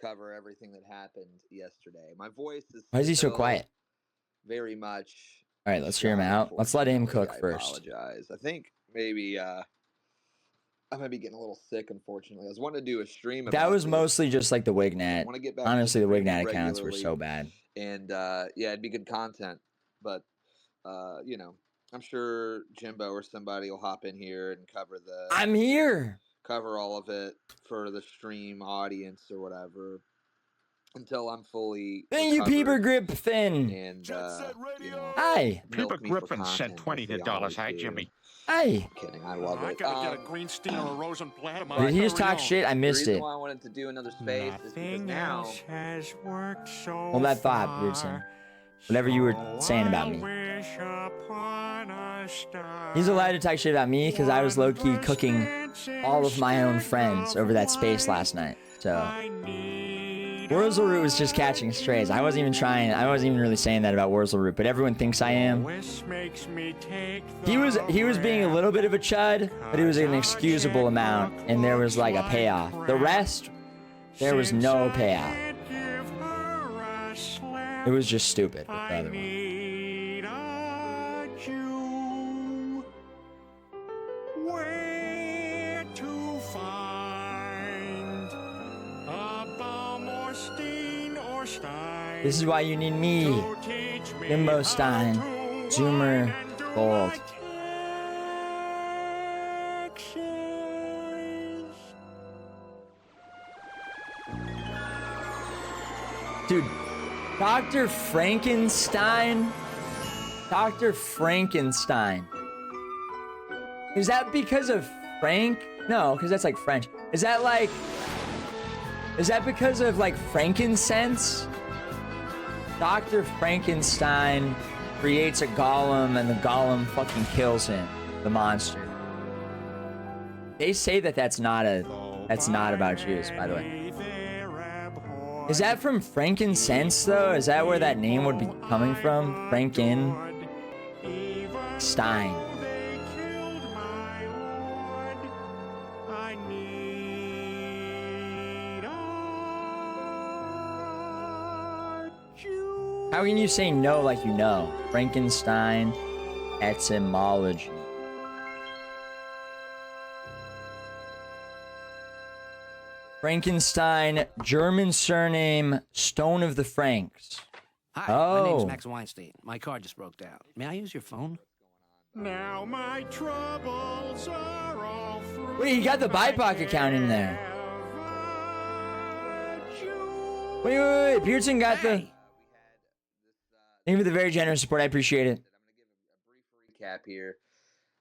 cover everything that happened yesterday. My voice is Why is he so quiet? Very much. All right, let's hear him out. Let's let him cook first. I apologize. I think maybe I might be getting a little sick, unfortunately. I was wanting to do a stream about that was this. mostly just like the Wignat. Honestly, the Wignat accounts were so bad. And yeah, it'd be good content. But you know, I'm sure Jimbo or somebody will hop in here and cover the I'm here. Cover all of it for the stream audience or whatever until I'm fully Thank you, Peeper Griffin. And you know, hi. Peeper Griffin sent $20. Hi, Jimmy. Hi. I'm kidding. I love it. I gotta get a Greenstein or a Rosenblatt. Did he just talk shit? I missed it. The reason why I wanted to do another space is because now has worked so hold that thought, Beardson. Whatever you were saying about me. He's allowed to talk shit about me because I was low-key cooking all of my own friends over that space last night. So Wurzelroot was just catching strays. I wasn't even trying. I wasn't even really saying that about Wurzelroot, but everyone thinks I am. He was being a little bit of a chud, but it was an excusable amount, and there was like a payoff. The rest, there was no payoff. It was just stupid. With the other one. This is why you need me, Jimbo Stein, Zoomer, Gold. Dude, Dr. Frankenstein? Dr. Frankenstein. Is that because of Frank? No, because that's like French. Is that because of like frankincense? Dr. Frankenstein creates a golem and the golem fucking kills him, the monster. They say that that's not about Jews, by the way. Is that from frankincense though? Is that where that name would be coming from? Frankenstein. How can you say no like you know? Frankenstein etymology. Frankenstein, German surname, Stone of the Franks. Hi, my name's Max Weinstein. My car just broke down. May I use your phone? Now my troubles are all through. Wait, you got the BIPOC account in there. Wait. Beardson got the... Thank you for the very generous support. I appreciate it. I'm going to give a brief recap here.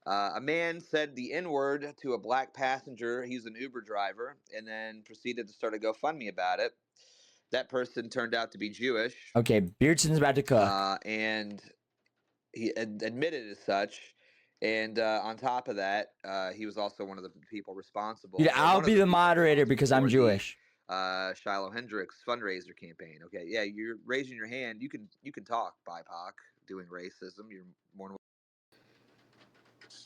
A man said the N-word to a black passenger. He's an Uber driver, and then proceeded to start a GoFundMe about it. That person turned out to be Jewish. Okay, Beardson's about to cook. And he admitted as such. And on top of that, he was also one of the people responsible. Dude, I'll be the moderator because I'm Jewish. Shiloh Hendrix fundraiser campaign. Okay, yeah, you're raising your hand. You can talk, BIPOC, doing racism. You're more than...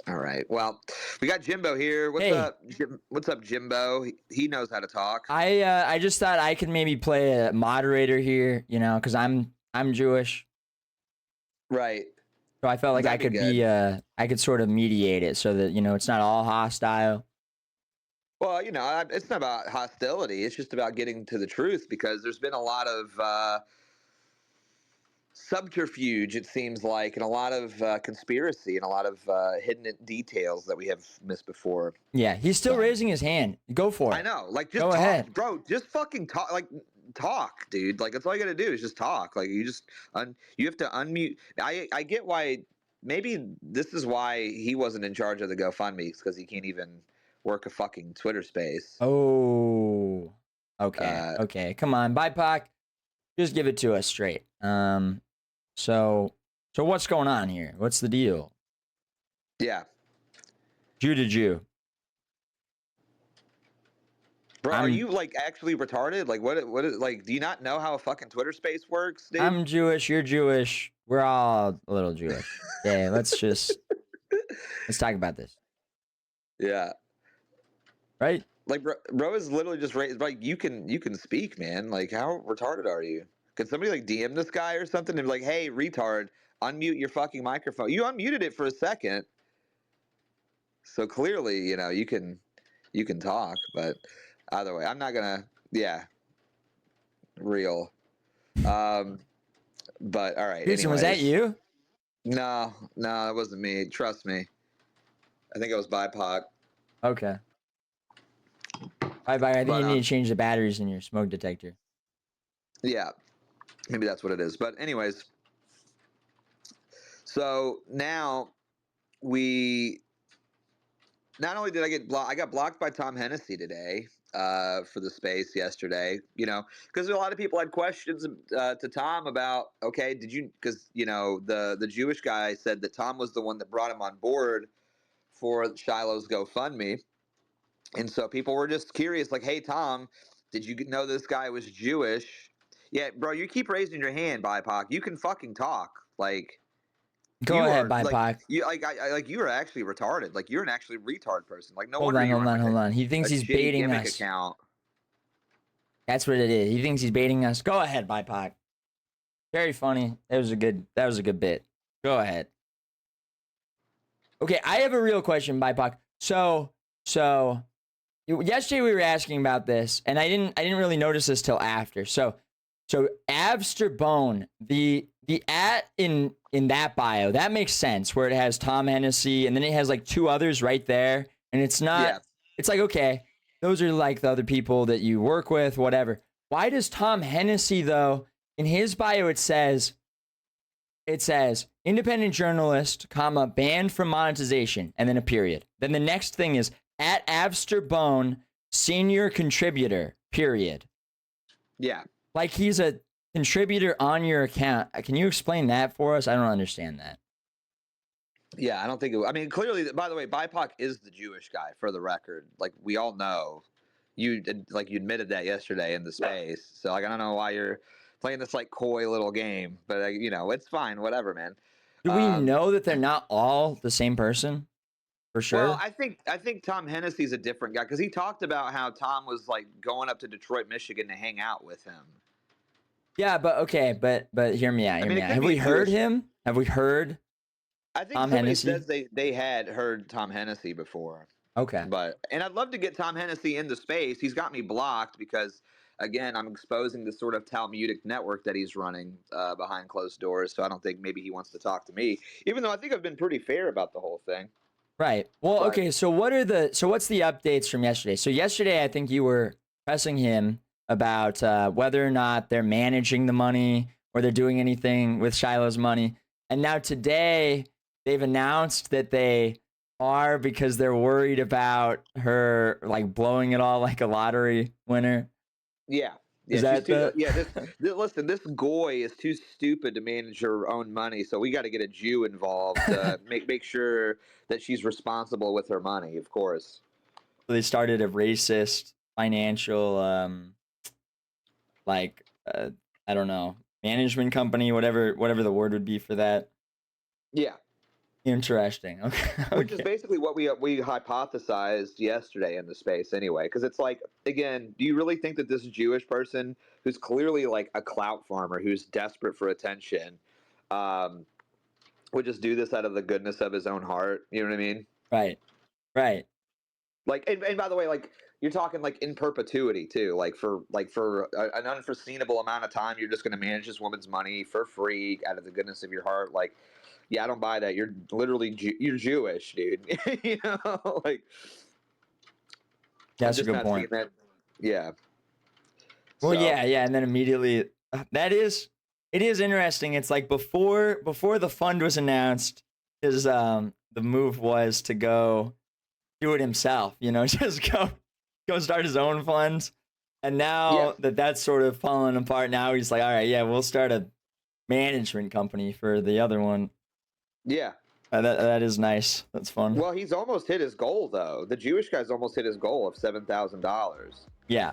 All right. Well, we got Jimbo here. What's up? What's up, Jimbo? He knows how to talk. I just thought I could maybe play a moderator here, you know, because I'm Jewish. Right. So I felt like I could sort of mediate it so that, you know, it's not all hostile. Well, you know, it's not about hostility. It's just about getting to the truth, because there's been a lot of subterfuge, it seems like, and a lot of conspiracy and a lot of hidden details that we have missed before. Yeah, he's still raising his hand. Go for it. I know. Like, just go ahead, bro. Just fucking talk. Like, talk, dude. Like, that's all you got to do is just talk. Like, you just you have to unmute. I get why. Maybe this is why he wasn't in charge of the GoFundMe, because he can't even work a fucking Twitter space. Oh, okay, okay. Come on, BIPOC, just give it to us straight. So what's going on here? What's the deal? Yeah. Jew to Jew. Bro, are you like actually retarded? Like, what is, like, do you not know how a fucking Twitter space works, dude? I'm Jewish, you're Jewish. We're all a little Jewish. Yeah, let's talk about this. Yeah. Right? Like, bro is literally just raised. Like, you can speak, man. Like, how retarded are you? Could somebody like DM this guy or something and be like, hey, retard, unmute your fucking microphone. You unmuted it for a second, so clearly, you can talk. But either way, I'm not gonna. Yeah, real. But all right. Beardson, was that Anyways, you? no, that wasn't me. Trust me. I think it was BIPOC. Okay. Bye bye. I think But you need to change the batteries in your smoke detector. yeah, maybe that's what it is. But anyways, so now we not only did I get blocked, I got blocked by Tom Hennessy today for the space yesterday. Because a lot of people had questions to Tom about, okay, did you? Because the Jewish guy said that Tom was the one that brought him on board for Shiloh's GoFundMe. And so people were just curious, like, hey, Tom, did you know this guy was Jewish? Yeah, bro, you keep raising your hand, BIPOC. You can fucking talk. Like, Go you ahead, are, like, BIPOC. you are actually retarded. Like, you're an actually retard person. Like, no Hold wonder on, you hold run on, like hold on. He thinks a he's shitty baiting gimmick us. account. That's what it is. He thinks he's baiting us. Go ahead, BIPOC. Very funny. That was a good bit. Go ahead. Okay, I have a real question, BIPOC. So yesterday we were asking about this, and I didn't really notice this till after. So Avster Bone, the at in that bio, that makes sense where it has Tom Hennessy and then it has like two others right there, and it's not. Yeah. It's like, okay, those are like the other people that you work with, whatever. Why does Tom Hennessy though in his bio it says independent journalist, comma, banned from monetization, and then a period. Then the next thing is at Avster Bone, senior contributor, period. Yeah. Like he's a contributor on your account. Can you explain that for us? I don't understand that. Yeah, I don't think I mean, clearly, by the way, BIPOC is the Jewish guy, for the record. Like, we all know. You admitted that yesterday in the space. So, like, I don't know why you're playing this, like, coy little game. But, it's fine. Whatever, man. Do we know that they're not all the same person? For sure. Well, I think Tom Hennessy's a different guy because he talked about how Tom was like going up to Detroit, Michigan to hang out with him. Yeah, but okay, but hear me out. Have we heard him? Have we heard? I think Tom somebody Hennessy? says they had heard Tom Hennessy before. Okay. And I'd love to get Tom Hennessy into space. He's got me blocked because, again, I'm exposing the sort of Talmudic network that he's running behind closed doors. So I don't think maybe he wants to talk to me, even though I think I've been pretty fair about the whole thing. Right. Well, okay. So what's the updates from yesterday? So yesterday, I think you were pressing him about whether or not they're managing the money or they're doing anything with Shiloh's money. And now today, they've announced that they are because they're worried about her like blowing it all like a lottery winner. Yeah. Is that that listen, this goy is too stupid to manage her own money, so we got to get a Jew involved to make sure that she's responsible with her money, of course. They started a racist financial, I don't know, management company, whatever the word would be for that. Yeah. Interesting. Okay. Which is basically what we hypothesized yesterday in the space anyway. Because it's like, again, do you really think that this Jewish person who's clearly like a clout farmer who's desperate for attention would just do this out of the goodness of his own heart? You know what I mean? Right. Like, and by the way, like, you're talking like in perpetuity too. Like for an unforeseeable amount of time, you're just going to manage this woman's money for free out of the goodness of your heart. Like, yeah, I don't buy that. You're literally you're Jewish, dude. Like, that's a good point. Yeah. Well, yeah, and then immediately it is interesting. It's like before the fund was announced, his the move was to go do it himself. Just go start his own funds. And now that's sort of falling apart. Now he's like, all right, yeah, we'll start a management company for the other one. Yeah. That is nice. That's fun. Well, he's almost hit his goal, though. The Jewish guy's almost hit his goal of $7,000. Yeah.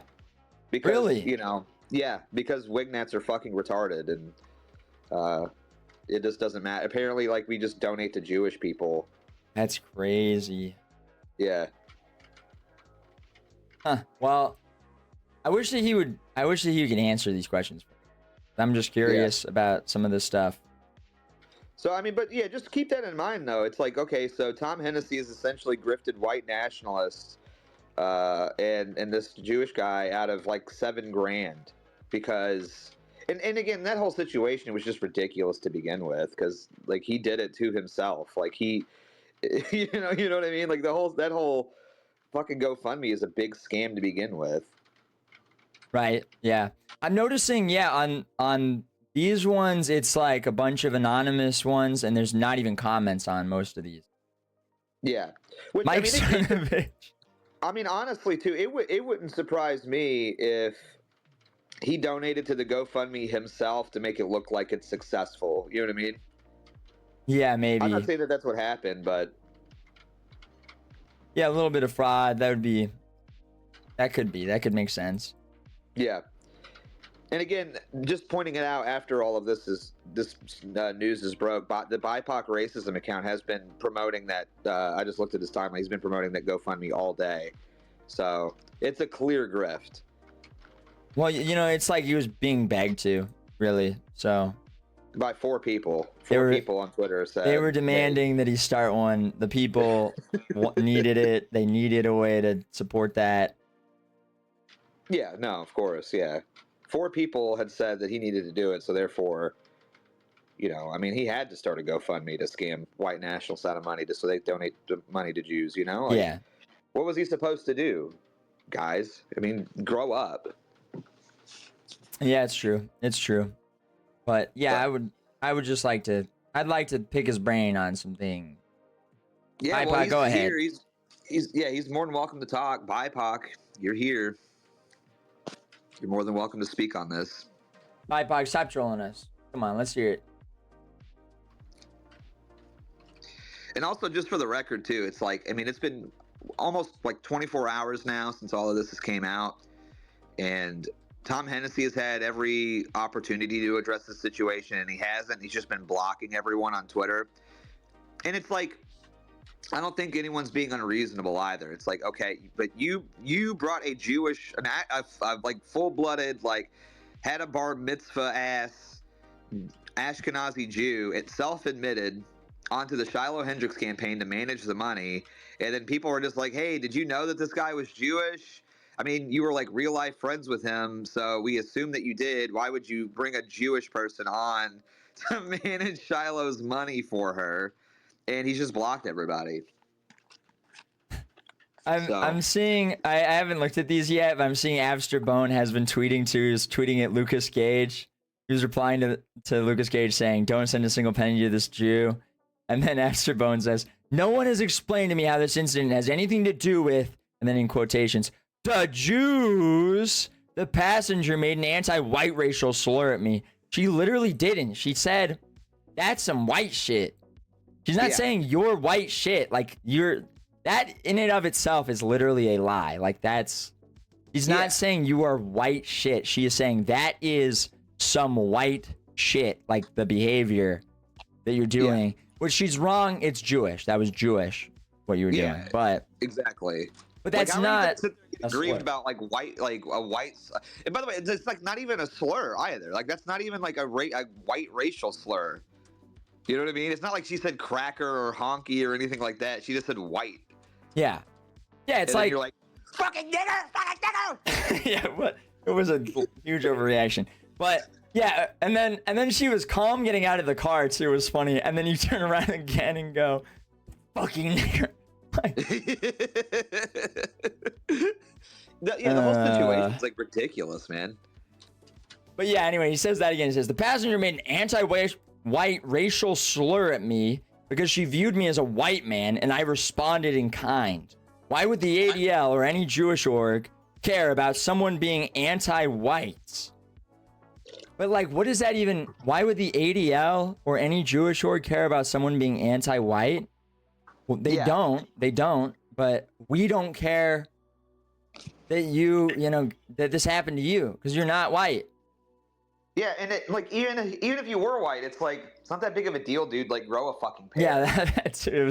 Because, really? Because Wignats are fucking retarded, and it just doesn't matter. Apparently, like, we just donate to Jewish people. That's crazy. Yeah. Huh. Well, I wish that he would. I wish that he could answer these questions. I'm just curious about some of this stuff. So, I mean, but yeah, just keep that in mind, though. It's like, okay, so Tom Hennessy is essentially grifted white nationalists and this Jewish guy out of like $7,000 because, and again, that whole situation was just ridiculous to begin with because like he did it to himself. Like he, you know what I mean? Like that whole fucking GoFundMe is a big scam to begin with. Right. Yeah. I'm noticing. Yeah. On these ones, it's like a bunch of anonymous ones, and there's not even comments on most of these. Yeah. Which, Mike, I mean, honestly, too, it wouldn't surprise me if he donated to the GoFundMe himself to make it look like it's successful. You know what I mean? Yeah, maybe. I'm not saying that that's what happened, but yeah, a little bit of fraud. That could make sense. yeah. And again, just pointing it out after all of this news is broke, the BIPOC racism account has been promoting that. I just looked at his timeline. He's been promoting that GoFundMe all day. So it's a clear grift. Well, it's like he was being begged to, really. So by 4 people. People on Twitter said they were demanding that he start one. The people needed it. They needed a way to support that. Yeah, no, of course, yeah. 4 people had said that he needed to do it, so therefore, I mean, he had to start a GoFundMe to scam white nationalists out of money so they donate the money to Jews, Like, yeah. What was he supposed to do, guys? I mean, grow up. Yeah, it's true. It's true. But yeah, I would just like to. I'd like to pick his brain on something. Yeah, BIPOC, go ahead. Here. He's more than welcome to talk. BIPOC, you're here. You're more than welcome to speak on this. BIPOC, stop trolling us. Come on, let's hear it. And also, just for the record, too, it's like, I mean, it's been almost like 24 hours now since all of this has came out. And Tom Hennessy has had every opportunity to address the situation, and he hasn't. He's just been blocking everyone on Twitter. And it's like, I don't think anyone's being unreasonable either. It's like, okay, but you brought a Jewish, like full-blooded, like had a bar mitzvah ass Ashkenazi Jew, it's self-admitted, onto the Shiloh Hendrix campaign to manage the money, and then people were just like, hey, did you know that this guy was Jewish? I mean, you were like real life friends with him, so we assume that you did. Why would you bring a Jewish person on to manage Shiloh's money for her? And he's just blocked everybody. I'm seeing. I haven't looked at these yet, but I'm seeing Abster Bone has been tweeting He's tweeting at Lucas Gage. He was replying to Lucas Gage saying, "Don't send a single penny to this Jew." And then Abster Bone says, "No one has explained to me how this incident has anything to do with," and then in quotations, "the Jews." The passenger made an anti-white racial slur at me. She literally didn't. She said, "That's some white shit." She's not saying you're white shit. Like that in and of itself is literally a lie. Like she's not saying you are white shit. She is saying that is some white shit. Like the behavior that you're doing, which she's wrong. It's Jewish. That was Jewish what you were doing. But exactly. But that's like, not grieved about like white, like a white. And by the way, it's like not even a slur either. Like that's not even like a white racial slur. You know what I mean? It's not like she said cracker or honky or anything like that. She just said white. Yeah. Yeah, it's and like you're like fucking nigger. Yeah, but it was a huge overreaction. But yeah, and then she was calm getting out of the car too. It was funny. And then you turn around again and go, fucking nigger. The whole situation's like ridiculous, man. But yeah, anyway, he says that again. He says the passenger made an anti-white racial slur at me because she viewed me as a white man, and I responded in kind. Why would the ADL or any Jewish org care about someone being anti-white? But like, what does that even? Why would the ADL or any Jewish org care about someone being anti-white? Well, they don't. But we don't care that that this happened to you because you're not white. Yeah, and it, like even if you were white, it's like it's not that big of a deal, dude. Like grow a fucking pair. Yeah, it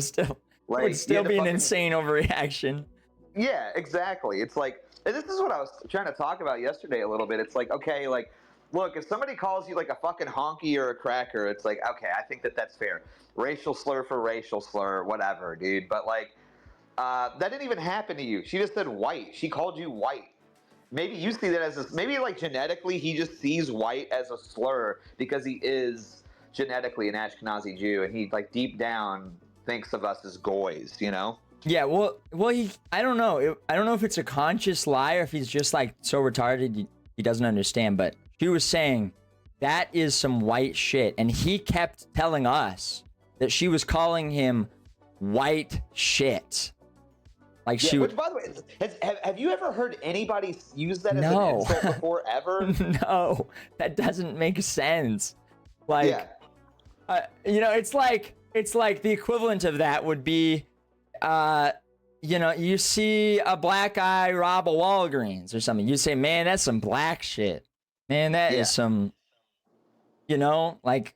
would still be an insane overreaction. Yeah, exactly. It's like And this is what I was trying to talk about yesterday a little bit. It's like, okay, like, look, if somebody calls you like a fucking honky or a cracker, it's like, okay, I think that's fair. Racial slur for racial slur, whatever, dude. But like, that didn't even happen to you. She just said white. She called you white. Maybe you see that as maybe like genetically he just sees white as a slur because he is genetically an Ashkenazi Jew, and he like deep down thinks of us as goys, you know? Yeah, well, I don't know. I don't know if it's a conscious lie or if he's just like so retarded he doesn't understand. But she was saying that is some white shit, and he kept telling us that she was calling him white shit. Like yeah, which, by the way, have you ever heard anybody use that as an No. insult before, ever? No, that doesn't make sense. Like, Yeah. you know, it's like the equivalent of that would be, you know, you see a black guy rob a Walgreens or something. You say, man, that's some black shit. Man, that is some, you know, like,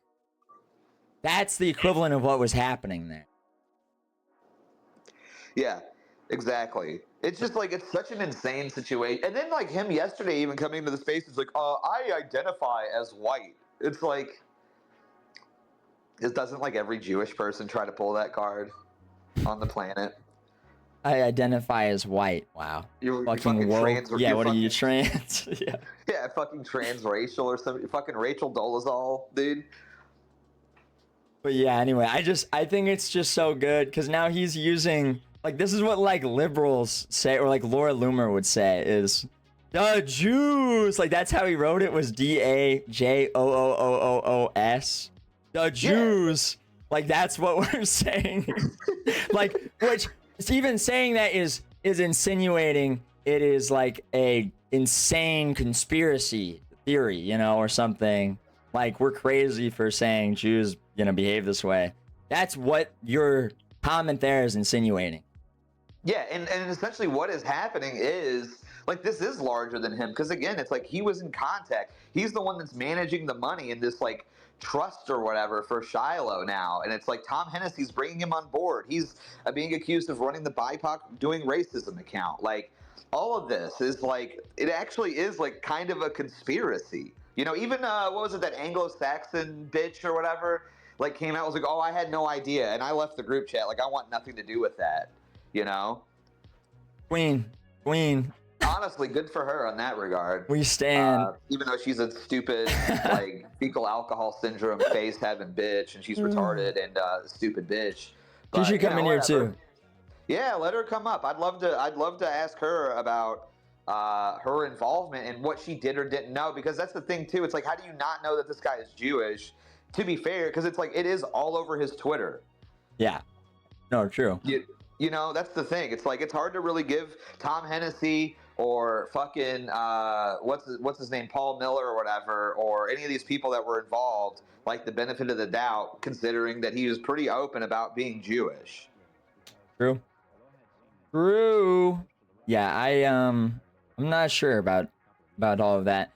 that's the equivalent of what was happening there. Yeah, exactly. It's just like, it's such an insane situation. And then like him yesterday even coming into the space is like, I identify as white. It's like, doesn't like every Jewish person try to pull that card on the planet? I identify as white. Wow. You're fucking woke. trans. Yeah, you're what fucking, are you, trans? Yeah. Yeah, fucking transracial or something. Fucking Rachel Dolezal, dude. But yeah, anyway, I think it's just so good because now he's using, like, this is what like liberals say, or like Laura Loomer would say is the Jews. Like, that's how he wrote it, was DAJOOOOOS. The Jews. Like, that's what we're saying. Like, which even saying that is insinuating it is like a insane conspiracy theory, you know, or something. Like, we're crazy for saying Jews gonna behave this way. That's what your comment there is insinuating. Yeah, and essentially what is happening is, like, this is larger than him, because again, it's like he was in contact. He's the one that's managing the money in this like trust or whatever for Shiloh now, and it's like Tom Hennessy's bringing him on board. He's being accused of running the BIPOC doing racism account. Like, all of this is like, it actually is like kind of a conspiracy. You know, even what was it, that Anglo-Saxon bitch or whatever, like came out, was like, oh, I had no idea, and I left the group chat. Like, I want nothing to do with that. You know, Queen. honestly, good for her on that regard. We stand. Even though she's a stupid, like, fecal alcohol syndrome, face having bitch, and she's retarded and stupid bitch. She should come in here too. Yeah, let her come up. I'd love to ask her about her involvement and what she did or didn't know, because that's the thing too. It's like, how do you not know that this guy is Jewish? To be fair, because it's like, it is all over his Twitter. Yeah. No, true. You know, that's the thing. It's like, it's hard to really give Tom Hennessy or fucking what's his name, Paul Miller or whatever, or any of these people that were involved, like, the benefit of the doubt, considering that he was pretty open about being Jewish. True. Yeah, I'm not sure about all of that.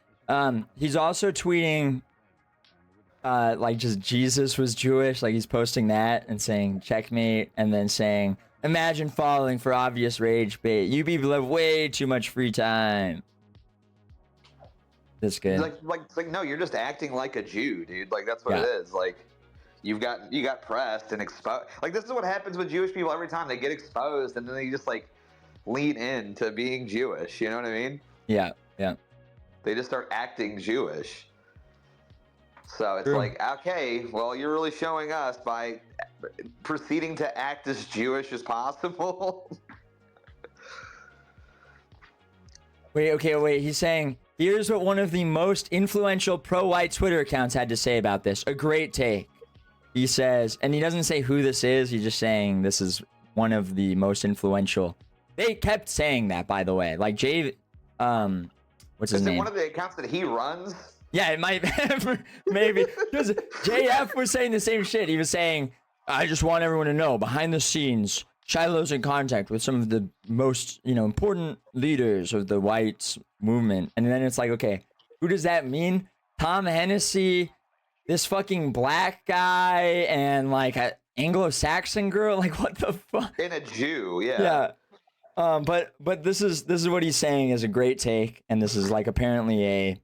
He's also tweeting like, just Jesus was Jewish. Like, he's posting that and saying checkmate, and then saying, imagine falling for obvious rage bait. You people have way too much free time. That's good. Like no, you're just acting like a Jew, dude. Like, that's what it is. Like, you got pressed and exposed. Like, this is what happens with Jewish people every time. They get exposed, and then they just like lean into being Jewish. You know what I mean? Yeah. They just start acting Jewish. So it's True. like, okay, well, you're really showing us by proceeding to act as Jewish as possible. Wait. He's saying, here's what one of the most influential pro-white Twitter accounts had to say about this. A great take. He says, and he doesn't say who this is. He's just saying this is one of the most influential. They kept saying that, by the way. Like, what's his name? Is it one of the accounts that he runs? Yeah, it might maybe, because JF was saying the same shit. He was saying, I just want everyone to know, behind the scenes, Shiloh's in contact with some of the most, you know, important leaders of the white movement. And then it's like, okay, who does that mean? Tom Hennessy, this fucking black guy, and like an Anglo-Saxon girl? Like, what the fuck? And a Jew, yeah. Yeah. But this is what he's saying is a great take, and this is like apparently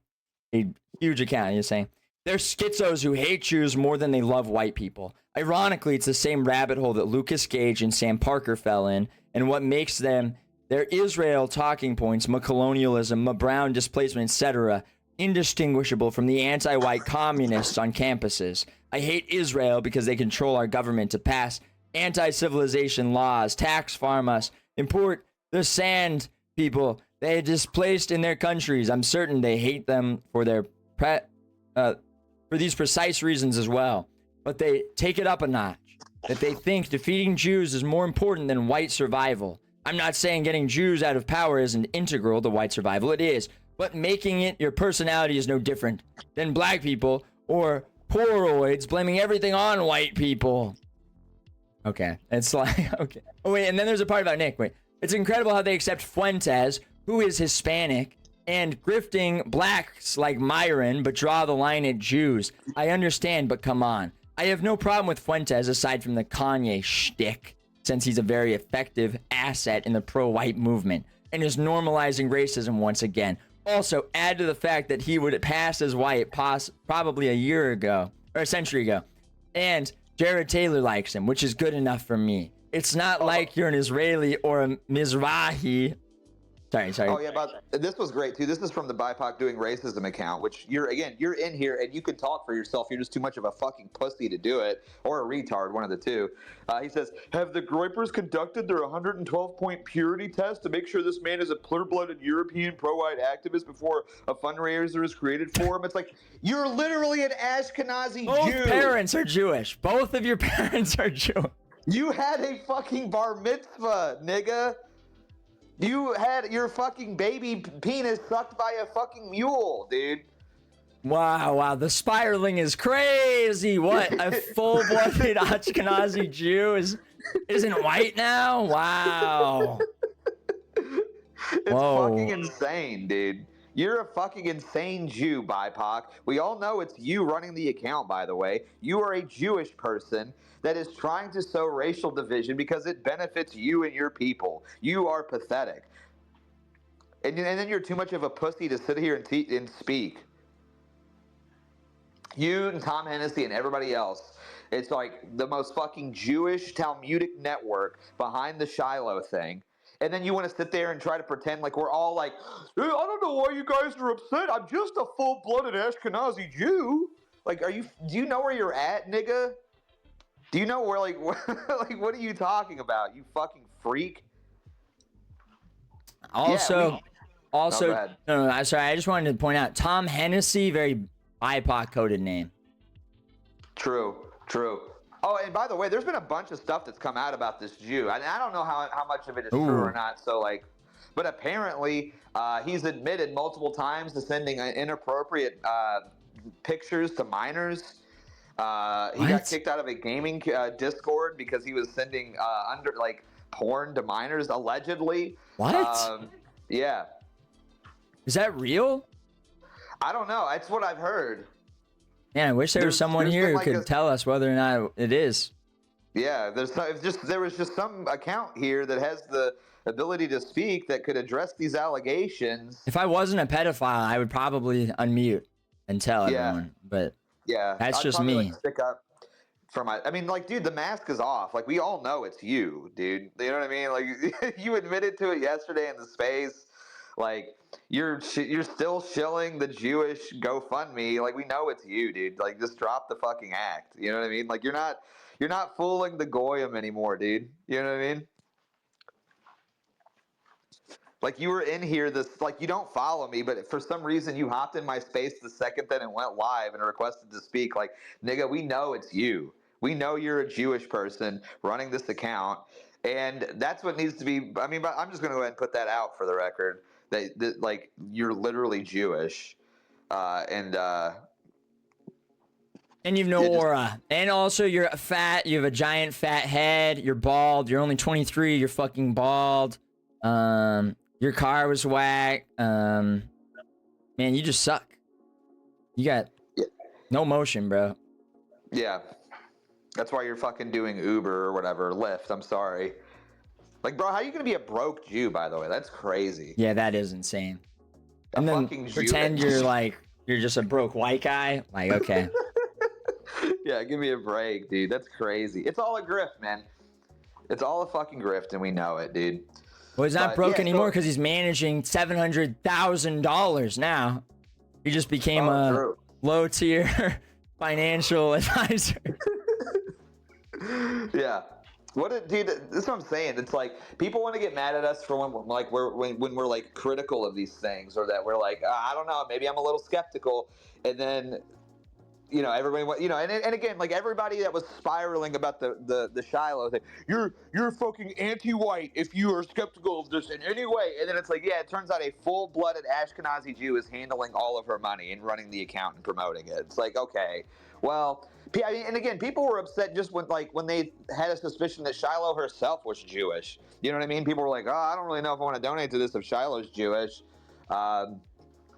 a huge account. He's saying they're schizos who hate Jews more than they love white people. Ironically, it's the same rabbit hole that Lucas Gage and Sam Parker fell in, and what makes them their Israel talking points, colonialism, brown displacement, etc., indistinguishable from the anti-white communists on campuses. I hate Israel because they control our government to pass anti-civilization laws, tax farm us, import the sand people they displaced in their countries. I'm certain they hate them for their for these precise reasons as well. But they take it up a notch, that they think defeating Jews is more important than white survival. I'm not saying getting Jews out of power isn't integral to white survival. It is. But making it your personality is no different than black people or poroids blaming everything on white people. Okay. It's like, okay. Oh, wait. And then there's a part about Nick. Wait. It's incredible how they accept Fuentes, who is Hispanic, and grifting blacks like Myron, but draw the line at Jews. I understand, but come on. I have no problem with Fuentes aside from the Kanye shtick, since he's a very effective asset in the pro-white movement and is normalizing racism once again. Also, add to the fact that he would pass as white probably a year ago, or a century ago. And Jared Taylor likes him, which is good enough for me. It's not like you're an Israeli or a Mizrahi. Sorry. Oh yeah, but this was great too. This is from the BIPOC Doing Racism account, which you're in here and you can talk for yourself. You're just too much of a fucking pussy to do it, or a retard, one of the two. He says, have the Groypers conducted their 112-point purity test to make sure this man is a pure-blooded European pro-white activist before a fundraiser is created for him? It's like, you're literally an Ashkenazi Both Jew. parents are Jewish. Both of your parents are Jewish. You had a fucking bar mitzvah, nigga. You had your fucking baby penis sucked by a fucking mule, dude. Wow. The spiraling is crazy. What? A full-blooded Ashkenazi Jew isn't white now? Wow. It's fucking insane, dude. You're a fucking insane Jew, BIPOC. We all know it's you running the account, by the way. You are a Jewish person that is trying to sow racial division because it benefits you and your people. You are pathetic. And then you're too much of a pussy to sit here and speak. You and Tom Hennessy and everybody else. It's like the most fucking Jewish Talmudic network behind the Shiloh thing. And then you want to sit there and try to pretend like we're all like, hey, I don't know why you guys are upset. I'm just a full-blooded Ashkenazi Jew. Like, do you know where you're at, nigga? Do you know where, like, what are you talking about, you fucking freak? Also, no, I'm sorry. I just wanted to point out, Tom Hennessy, very BIPOC-coded name. True. Oh, and by the way, there's been a bunch of stuff that's come out about this Jew. And I don't know how much of it is true or not. So, like, but apparently he's admitted multiple times to sending inappropriate pictures to minors. He got kicked out of a gaming Discord because he was sending porn to minors, allegedly. What? Yeah. Is that real? I don't know. That's what I've heard. Man, I wish there was someone here who could tell us whether or not it is. Yeah, there was just some account here that has the ability to speak that could address these allegations. If I wasn't a pedophile, I would probably unmute and tell everyone. But yeah, that's just probably, me. like, stick up for my. I mean, like, dude, the mask is off. Like, we all know it's you, dude. You know what I mean? Like, you admitted to it yesterday in the space. Like, you're still shilling the Jewish GoFundMe. Like, we know it's you, dude. Like, just drop the fucking act. You know what I mean? Like, you're not fooling the goyim anymore, dude. You know what I mean? Like, you were in here like, you don't follow me, but for some reason you hopped in my space the second that it went live and requested to speak. Like, nigga, we know it's you. We know you're a Jewish person running this account, and that's what needs to be. I mean, but I'm just going to go ahead and put that out for the record. That like, you're literally Jewish, and you've no aura, and also you're fat. You have a giant fat head. You're bald. You're only 23. You're fucking bald. Your car was whack. Man, you just suck. You got no motion, bro. Yeah, that's why you're fucking doing Uber or whatever, Lyft. I'm sorry. Like, bro, how are you gonna be a broke Jew? By the way, that's crazy. Yeah, that is insane. A And then fucking Jew pretend you're like you're just a broke white guy. Like, okay. Yeah, give me a break, dude. That's crazy. It's all a grift, man. It's all a fucking grift, and we know it, dude. Well, he's not But, broke yeah, anymore so- because he's managing $700,000 now. He just became a true. low tier financial advisor. Yeah. Dude, this is what I'm saying. It's like people want to get mad at us for when we're like critical of these things, or that we're like, I don't know, maybe I'm a little skeptical, and then everybody, and again, like everybody that was spiraling about the Shiloh thing, you're fucking anti-white if you are skeptical of this in any way, and then it's like, yeah, it turns out a full-blooded Ashkenazi Jew is handling all of her money and running the account and promoting it. It's like, okay, well, I mean, and again, people were upset just when they had a suspicion that Shiloh herself was Jewish. You know what I mean? People were like, oh, I don't really know if I want to donate to this if Shiloh's Jewish.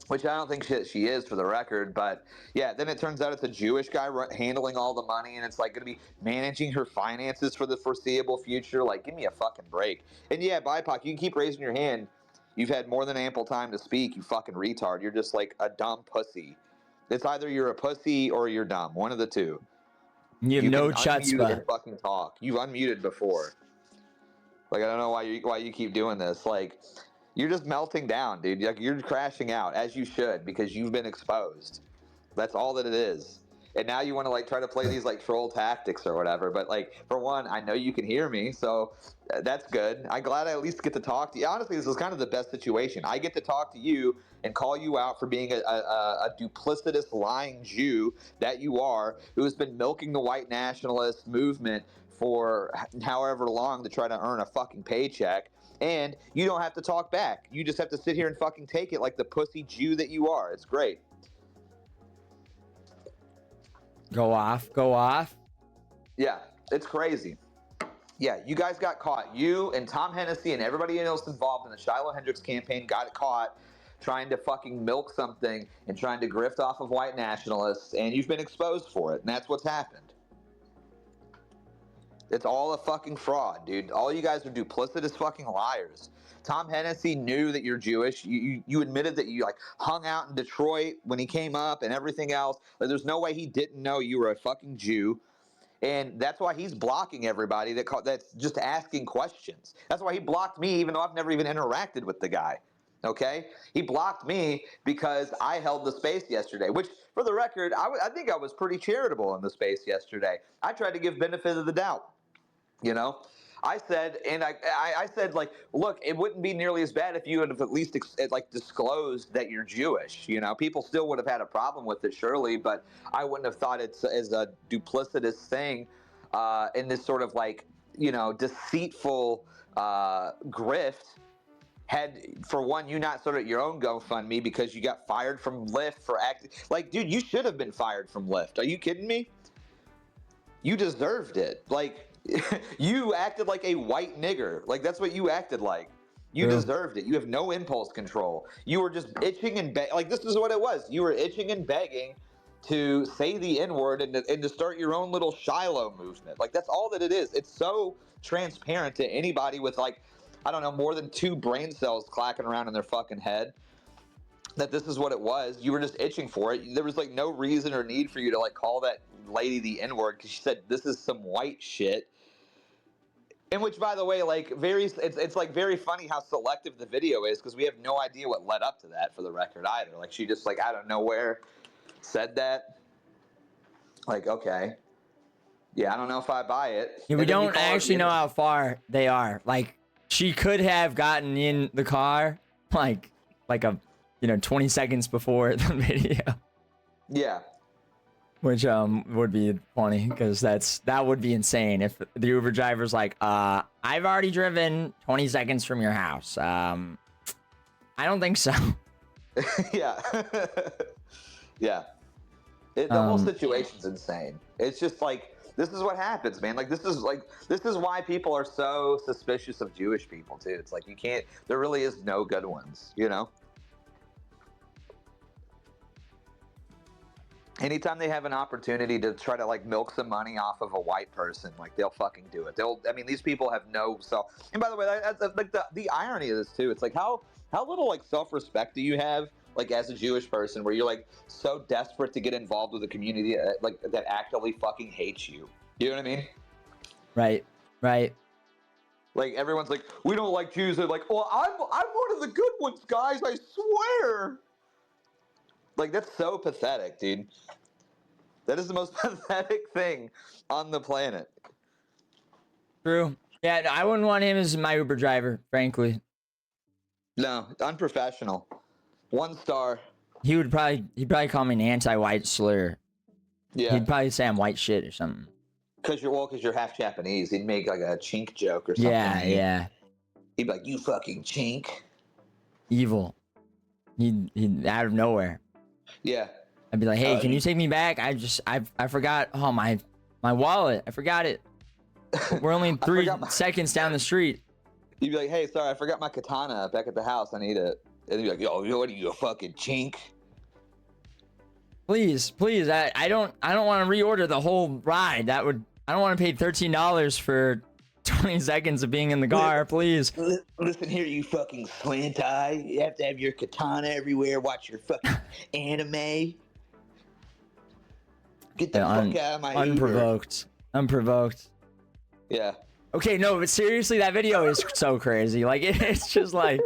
Which I don't think she is, for the record, but yeah, then it turns out it's a Jewish guy handling all the money, and it's like going to be managing her finances for the foreseeable future. Like, give me a fucking break. And yeah, BIPOC, you can keep raising your hand. You've had more than ample time to speak, you fucking retard. You're just like a dumb pussy. It's either you're a pussy or you're dumb. One of the two. You have no can unmute chutzpah. and fucking talk. You've unmuted before. Like, I don't know why you keep doing this. Like, you're just melting down, dude. Like, you're crashing out, as you should, because you've been exposed. That's all that it is. And now you want to like try to play these like troll tactics or whatever. But like, for one, I know you can hear me, so that's good. I'm glad I at least get to talk to you. Honestly, this is kind of the best situation. I get to talk to you and call you out for being a duplicitous, lying Jew that you are, who has been milking the white nationalist movement for however long to try to earn a fucking paycheck. And you don't have to talk back. You just have to sit here and fucking take it like the pussy Jew that you are. It's great. Go off. Yeah, it's crazy. Yeah, you guys got caught. You and Tom Hennessy and everybody else involved in the Shiloh Hendrix campaign got caught trying to fucking milk something and trying to grift off of white nationalists, and you've been exposed for it, and that's what's happened. It's all a fucking fraud, dude. All you guys are duplicitous fucking liars. Tom Hennessy knew that you're Jewish. You admitted that you like hung out in Detroit when he came up and everything else. Like, there's no way he didn't know you were a fucking Jew. And that's why he's blocking everybody that's just asking questions. That's why he blocked me, even though I've never even interacted with the guy. Okay? He blocked me because I held the space yesterday, which, for the record, I think I was pretty charitable in the space yesterday. I tried to give benefit of the doubt. You know, I said, and I said, like, look, it wouldn't be nearly as bad if you would have at least disclosed that you're Jewish. You know, people still would have had a problem with it, surely, but I wouldn't have thought it's as a duplicitous thing in this sort of like, deceitful grift. Had, for one, you not started your own GoFundMe because you got fired from Lyft for acting like, dude, you should have been fired from Lyft. Are you kidding me? You deserved it. Like, you acted like a white nigger. Like, that's what you acted like. You deserved it. You have no impulse control. You were just itching and like, this is what it was. You were itching and begging to say the N-word and to start your own little Shiloh movement. Like, that's all that it is. It's so transparent to anybody with, like, I don't know, more than 2 brain cells clacking around in their fucking head that this is what it was. You were just itching for it. There was like no reason or need for you to like call that lady the N-word because she said this is some white shit. In which, by the way, like it's like very funny how selective the video is because we have no idea what led up to that, for the record, either. Like, she just like out of nowhere said that. Like, okay, yeah, I don't know if I buy it. Yeah, we don't actually know how far they are. Like, she could have gotten in the car like a 20 seconds before the video. Yeah. Which would be funny because that would be insane if the Uber driver's like, I've already driven 20 seconds from your house. I don't think so. Yeah. Yeah. The whole situation's insane. It's just like, this is what happens, man. Like, this is why people are so suspicious of Jewish people too. It's like, there really is no good ones, you know? Anytime they have an opportunity to try to like milk some money off of a white person, like they'll fucking do it. I mean, these people have no self. And by the way, that's like the irony of this too. It's like how little like self-respect do you have, like as a Jewish person, where you're like so desperate to get involved with a community like that actively fucking hates you. You know what I mean? Right. Like everyone's like, we don't like Jews. They're like, well, I'm one of the good ones, guys. I swear. Like that's so pathetic, dude. That is the most pathetic thing on the planet. True. Yeah, no, I wouldn't want him as my Uber driver, frankly. No, unprofessional. 1 star. He'd probably call me an anti-white slur. Yeah. He'd probably say I'm white shit or something. Because you're half Japanese. He'd make like a chink joke or something. Yeah. He'd be like, you fucking chink. Evil. He'd out of nowhere. Yeah. I'd be like, hey, can you take me back? I forgot. Oh, my wallet. I forgot it. We're only 3 seconds down the street. You'd be like, hey, sorry, I forgot my katana back at the house. I need it. And he'd be like, yo, what are you, a fucking chink? Please. I don't want to reorder the whole ride. I don't want to pay $13 for 20 seconds of being in the car, please. Listen here, you fucking slant eye. You have to have your katana everywhere. Watch your fucking anime. Get the fuck out of my Unprovoked. Yeah. Okay, no, but seriously, that video is so crazy. Like, it's just like,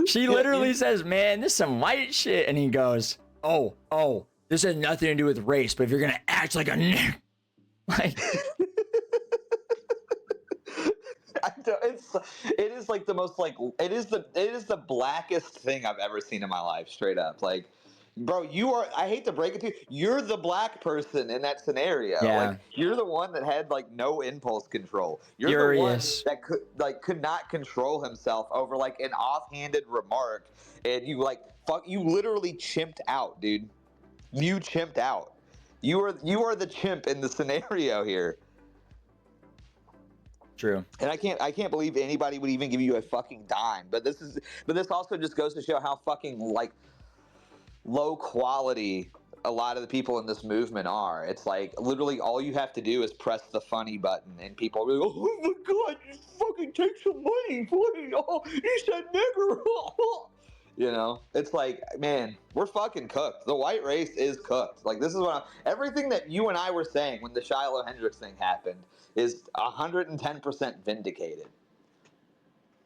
she literally says, man, this is some white shit. And he goes, oh, this has nothing to do with race, but if you're going to act like a nigger, like... It is like the most like it is the blackest thing I've ever seen in my life, straight up. Like, bro, I hate to break it to you, you're the black person in that scenario. Yeah. Like, you're the one that had like no impulse control. You're Furious. the one that could not control himself over like an offhanded remark, and you literally chimped out, dude. You chimped out. You are the chimp in the scenario here. True. And I can't believe anybody would even give you a fucking dime. But this also just goes to show how fucking like low quality a lot of the people in this movement are. It's like literally all you have to do is press the funny button and people will go, oh my god, just fucking take some money, please. Oh, you said nigger. You know, it's like, man, we're fucking cooked. The white race is cooked. Like, this is everything that you and I were saying when the Shiloh Hendrix thing happened is 110% vindicated.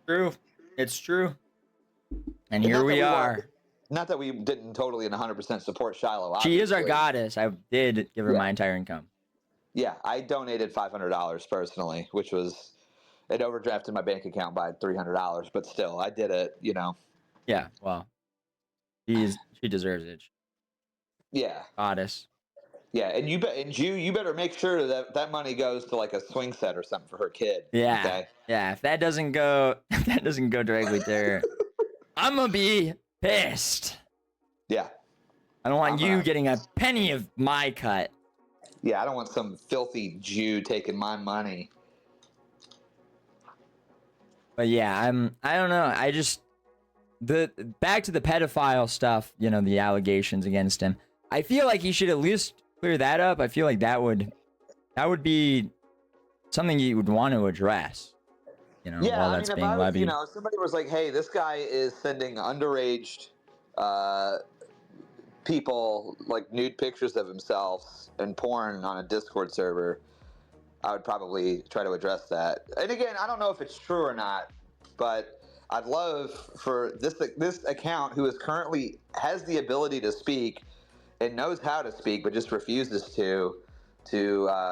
True. It's true. And here we are. Not that we didn't totally and 100% support Shiloh. Obviously. She is our goddess. I did give her my entire income. Yeah, I donated $500 personally, which was, it overdrafted my bank account by $300, but still, I did it, you know. Yeah, well, she deserves it. Yeah. Goddess. Yeah, and you better make sure that money goes to like a swing set or something for her kid. Yeah. Okay? Yeah, if that doesn't go directly to her, I'm gonna be pissed. Yeah. I don't want you getting a penny of my cut. Yeah, I don't want some filthy Jew taking my money. But yeah, I don't know. I just back to the pedophile stuff, you know, the allegations against him. I feel like he should at least clear that up. I feel like that would be something you would want to address. You know, yeah, while I that's mean, being if I was, levied. you know, if somebody was like, "Hey, this guy is sending underage people like nude pictures of himself and porn on a Discord server," I would probably try to address that. And again, I don't know if it's true or not, but I'd love for this account, who is currently has the ability to speak and knows how to speak, but just refuses to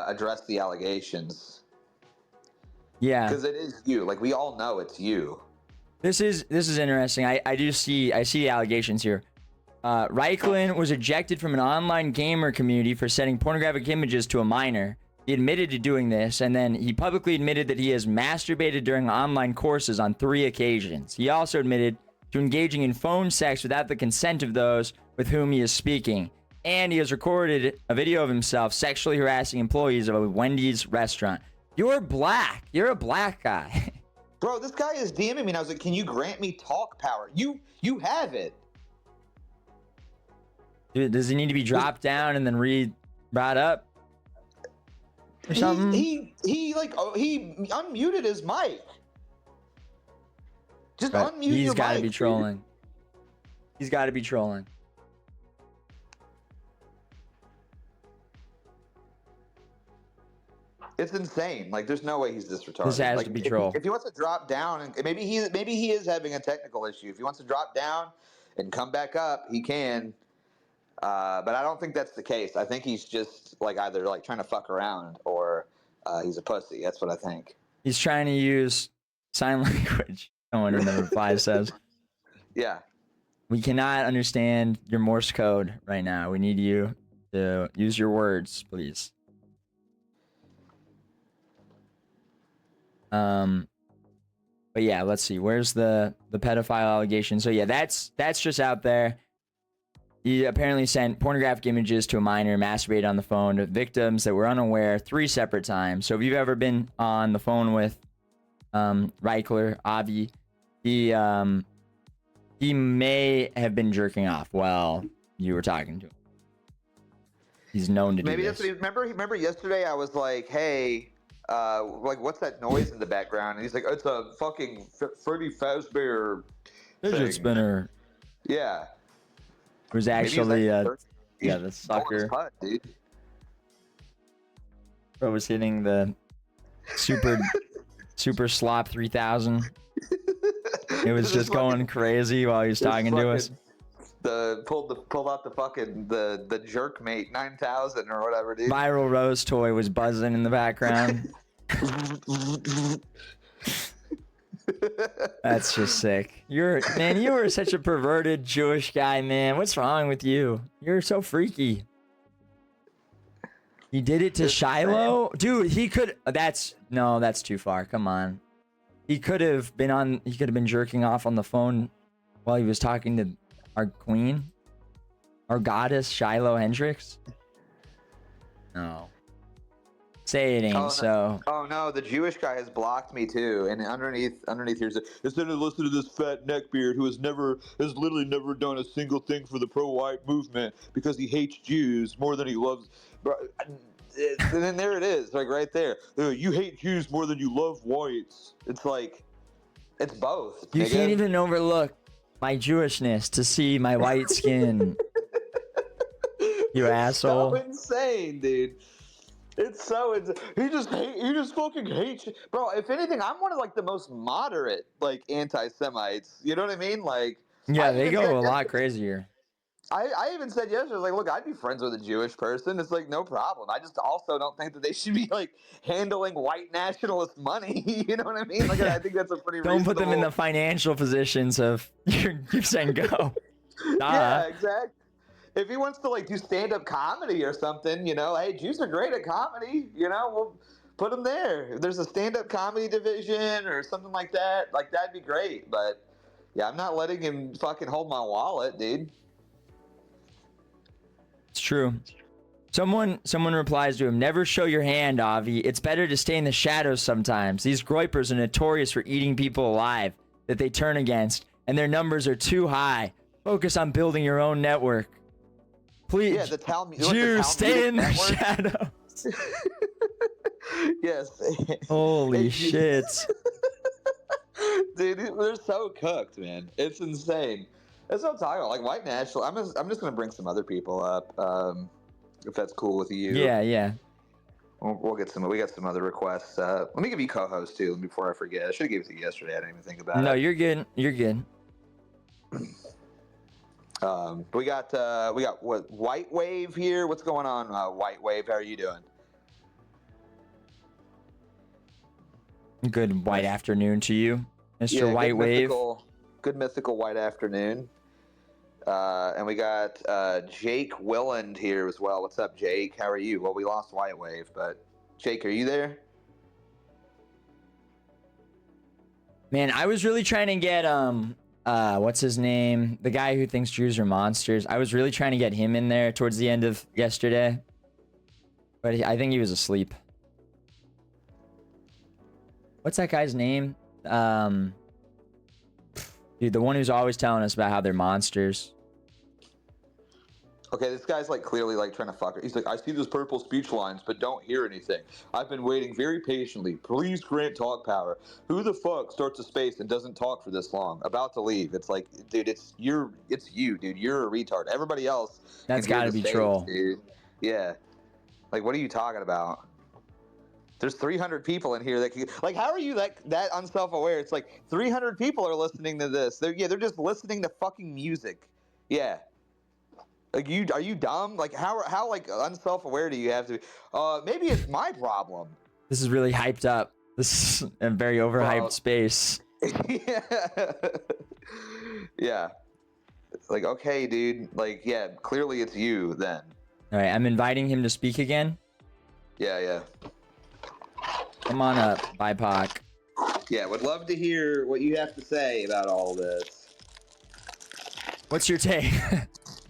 address the allegations. Yeah, because it is you. Like, we all know it's you. This is interesting. I see the allegations here. Reichlin was ejected from an online gamer community for sending pornographic images to a minor. He admitted to doing this, and then he publicly admitted that he has masturbated during online courses on 3 occasions. He also admitted to engaging in phone sex without the consent of those with whom he is speaking. And he has recorded a video of himself sexually harassing employees of a Wendy's restaurant. You're black. You're a black guy. Bro, this guy is DMing me, and I was like, can you grant me talk power? You have it. Dude, does he need to be dropped down and then brought up or something? He unmuted his mic. Just But unmute your mic. he's got to be dude. trolling. He's got to be trolling. It's insane. Like, there's no way he's this retarded. This has like, to be troll. If he wants to drop down, and maybe he is having a technical issue. If he wants to drop down and come back up, he can. But I don't think that's the case. I think he's just like either like trying to fuck around or he's a pussy. That's what I think. He's trying to use sign language. I wonder what the reply says. Yeah. We cannot understand your Morse code right now. We need you to use your words, please. But yeah, let's see. Where's the pedophile allegation? So yeah, that's just out there. He apparently sent pornographic images to a minor, masturbated on the phone to victims that were unaware 3 separate times. So if you've ever been on the phone with Reichler, Avi, he may have been jerking off while you were talking to him. He's known to do Maybe this. that's what remember yesterday I was like, hey, like what's that noise in the background? And he's like, it's a fucking Freddy Fazbear Fidget spinner. Yeah. It was actually the sucker. Putt, dude. Bro was hitting the super slop 3000. It was just going crazy while he was talking to us. Pulled out the fucking the jerk mate 9000 or whatever, dude. Viral Rose toy was buzzing in the background. That's just sick. You were such a perverted Jewish guy, man. What's wrong with you? You're so freaky. He did it to Shiloh? Dude, he could that's too far. Come on. He could have been jerking off on the phone while he was talking to our queen, our goddess Shiloh Hendrix. No. Say it ain't so. Oh no, the Jewish guy has blocked me too. And underneath here's instead of listening to this fat neckbeard who has literally never done a single thing for the pro-white movement because he hates Jews more than he loves. And then there it is, like right there. You hate Jews more than you love whites. It's like, it's both. You nigga. can't even overlook my Jewishness to see my white skin. You asshole. So insane, dude. It's so insane. He just fucking hates you. Bro, if anything, I'm one of like the most moderate like anti-Semites. You know what I mean? Like, yeah, they go a lot crazier. I even said yesterday, like, look, I'd be friends with a Jewish person. It's like no problem. I just also don't think that they should be like handling white nationalist money. You know what I mean? Like, I think that's a pretty. Don't put them in the financial positions of your Givesendgo. Yeah, exactly. If he wants to like do stand-up comedy or something, you know, hey, Jews are great at comedy. You know, we'll put them there. If there's a stand-up comedy division or something like that, like that'd be great. But yeah, I'm not letting him fucking hold my wallet, dude. It's true. Someone replies to him, never show your hand, Avi. It's better to stay in the shadows sometimes. These groypers are notorious for eating people alive that they turn against, and their numbers are too high. Focus on building your own network. Please, yeah, Jews, stay in the shadows. Yes. Holy shit. Dude, they're so cooked, man. It's insane. That's what I'm talking about. Like white national. I'm just gonna bring some other people up, if that's cool with you. Yeah. We'll get some. We got some other requests. Let me give you co-host too before I forget. I should have given it to you yesterday. I didn't even think about it. No, you're good. You're good. We got what, White Wave here. What's going on, White Wave? How are you doing? Good white afternoon to you, Mr. White Wave. Good mythical white afternoon. And we got Jake Willand here as well. What's up, Jake? How are you? Well, we lost White Wave, but Jake, are you there? Man, I was really trying to get what's his name? The guy who thinks Jews are monsters. I was really trying to get him in there towards the end of yesterday, but I think he was asleep. What's that guy's name? Dude, the one who's always telling us about how they're monsters. Okay, this guy's like clearly like trying to fuck her. He's like, I see those purple speech lines, but don't hear anything. I've been waiting very patiently. Please grant talk power. Who the fuck starts a space and doesn't talk for this long? About to leave. It's like, dude, it's you, dude. You're a retard. Everybody else That's can hear got to the be space, troll. dude. Yeah. Like, what are you talking about? There's 300 people in here that can, like, how are you that unself-aware? It's like 300 people are listening to this. They're just listening to fucking music. Yeah. Like, are you dumb? Like, how like unself-aware do you have to be? Maybe it's my problem. This is really hyped up. This is a very overhyped space. Yeah. Yeah. Like, okay, dude. Like, yeah, clearly it's you then. All right, I'm inviting him to speak again. Yeah. Come on up, BIPOC. Yeah, would love to hear what you have to say about all this. What's your take?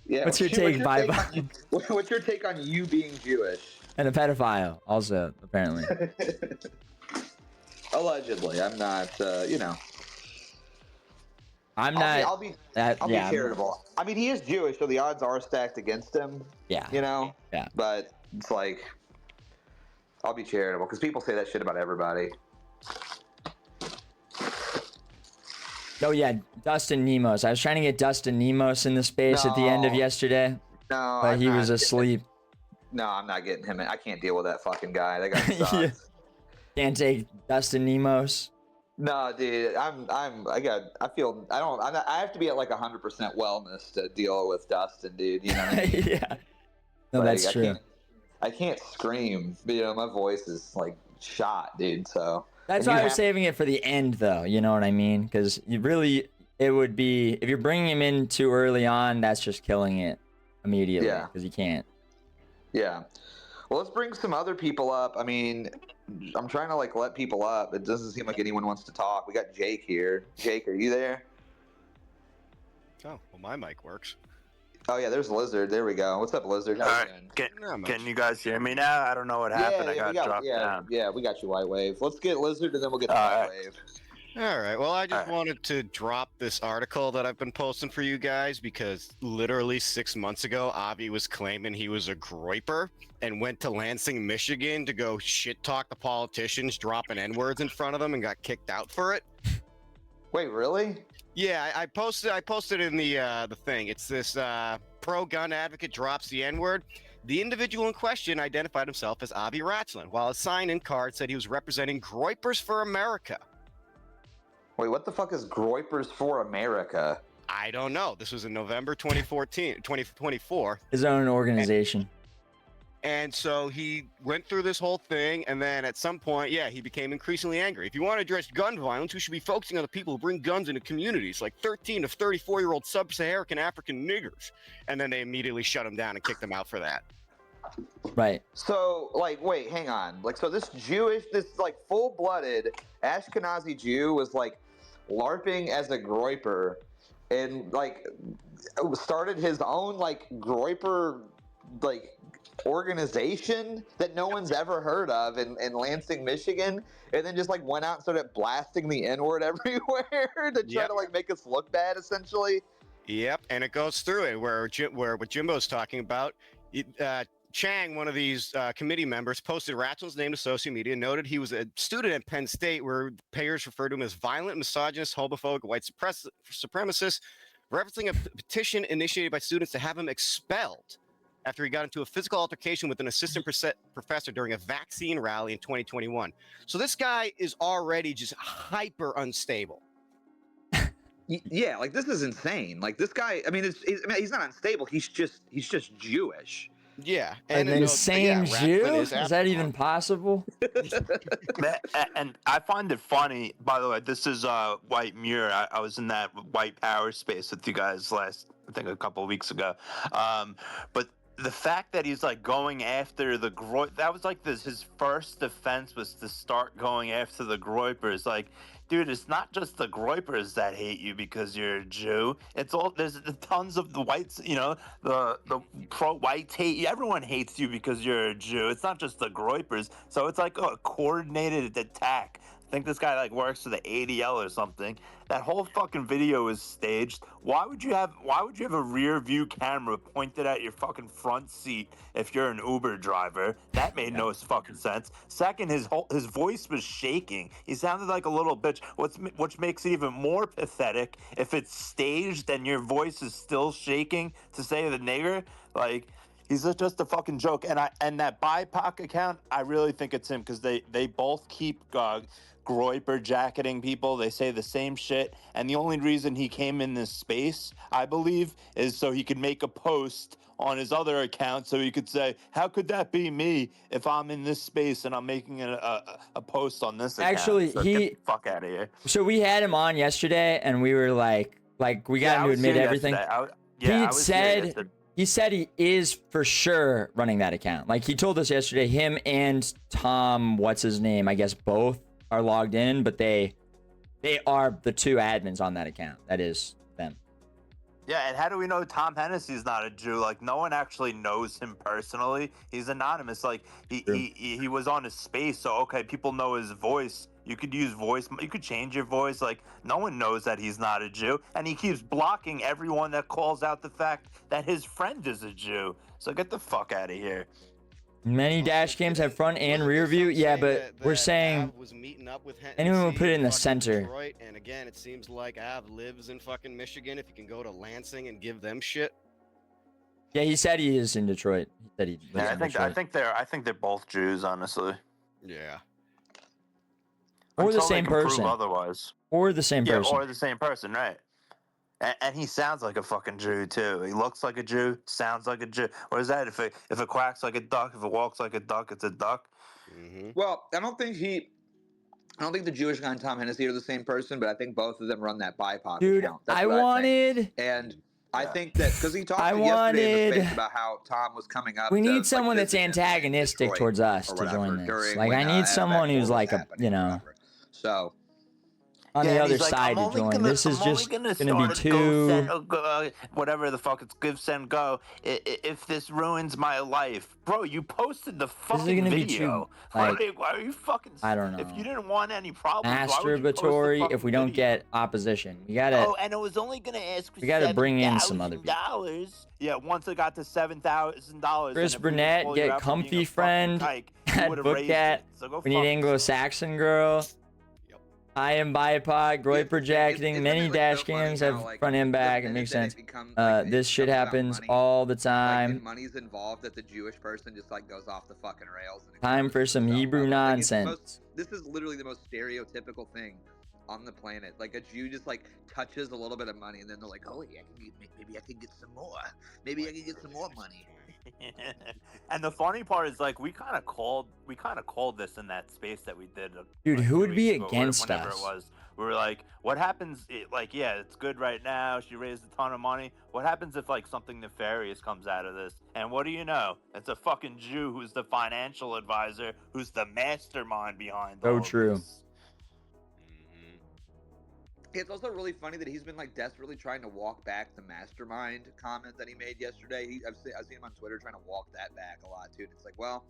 Yeah. What's your take, BIPOC? What's your take on you being Jewish? And a pedophile, also, apparently. Allegedly, I'm not. I'm not. I'll be yeah, charitable. I mean, he is Jewish, so the odds are stacked against him. Yeah. Yeah. But it's like, I'll be charitable because people say that shit about everybody. Oh yeah, Dustin Nemos. I was trying to get Dustin Nemos in the space at the end of yesterday, No, but he was asleep. No, I'm not getting him in. I can't deal with that fucking guy. That guy sucks. Yeah. Can't take Dustin Nemos. No, dude, I have to be at like 100% wellness to deal with Dustin, dude. You know what I mean? Yeah. No, Like, that's true. I can't scream. You know, my voice is like shot, dude. So That's why I was saving it for the end, though. You know what I mean? Because it would be, if you're bringing him in too early on, that's just killing it immediately. Yeah. Because you can't. Yeah. Well, let's bring some other people up. I mean, I'm trying to like let people up. It doesn't seem like anyone wants to talk. We got Jake here. Jake, are you there? Oh, well, my mic works. Oh yeah, there's Lizard. There we go. What's up, Lizard? How you doing? Can you guys hear me now? I don't know what happened. I got dropped down. Yeah, we got you, White Wave. Let's get Lizard and then we'll get the White Wave. All right. Well, I just wanted to drop this article that I've been posting for you guys because literally 6 months ago, Avi was claiming he was a groiper and went to Lansing, Michigan to go shit talk the politicians, dropping N-words in front of them, and got kicked out for it. Wait, really? Yeah, I posted in the thing. It's this pro-gun advocate drops the N-word. The individual in question identified himself as Avi Ratzlin, while his sign-in card said he was representing Groypers for America. Wait, what the fuck is Groypers for America? I don't know. This was in November 2024. His own organization. And so he went through this whole thing, and then at some point, he became increasingly angry. If you want to address gun violence, we should be focusing on the people who bring guns into communities, like 13 to 34-year-old sub-Saharan African niggers. And then they immediately shut him down and kicked him out for that. Right. So, like, wait, hang on. Like, so this like full-blooded Ashkenazi Jew was like LARPing as a groiper and like started his own like groiper like organization that no one's ever heard of in Lansing, Michigan, and then just like went out and started blasting the N-word everywhere to try to like make us look bad, essentially. Yep, and it goes through it where what Jimbo's talking about. Chang, one of these committee members, posted Ratzlin's name to social media and noted he was a student at Penn State where payers referred to him as violent, misogynist, homophobic, white supremacist, referencing a petition initiated by students to have him expelled after he got into a physical altercation with an assistant professor during a vaccine rally in 2021. So this guy is already just hyper unstable. Yeah, like this is insane. Like this guy, I mean, he's not unstable. He's just Jewish. Yeah, and an insane Jew? Is that even possible? And I find it funny, by the way, this is White Muir. I was in that White Power space with you guys I think a couple of weeks ago. But the fact that he's like going after the that was like his first defense was to start going after the groypers. Like, dude, it's not just the groypers that hate you because you're a Jew. It's there's tons of the whites, the pro-whites hate you. Everyone hates you because you're a Jew. It's not just the groypers. So it's like a coordinated attack I think this guy like works for the ADL or something. That whole fucking video is staged. Why would you have a rear view camera pointed at your fucking front seat if you're an Uber driver? That made no fucking sense. Second, his voice was shaking. He sounded like a little bitch. Which makes it even more pathetic if it's staged and your voice is still shaking to say the nigger. Like, he's just a fucking joke. And that BIPOC account, I really think it's him because they both keep Groiper jacketing people. They say the same shit. And the only reason he came in this space, I believe, is so he could make a post on his other account so he could say, how could that be me if I'm in this space and I'm making a post on this account? Actually, so get the fuck out of here. So we had him on yesterday, and we were like we got him to admit everything. He said he is for sure running that account. Like, he told us yesterday, him and Tom, what's his name? I guess both are logged in, but they are the two admins on that account. That is them. Yeah, and how do we know Tom Hennessy's not a Jew? Like, no one actually knows him personally. He's anonymous. Like, he was on his space, so okay, people know his voice. You could use voice. You could change your voice. Like, no one knows that he's not a Jew, and he keeps blocking everyone that calls out the fact that his friend is a Jew. So get the fuck out of here. Many dash cams have front and rear view. Yeah, but we're saying was meeting up with anyone will put it in the center. Detroit, and again, it seems like Av lives in fucking Michigan. If you can go to Lansing and give them shit. Yeah, he said he is in Detroit. He said he lives in Detroit. I think they're both Jews, honestly. Yeah. Or the Until same they can person. prove otherwise. Or the same person. Yeah, or the same person, right? And he sounds like a fucking Jew too. He looks like a Jew, sounds like a Jew. What is that? If it quacks like a duck, if it walks like a duck, it's a duck. Mm-hmm. Well, I don't think the Jewish guy and Tom Hennessy are the same person, but I think both of them run that BIPOC Dude, account. That's I what wanted. I think. And I think that because he talked yesterday in the space about how Tom was coming up. We to, need someone like, that's antagonistic towards us to join this. Like, I need someone who's like a, So. On the other side to join. This is just gonna be too. Whatever the fuck, it's Givesendgo. If this ruins my life, bro, you posted the fucking gonna video. Be too, why are you fucking? I don't know. If you didn't want any problems, masturbatory. If we don't get opposition, we gotta. Oh, and it was only gonna ask. We gotta bring in some other people. Yeah, once it got to $7,000. Chris Burnett, get comfy friend. At book at. We need Anglo-Saxon girl. I am BIPOC, Groiper jacketing, many dash cams have front and back. It makes sense. This shit happens all the time. Like, money's involved, that the Jewish person just like goes off the fucking rails. And time for some Hebrew nonsense. This is literally the most stereotypical thing on the planet. Like, a Jew just like touches a little bit of money, and then they're like, "Oh yeah, maybe I can get some more. Maybe I can get some more money." And the funny part is, like, we kind of called this in that space that we did. Dude, like, who would be ago, against whenever us? It was. We were like, what happens? Like, yeah, it's good right now. She raised a ton of money. What happens if like something nefarious comes out of this? And what do you know? It's a fucking Jew who's the financial advisor, who's the mastermind behind. So true. This. It's also really funny that he's been like desperately trying to walk back the mastermind comment that he made yesterday. I've seen him on Twitter trying to walk that back a lot too. And it's like, well,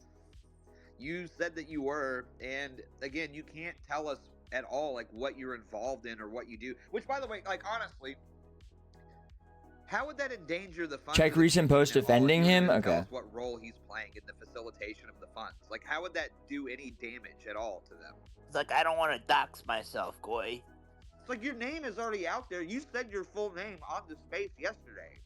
you said that you were, and again, you can't tell us at all like what you're involved in or what you do. Which, by the way, like, honestly, how would that endanger the funds? Check recent post defending him. Okay. What role he's playing in the facilitation of the funds? Like, how would that do any damage at all to them? It's like, I don't want to dox myself, Goy. It's like, your name is already out there. You said your full name on the space yesterday.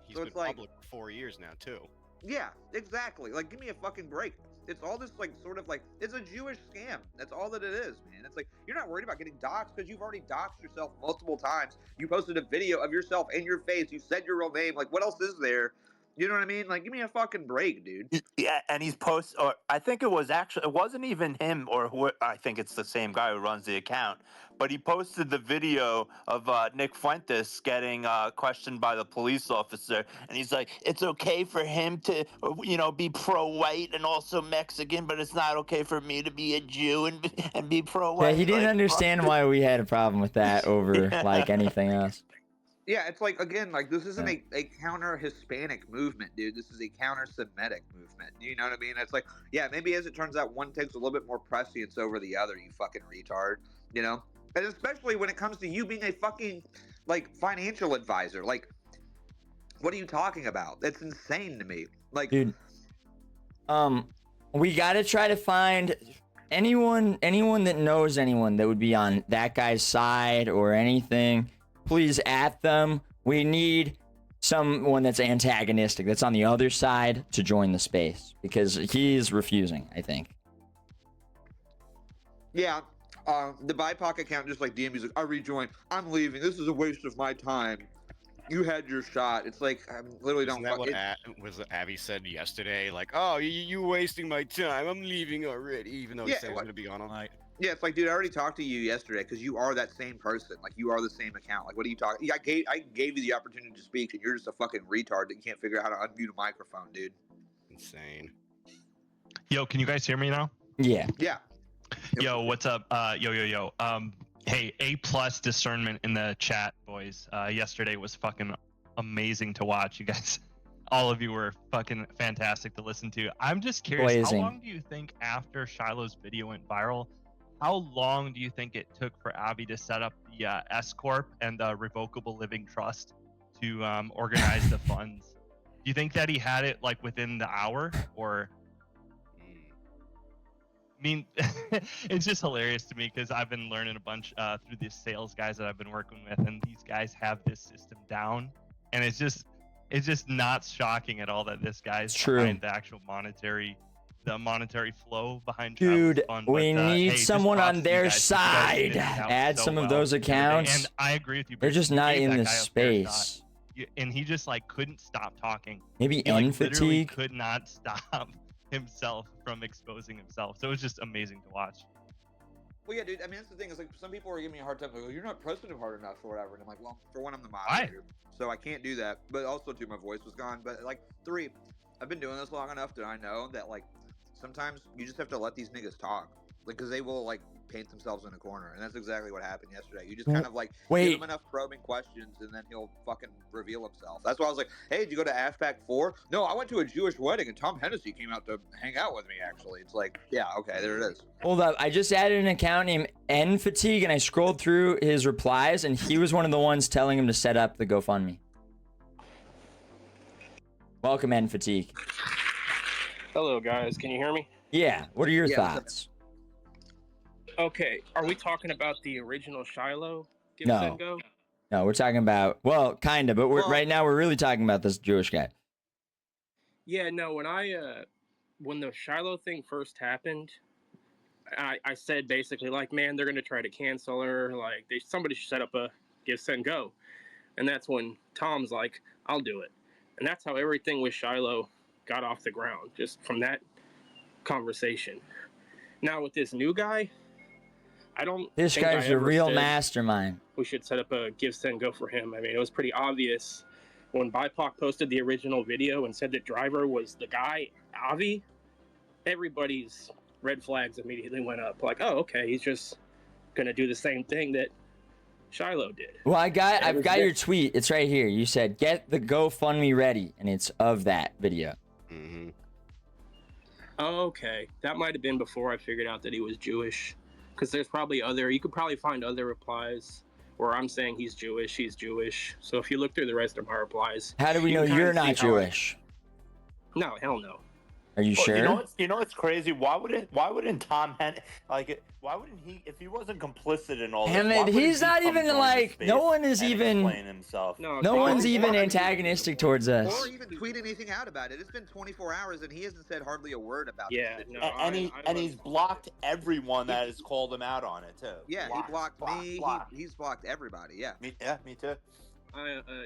He's been public for 4 years now, too. Yeah, exactly. Like, give me a fucking break. It's all this, like, sort of like, it's a Jewish scam. That's all that it is, man. It's like, you're not worried about getting doxxed because you've already doxxed yourself multiple times. You posted a video of yourself and your face. You said your real name. Like, what else is there? You know what I mean? Like, give me a fucking break, dude. Yeah, and he's or I think it wasn't even him, or who, I think it's the same guy who runs the account, but he posted the video of Nick Fuentes getting questioned by the police officer, and he's like, it's okay for him to, be pro-white and also Mexican, but it's not okay for me to be a Jew and be pro-white. Yeah, he didn't understand why we had a problem with that over like anything else. Yeah, it's like, again, like, this isn't a counter-Hispanic movement, dude. This is a counter-Semitic movement. You know what I mean? It's like, yeah, maybe as it turns out, one takes a little bit more prescience over the other, you fucking retard, you know? And especially when it comes to you being a fucking, like, financial advisor. Like, what are you talking about? That's insane to me. Like, dude, we gotta try to find anyone that knows anyone that would be on that guy's side or anything. Please at them. We need someone that's antagonistic, that's on the other side, to join the space, because he's refusing, I think. yeah, the BIPOC account just like DM's like, I rejoined. I'm leaving. This is a waste of my time. You had your shot. It's like, I literally Isn't don't. that what was Abby said yesterday? Like, oh, you wasting my time. I'm leaving already, even though he said he was going to be on all night. Yeah, it's like, dude, I already talked to you yesterday because you are that same person. Like, you are the same account. Like, what are you talking? Yeah, I gave you the opportunity to speak, and you're just a fucking retard that can't figure out how to unmute a microphone, dude. Insane. Yo, can you guys hear me now? Yeah. Yeah. Yo, what's up? Yo. Hey, A+ discernment in the chat, boys. Yesterday was fucking amazing to watch. You guys, all of you were fucking fantastic to listen to. I'm just curious, Blazing. How long do you think after Shiloh's video went viral, how long do you think it took for Abby to set up the S Corp and the Revocable Living Trust to organize the funds? Do you think that he had it like within the hour, or? I mean, it's just hilarious to me because I've been learning a bunch through these sales guys that I've been working with, and these guys have this system down, and it's just not shocking at all that this guy's behind the actual monetary flow behind. Dude, fund. we need hey, someone on their side. Add some of those accounts. And I agree with you. They're just not in this space. And he just like couldn't stop talking. Maybe he, like, fatigue. Literally could not stop himself from exposing himself. So it was just amazing to watch. Well, yeah, dude. I mean, that's the thing. Is like some people are giving me a hard time. Like, oh, you're not pressing him hard enough or whatever. And I'm like, well, for one, I'm the moderator, so I can't do that. But also, too, my voice was gone. But like, three, I've been doing this long enough that I know that like sometimes you just have to let these niggas talk, like, because they will like paint themselves in a corner, and that's exactly what happened yesterday. You just kind of like give him enough probing questions, and then he'll fucking reveal himself. That's why I was like, hey, did you go to AFPAC 4? No, I went to a Jewish wedding, and Tom Hennessy came out to hang out with me, actually. It's like, yeah, okay, there it is. Hold up, I just added an account named Fatigue, and I scrolled through his replies, and he was one of the ones telling him to set up the GoFundMe. Welcome, Fatigue. Hello, guys. Can you hear me? Yeah, what are your thoughts? Okay, are we talking about the original Shiloh Givesendgo? No, we're talking about, well, kind of, but right now we're really talking about this Jewish guy. Yeah, no, when the Shiloh thing first happened, I said basically like, man, they're going to try to cancel her. Like, somebody should set up a Givesendgo. And that's when Tom's like, I'll do it. And that's how everything with Shiloh got off the ground, just from that conversation. Now with this new guy, This guy's a real mastermind. We should set up a Givesendgo for him. I mean, it was pretty obvious when BIPOC posted the original video and said that Driver was the guy, Avi. Everybody's red flags immediately went up. Like, oh, okay, he's just gonna do the same thing that Shiloh did. Well, I've got your tweet. It's right here. You said get the GoFundMe ready, and it's of that video. Mm-hmm. Oh, okay, that might have been before I figured out that he was Jewish. Because there's probably you could probably find other replies where I'm saying he's Jewish. So if you look through the rest of my replies. How do we know you're not Jewish? No, hell no. Are you sure? You know what's crazy? Why wouldn't Tom why wouldn't he, if he wasn't complicit in all this? And he's not even like, no one is even, no one's even antagonistic towards us. Or even tweet anything out about it. It's been 24 hours and he hasn't said hardly a word about it. Yeah, no, and he's blocked everyone that has called him out on it too. Yeah, he blocked me. He's blocked everybody. Yeah. Me too.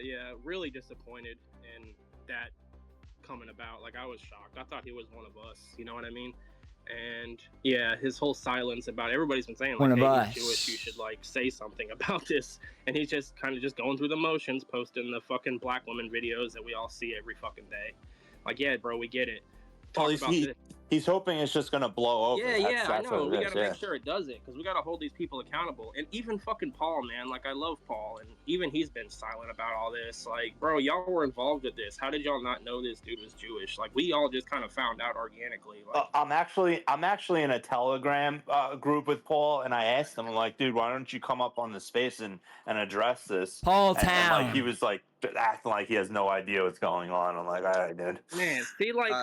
Yeah, really disappointed in that coming about. Like, I was shocked. I thought he was one of us. You know what I mean? And yeah, his whole silence about everybody's been saying like, hey, he's Jewish, you should like say something about this. And he's just kind of just going through the motions, posting the fucking black woman videos that we all see every fucking day. Like, yeah, bro, we get it. He's hoping it's just gonna blow over. Yeah, I That's know. what We it gotta is, make sure it doesn't, because we gotta hold these people accountable. And even fucking Paul, man, like I love Paul, and even he's been silent about all this. Like, bro, y'all were involved with this. How did y'all not know this dude was Jewish? Like, we all just kind of found out organically. Like, I'm actually in a Telegram group with Paul, and I asked him, I'm like, dude, why don't you come up on the space and address this? Paul And like Town. he was like acting like he has no idea what's going on. I'm like, all right, dude. man, see, like.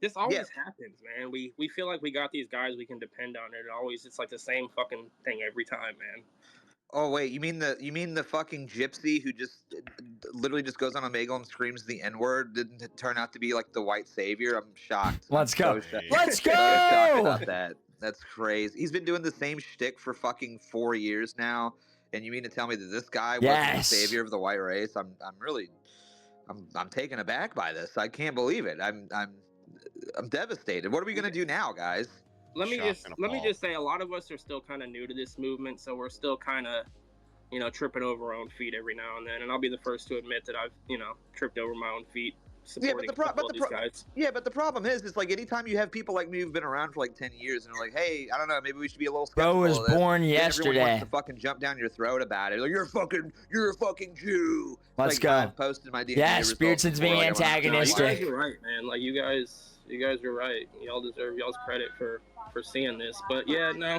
This always Yeah. happens, man. We feel like we got these guys we can depend on, and it's like the same fucking thing every time, man. Oh wait, you mean the fucking gypsy who just literally just goes on Omegle and screams the N-word didn't turn out to be like the white savior? I'm shocked. Let's go. Let's So shocked go. about that. That's crazy. He's been doing the same shtick for fucking 4 years now, and you mean to tell me that this guy wasn't the savior of the white race? I'm taken aback by this. I can't believe it. I'm devastated. What are we gonna do now, guys? Let me just say, a lot of us are still kind of new to this movement, so we're still kind of, tripping over our own feet every now and then. And I'll be the first to admit that I've, tripped over my own feet supporting these guys. Yeah, but the problem is like anytime you have people like me who've been around for like 10 years and are like, hey, I don't know, maybe we should be a little skeptical. Bro was of this, born then yesterday. Everyone wants to fucking jump down your throat about it. Like, you're a fucking Jew. Let's like, go. I posted my DNA Yes, Beardson's being antagonistic. You guys are right, man. Like, you guys are right. Y'all deserve y'all's credit for seeing this. But yeah, no.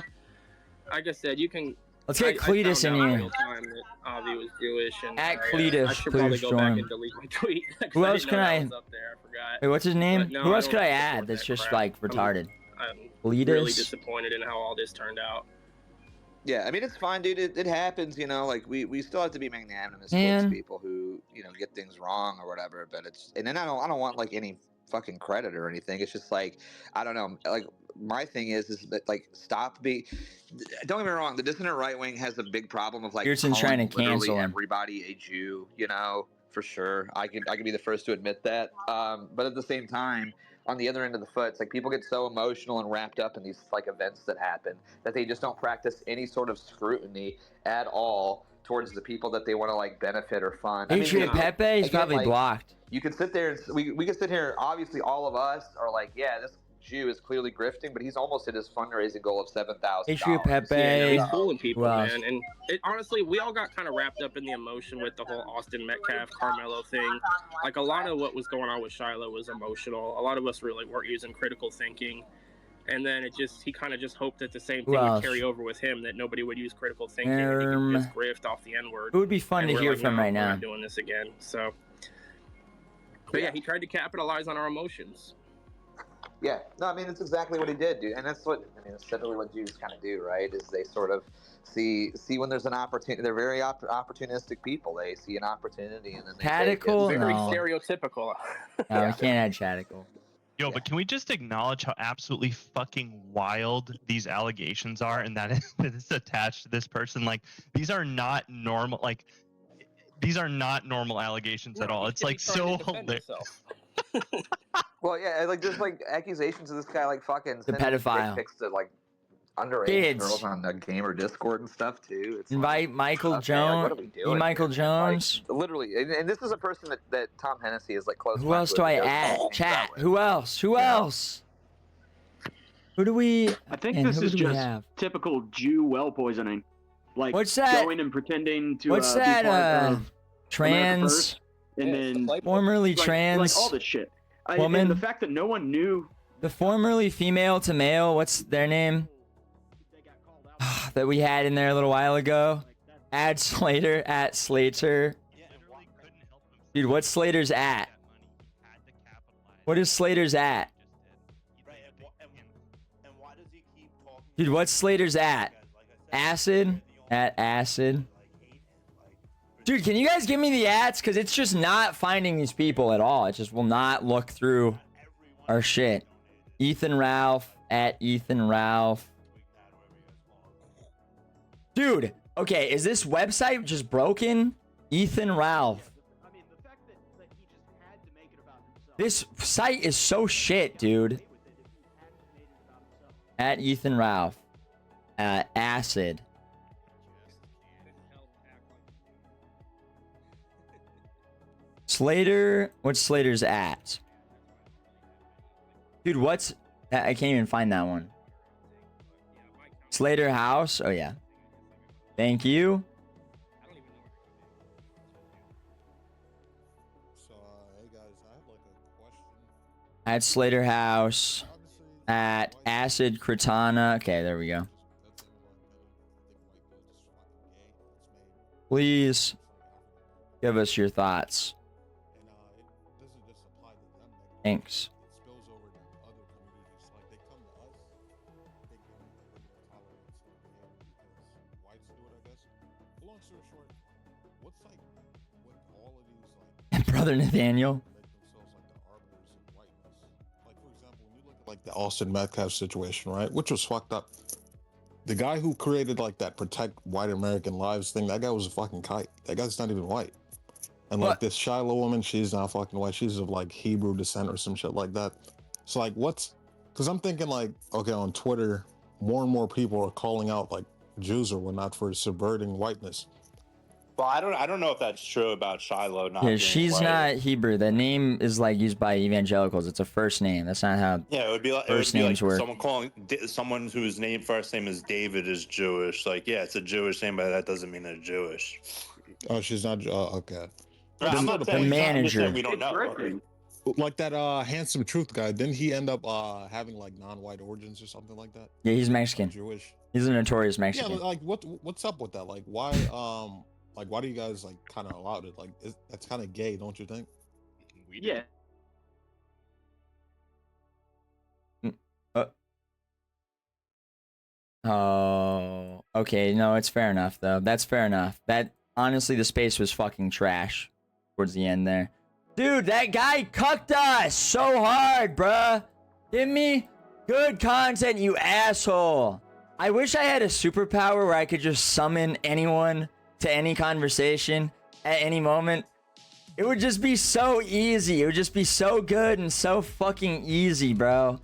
Like I said, you can. Let's get Cletus in here. Time that Avi was Jewish, and at Cletus, I should probably please go join. back and delete my tweet. Who else can I? Up there. I forgot. Wait, what's his name? No, Who else I could I don't add support that's that just crap. like retarded? I'm Cletus? really disappointed in how all this turned out. Yeah, I mean, it's fine, dude. It happens, like we still have to be magnanimous Man. towards people who, get things wrong or whatever. But and then I don't want like any fucking credit or anything. It's just like, I don't know. Like my thing is that like don't get me wrong. The dissonant right wing has a big problem of like Beardson's trying to literally cancel him. everybody a Jew, for sure. I can be the first to admit that. But at the same time, on the other end of the foot, it's like people get so emotional and wrapped up in these like events that happen that they just don't practice any sort of scrutiny at all towards the people that they want to like benefit or fund. Adrian Pepe is probably like, blocked. You can sit there and we can sit here. Obviously, all of us are like, yeah, this Jew is clearly grifting, but he's almost hit his fundraising goal of $7,000. Adrian Pepe. Yeah, he's fooling people, man. And honestly, we all got kind of wrapped up in the emotion with the whole Austin Metcalf, Carmelo thing. Like, a lot of what was going on with Shiloh was emotional. A lot of us really weren't using critical thinking. And then he kind of just hoped that the same thing would carry over with him, that nobody would use critical thinking and he could just grift off the N-word. It would be fun to hear from right now. We're not doing this again. So, but yeah, he tried to capitalize on our emotions. Yeah, no, I mean, it's exactly what he did, dude. And that's essentially what Jews kind of do, right? Is they sort of see when there's an opportunity. They're very opportunistic people. They see an opportunity and then they Chatical? take it. Very stereotypical. No, we can't add Chatical. Yo, but can we just acknowledge how absolutely fucking wild these allegations are, and that it's attached to this person? Like, these are not normal. Like, these are not normal allegations at all. It's like so hilarious. Well, yeah, like there's like accusations of this guy like fucking The pedophile. pics to like underage Kids. girls on the gamer Discord and stuff too. It's Invite Michael Jones. What are we doing? Michael Jones. Like, literally, and this is a person that Tom Hennessy is like close. Who else do I add? Chat. Who else? Who else? Who do we? I think man, this who is do we just have? typical Jew well poisoning. Like What's that? going and pretending to What's be that? part of Trans. America First, and then Formerly like, trans. like all this shit. Woman. And the fact that no one knew. The formerly female to male. What's their name? That we had in there a little while ago. Add Slater at Slater. Dude, what's Slater's at? What is Slater's at? Dude, what's Slater's at? Acid? At Acid. Dude, can you guys give me the ads? Because it's just not finding these people at all. It just will not look through our shit. Ethan Ralph at Ethan Ralph. Dude, okay, is this website just broken? Ethan Ralph. This site is so shit, dude. At Ethan Ralph. Acid. Slater. What's Slater's at? Dude, what's I can't even find that one. Slater House. Oh yeah. Thank you. Hey guys, I have like a question. At Slater House. At Acid Cortana. Okay, there we go. Please give us your thoughts. Thanks. Brother Nathaniel. Like the Austin Metcalf situation, right? Which was fucked up. The guy who created like that protect white American lives thing, that guy was a fucking kite. That guy's not even white. And like this Shiloh woman, she's not fucking white. She's of like Hebrew descent or some shit like that. So like because I'm thinking like, okay, on Twitter, more and more people are calling out like Jews or whatnot for subverting whiteness. Well, I don't know if that's true about Shiloh not. Yeah, being she's white. not Hebrew. The name is like used by evangelicals. It's a first name. That's not how. Yeah, it would be like work. someone calling someone whose first name is David is Jewish. Like, yeah, it's a Jewish name, but that doesn't mean they're Jewish. Oh, she's not. Okay. I'm not saying, manager. we don't know. Like that Handsome Truth guy, didn't he end up having like non-white origins or something like that? Yeah, he's Mexican. Jewish. He's a notorious Mexican. Yeah, like what's up with that? Like why why do you guys like kind of allowed it? Like that's kind of gay, don't you think? Yeah. Oh, okay. No, it's fair enough though. That's fair enough. That honestly, the space was fucking trash towards the end there. Dude, that guy cucked us so hard, bruh. Give me good content, you asshole. I wish I had a superpower where I could just summon anyone to any conversation at any moment. It would just be so easy. It would just be so good and so fucking easy, bro.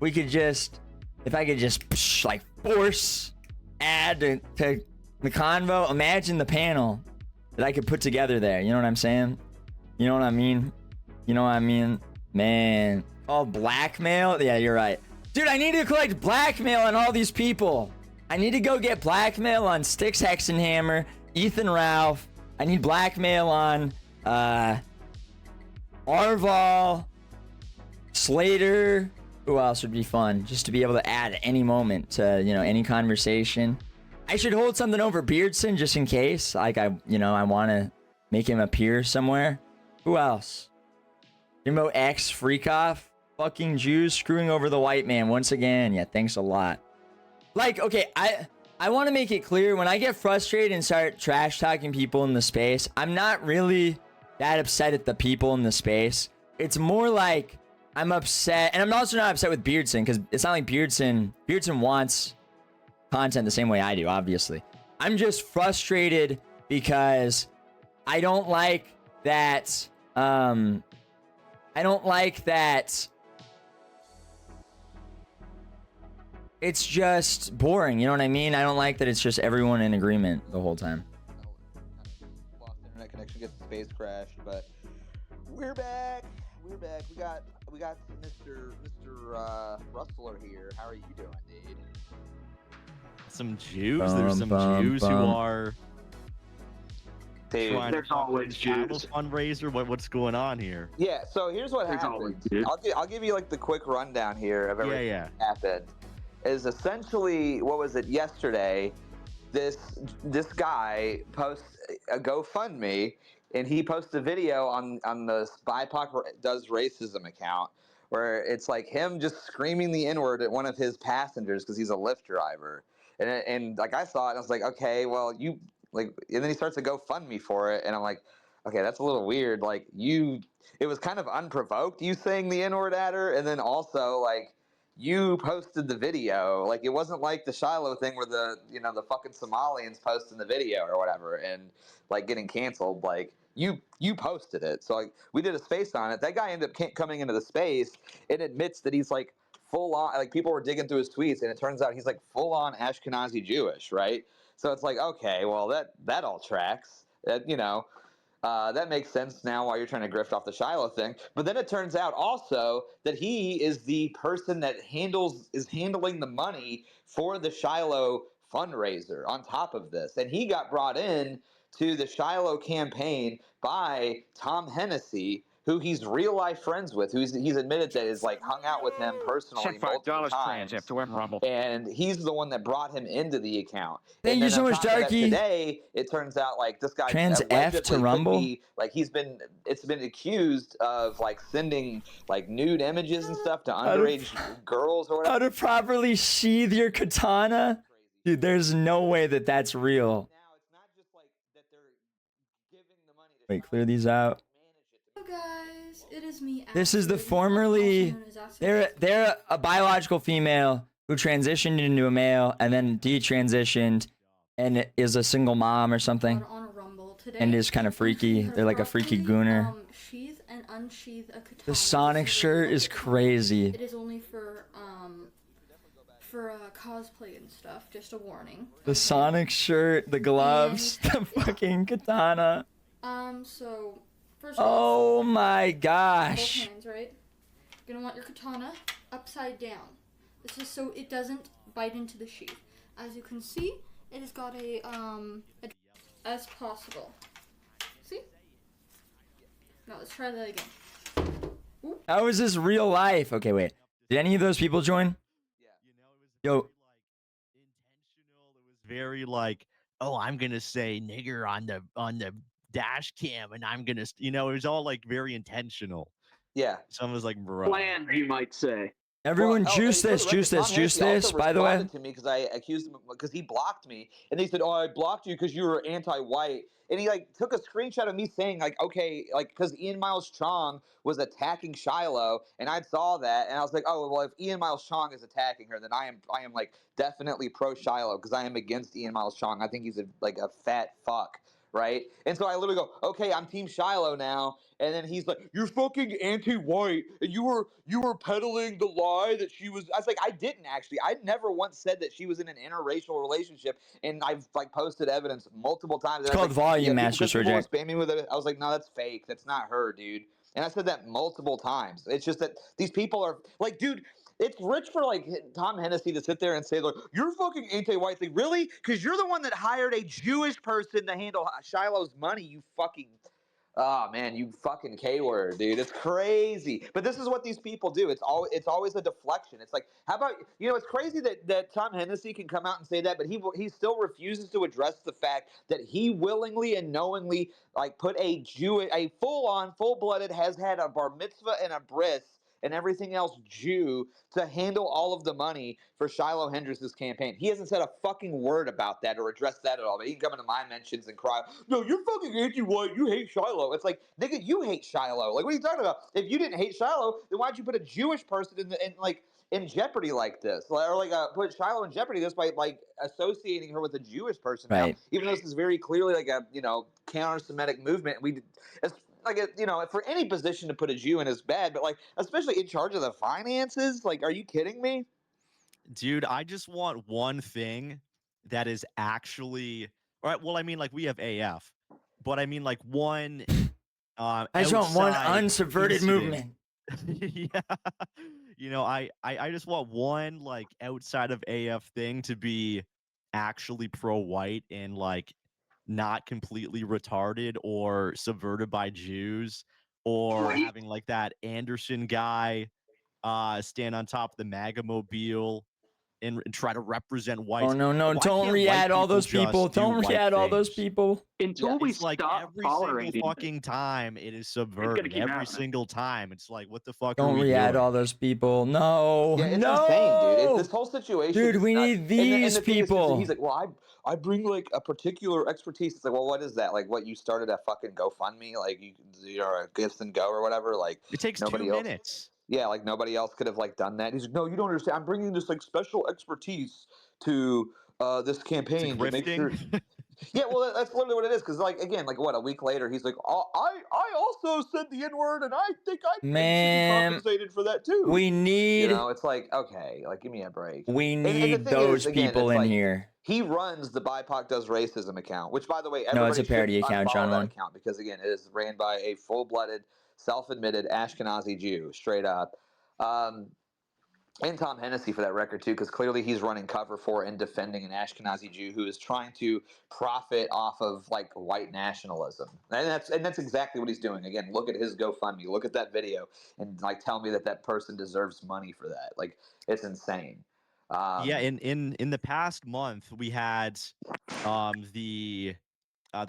We could just, if I could just like force add to the convo, imagine the panel that I could put together there. You know what I'm saying? You know what I mean? You know what I mean? Man. Oh, blackmail? Yeah, you're right. Dude, I need to collect blackmail on all these people. I need to go get blackmail on Styx Hexenhammer, Ethan Ralph. I need blackmail on Arval, Slater. Who else would be fun? Just to be able to add at any moment to, you know, any conversation. I should hold something over Beardson just in case. Like I want to make him appear somewhere. Who else? Jimbo X Freakoff. Fucking Jews screwing over the white man once again. Yeah, thanks a lot. Like, okay, I want to make it clear, when I get frustrated and start trash talking people in the space, I'm not really that upset at the people in the space. It's more like I'm upset, and I'm also not upset with Beardson, because it's not like Beardson wants content the same way I do, obviously. I'm just frustrated because I don't like that, it's just boring, you know what I mean? I don't like that it's just everyone in agreement the whole time. Lost internet connection, gets the space crashed, but we're back. We got Mr. Rustler here. How are you doing, dude? Some Jews. There's some Jews who are Dude, trying to there's always Jews. fundraiser. What's going on here? Yeah, so here's what There's happened. always Jews. I'll give you like the quick rundown here of everything that happened. Is essentially, what was it, yesterday, this guy posts a GoFundMe, and he posts a video on the BIPOC Does Racism account, where it's like him just screaming the N-word at one of his passengers because he's a Lyft driver. And like I saw it, and I was like, okay, well, you like, and then he starts a GoFundMe for it, and I'm like, okay, that's a little weird. Like, it was kind of unprovoked, you saying the N-word at her, and then also like you posted the video. Like, it wasn't like the Shiloh thing where the fucking Somalians posting the video or whatever and like getting canceled. Like, you posted it. So like we did a space on it. That guy ended up coming into the space and admits that he's like full on, like people were digging through his tweets, and it turns out he's like full on Ashkenazi Jewish, right? So it's like, okay, well that all tracks. That makes sense now why you're trying to grift off the Shiloh thing. But then it turns out also that he is the person that is handling the money for the Shiloh fundraiser on top of this. And he got brought in to the Shiloh campaign by Tom Hennessy, who he's real life friends with, he's admitted that is like hung out with him personally Sent multiple $5 times. transit to M Rumble. And he's the one that brought him into the account. Thank and you then so on much, top of that, Darky. today, it turns out like this guy Trans F to allegedly Rumble? could be like it's been accused of like sending like nude images and stuff to underage girls or whatever. How to properly sheathe your katana? Dude, there's no way that that's real. Now it's not just like that they're giving the money to Wait, clear these out. Hello guys, it is me. This is the Ashley, formerly also known as Ashley. they're a biological female who transitioned into a male and then detransitioned and is a single mom or something On a rumble today. and is kind of freaky. They're like a freaky gooner. Sheath and unsheath a katana. The Sonic shirt is crazy. It is only for cosplay and stuff. Just a warning. The Sonic shirt, the gloves, the fucking katana. So first Oh my both gosh. hands, right? You're gonna want your katana upside down. This is so it doesn't bite into the sheath. As you can see, it has got a as possible. See? Now let's try that again. Ooh. How is this real life? Okay, wait. Did any of those people join? Yo, Very like, oh, I'm gonna say nigger on the dash cam, and I'm gonna, it was all like very intentional. Yeah. Someone's like, bro. Plan, you might say. everyone Well, juice and this, for the juice record, this, Tom juice Hennessy this, also by the way. responded to me because I accused him because he blocked me, and they said, "Oh, I blocked you because you were anti-white." And he like took a screenshot of me saying like, "Okay," like because Ian Miles Chong was attacking Shiloh, and I saw that, and I was like, "Oh, well, if Ian Miles Chong is attacking her, then I am like definitely pro Shiloh because I am against Ian Miles Chong. I think he's like a fat fuck." Right? And so I literally go, okay, I'm Team Shiloh now. And then he's like, "You're fucking anti-white, and you were peddling the lie that she was." I was like, "I didn't actually. I never once said that she was in an interracial relationship, and I've like posted evidence multiple times." It's And I was called like, volume because masters, people were Reject. spamming with it. I was like, "No, that's fake. That's not her, dude." And I said that multiple times. It's just that these people are like, dude. It's rich for like Tom Hennessy to sit there and say, "Look, you're fucking anti-white thing, really? Because you're the one that hired a Jewish person to handle Shiloh's money. You fucking, oh man, you fucking K-word, dude. It's crazy." But this is what these people do. It's always a deflection. It's like, how about it's crazy that Tom Hennessy can come out and say that, but he still refuses to address the fact that he willingly and knowingly like put a full-blooded, has had a bar mitzvah and a bris and everything else Jew to handle all of the money for Shiloh Hendrix' campaign. He hasn't said a fucking word about that or addressed that at all. But he can come into my mentions and cry, "No, you're fucking anti-white. You hate Shiloh." It's like, nigga, you hate Shiloh. Like, what are you talking about? If you didn't hate Shiloh, then why'd you put a Jewish person in jeopardy like this, or like put Shiloh in jeopardy just by like associating her with a Jewish person Right. now, even though this is very clearly like a counter-Semitic movement. It's like for any position to put a Jew in is bad, but like especially in charge of the finances. Like, are you kidding me? Dude, I just want one thing that is actually all right. Well, I mean, like we have AF, but I mean like one. I just want one outside unsubverted incident. movement. Yeah, I just want one like outside of AF thing to be actually pro-white and like not completely retarded or subverted by Jews or having like that Anderson guy stand on top of the MAGA mobile and try to represent white. Oh no, Why don't can't re-add white all those just people. do Don't white re-add all those things? people. Until we It's like stop every tolerating single it. fucking time it is gonna subverted. keep Every happening. single time. It's like, what the fuck are Don't we re-add doing? all those people. No, Yeah, it's no. insane, dude. This whole situation, Dude, is we nuts. need And these the thing is, people. he's like, "Well, I bring like a particular expertise." It's like, well, what is that? Like, what, you started a fucking GoFundMe? Like, you're a Givesendgo or whatever? Like, It takes nobody 2 else. minutes. Yeah, like nobody else could have like done that. He's like, "No, you don't understand. I'm bringing this like special expertise to this To campaign to make sure." grifting. Yeah, well, that's literally what it is. Because, like, again, like, what, a week later, he's like, oh, I also said the N-word, and I think I should be compensated for that, too. We need... You know, it's like, okay, like, give me a break. We and the need thing those is, again, people it's in like, here. he runs the BIPOC Does Racism account, which, by the way, No, everybody it's a parody should account, unfollow John that One. account because, again, it is ran by a full-blooded, self-admitted Ashkenazi Jew, straight up. And Tom Hennessy for that record too, because clearly he's running cover for and defending an Ashkenazi Jew who is trying to profit off of like white nationalism, and that's exactly what he's doing. Again, look at his GoFundMe, look at that video, and like tell me that that person deserves money for that. Like it's insane. Yeah, in the past month we had the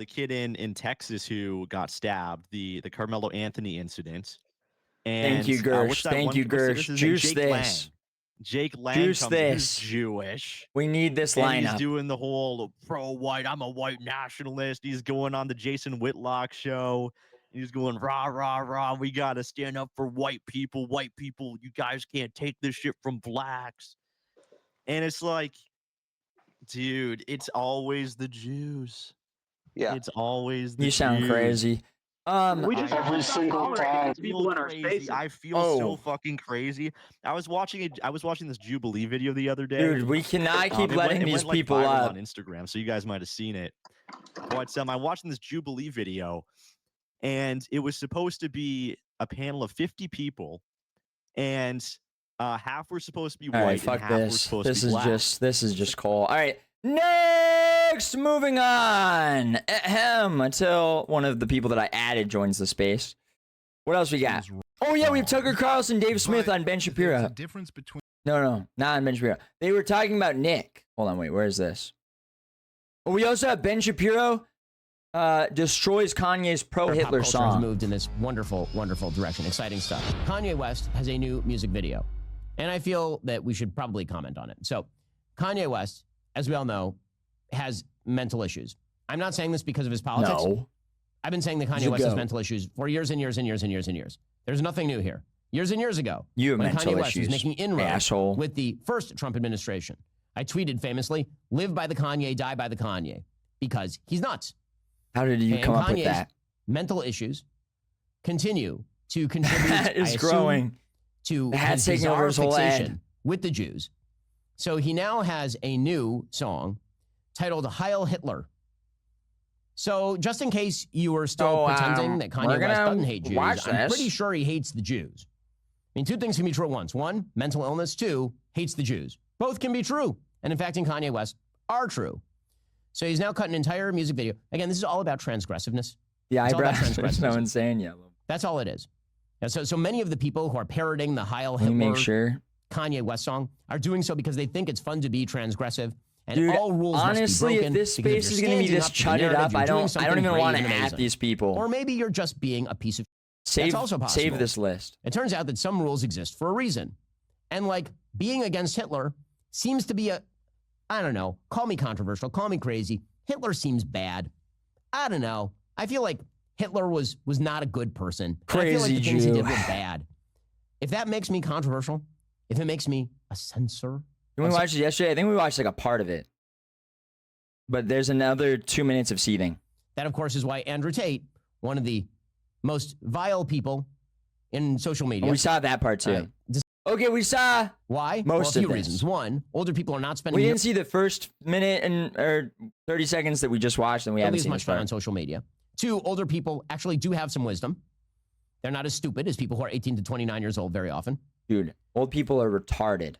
kid in Texas who got stabbed, the Carmelo Anthony incident. And Thank you, Gersh. Thank you, Gersh. Juice this. Jake Lang Juice comes this. He's Jewish. We need this and lineup. He's doing the whole pro-white, I'm a white nationalist. He's going on the Jason Whitlock show. He's going, rah, rah, rah. We got to stand up for white people. White people, you guys can't take this shit from blacks. And it's like, dude, it's always the Jews. Yeah. It's always the You sound Jews. crazy. We just every single time people in our spaces. I feel so fucking crazy. I was watching this Jubilee video the other day. Dude, we cannot keep letting these went, people viral up on Instagram, so you guys might have seen it. But I'm watching this Jubilee video, and it was supposed to be a panel of 50 people, and half were supposed to be white, All right, and fuck half were this. supposed This to be is black. this is just cool. All right, next, moving on. Ahem, until one of the people that I added joins the space. What else we got? Oh yeah, we have Tucker Carlson, Dave Smith on Ben Shapiro. There's a difference between No, not on Ben Shapiro. They were talking about Nick. Hold on, wait, where is this? Oh, we also have Ben Shapiro destroys Kanye's pro-Hitler song. Moved in this wonderful, wonderful direction. Exciting stuff. Kanye West has a new music video, and I feel that we should probably comment on it. So, Kanye West, as we all know, has mental issues. I'm not saying this because of his politics. No. I've been saying that Kanye West has mental issues for years and years and years and years and years. There's nothing new here. Years and years ago, You have when mental Kanye West issues, was making inroads asshole. with the first Trump administration, I tweeted famously, "Live by the Kanye, die by the Kanye," because he's nuts. How did you come up with that? Mental issues continue to contribute. That is I assume, growing. to The hat's his taking over his whole fixation head. with the Jews. So he now has a new song titled "Heil Hitler." So just in case you were still pretending that Kanye West doesn't hate Jews, I'm pretty sure he hates the Jews. I mean, two things can be true at once. One, mental illness. Two, hates the Jews. Both can be true. And in fact, in Kanye West, are true. So he's now cut an entire music video. Again, this is all about transgressiveness. The It's all about eyebrows are so transgressiveness. insane yellow. That's all it is. And so many of the people who are parroting the Heil Let me Hitler make sure. Kanye West song are doing so because they think it's fun to be transgressive. And Dude, all rules honestly, must be broken if this because space you're is going to be standing this up to the chutted narrative, up, you're I doing don't something even want to brave and at amazing. these people. Or maybe you're just being a piece of Save, That's also possible. save this list. It turns out that some rules exist for a reason. And like being against Hitler seems to be I don't know, call me controversial, call me crazy. Hitler seems bad. I don't know. I feel like Hitler was not a good person. And I feel like the things he did were bad. If that makes me controversial, if it makes me a censor. Didn't we watch it yesterday? I think we watched like a part of it. But there's another 2 minutes of seething. That, of course, is why Andrew Tate, one of the most vile people in social media. Oh, we saw that part too. Okay, we saw why? most well, a of few this. reasons. One, older people are not spending. We didn't see the first minute or 30 seconds that we just watched, and we haven't as seen much this fun part. on social media. Two, older people actually do have some wisdom. They're not as stupid as people who are 18 to 29 years old very often. Dude, old people are retarded.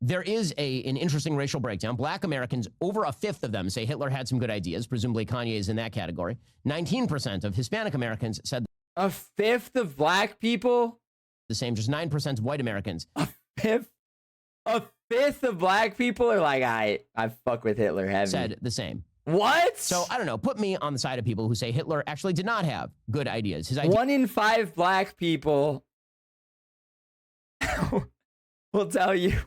There is an interesting racial breakdown. Black Americans, over a fifth of them say Hitler had some good ideas. Presumably Kanye is in that category. 19% of Hispanic Americans said a fifth of black people? The same, just 9% of white Americans. A fifth of black people are like, I fuck with Hitler heavy. Said the same. What? So, I don't know. Put me on the side of people who say Hitler actually did not have good ideas. His 1 in 5 black people will tell you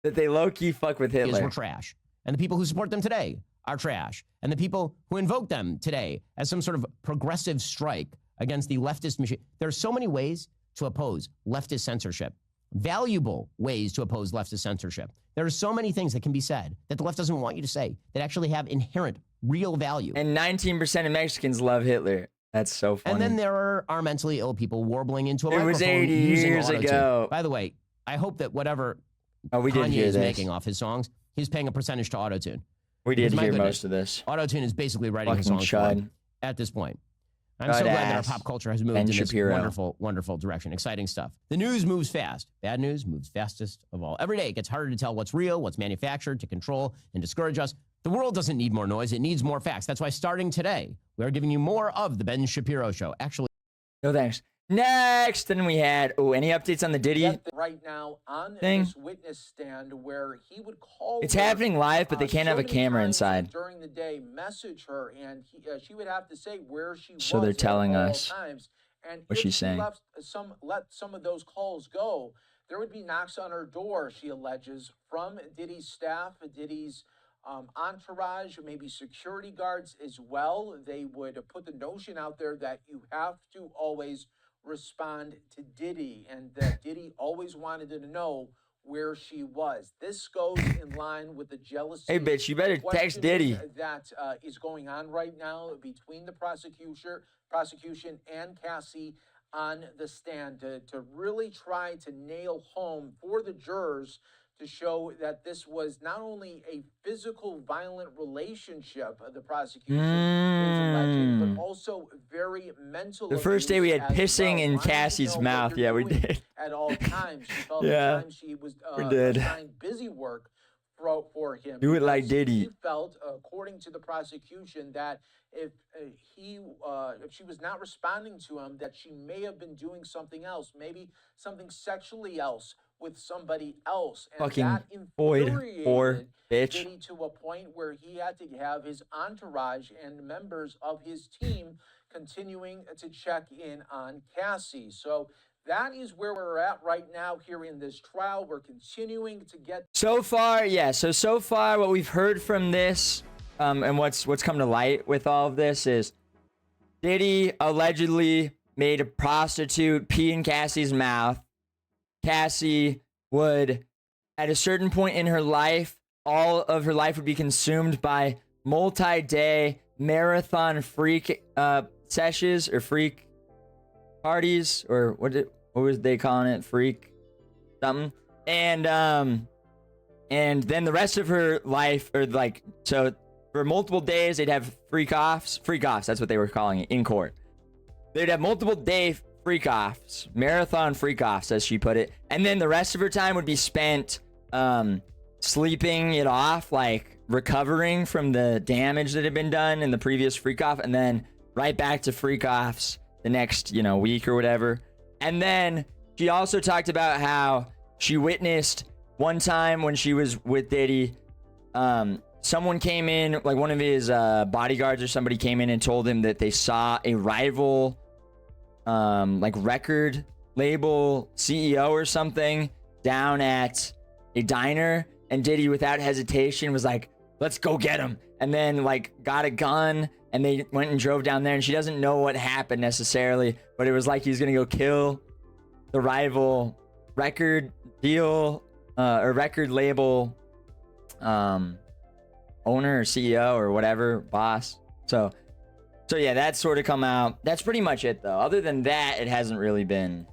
that they low-key fuck with Hitler. Were trash. And the people who support them today are trash. And the people who invoke them today as some sort of progressive strike against the leftist machine. There are so many ways to oppose leftist censorship. Valuable ways to oppose leftist censorship. There are so many things that can be said that the left doesn't want you to say that actually have inherent real value. And 19% of Mexicans love Hitler. That's so funny. And then there are mentally ill people warbling into a It microphone was 80 using years auto-tune. ago. By the way, I hope that whatever we did Kanye hear is this. making off his songs, he's paying a percentage to auto-tune. We did Because, my hear goodness, most of this. Auto-tune is basically writing his Fucking songs for him chud. at this point. I'm so glad that our pop culture has moved in this wonderful, wonderful direction. Exciting stuff. The news moves fast. Bad news moves fastest of all. Every day it gets harder to tell what's real, what's manufactured, to control and discourage us. The world doesn't need more noise. It needs more facts. That's why starting today, we are giving you more of the Ben Shapiro Show. Actually, no thanks. Next, and we had any updates on the Diddy right now on thing? this witness stand where he would call It's her, happening live, but they can't so have a many camera times inside. during the day, message her, and she would have to say where she So was they're at telling all us times. And what if she's she saying. let some of those calls go, there would be knocks on her door, she alleges, from Diddy's staff, Diddy's entourage, maybe security guards as well. They would put the notion out there that you have to always respond to Diddy, and that Diddy always wanted to know where she was. This goes in line with the jealousy. Hey, bitch, you better text Diddy. That is going on right now between the prosecution and Cassie on the stand to really try to nail home for the jurors to show that this was not only a physical violent relationship, the prosecution is alleging, but also very mental. The first day we had abuse as pissing well. in Wanting to Cassie's know mouth. what you're Yeah, we doing did. at all times. She felt Yeah, at times she was we did. assigned busy work for him. Do it like because Diddy. He felt, according to the prosecution, that if she was not responding to him, that she may have been doing something else, maybe something sexually else with somebody else. And Fucking that void infuriated whore, bitch. Diddy to a point where he had to have his entourage and members of his team continuing to check in on Cassie. So that is where we're at right now here in this trial. We're continuing to get So far, yeah. So far, what we've heard from this, and what's come to light with all of this is Diddy allegedly made a prostitute pee in Cassie's mouth. Cassie would, at a certain point in her life, all of her life would be consumed by multi-day marathon freak sessions or freak parties, or what was they calling it? Freak something. And then the rest of her life, or like, so for multiple days, they'd have freak offs. That's what they were calling it in court. They'd have multiple day freak offs, marathon freak offs, as she put it. And then the rest of her time would be spent sleeping it off, like recovering from the damage that had been done in the previous freak off, and then right back to freak offs the next, week or whatever. And then she also talked about how she witnessed one time when she was with Diddy, someone came in, like one of his bodyguards or somebody came in and told him that they saw a rival like record label CEO or something down at a diner, and Diddy without hesitation was like, let's go get him, and then like got a gun, and they went and drove down there, and she doesn't know what happened necessarily, but it was like he was gonna go kill the rival record deal or record label owner or CEO or whatever, boss. So yeah, that's sort of come out. That's pretty much it, though. Other than that, it hasn't really been.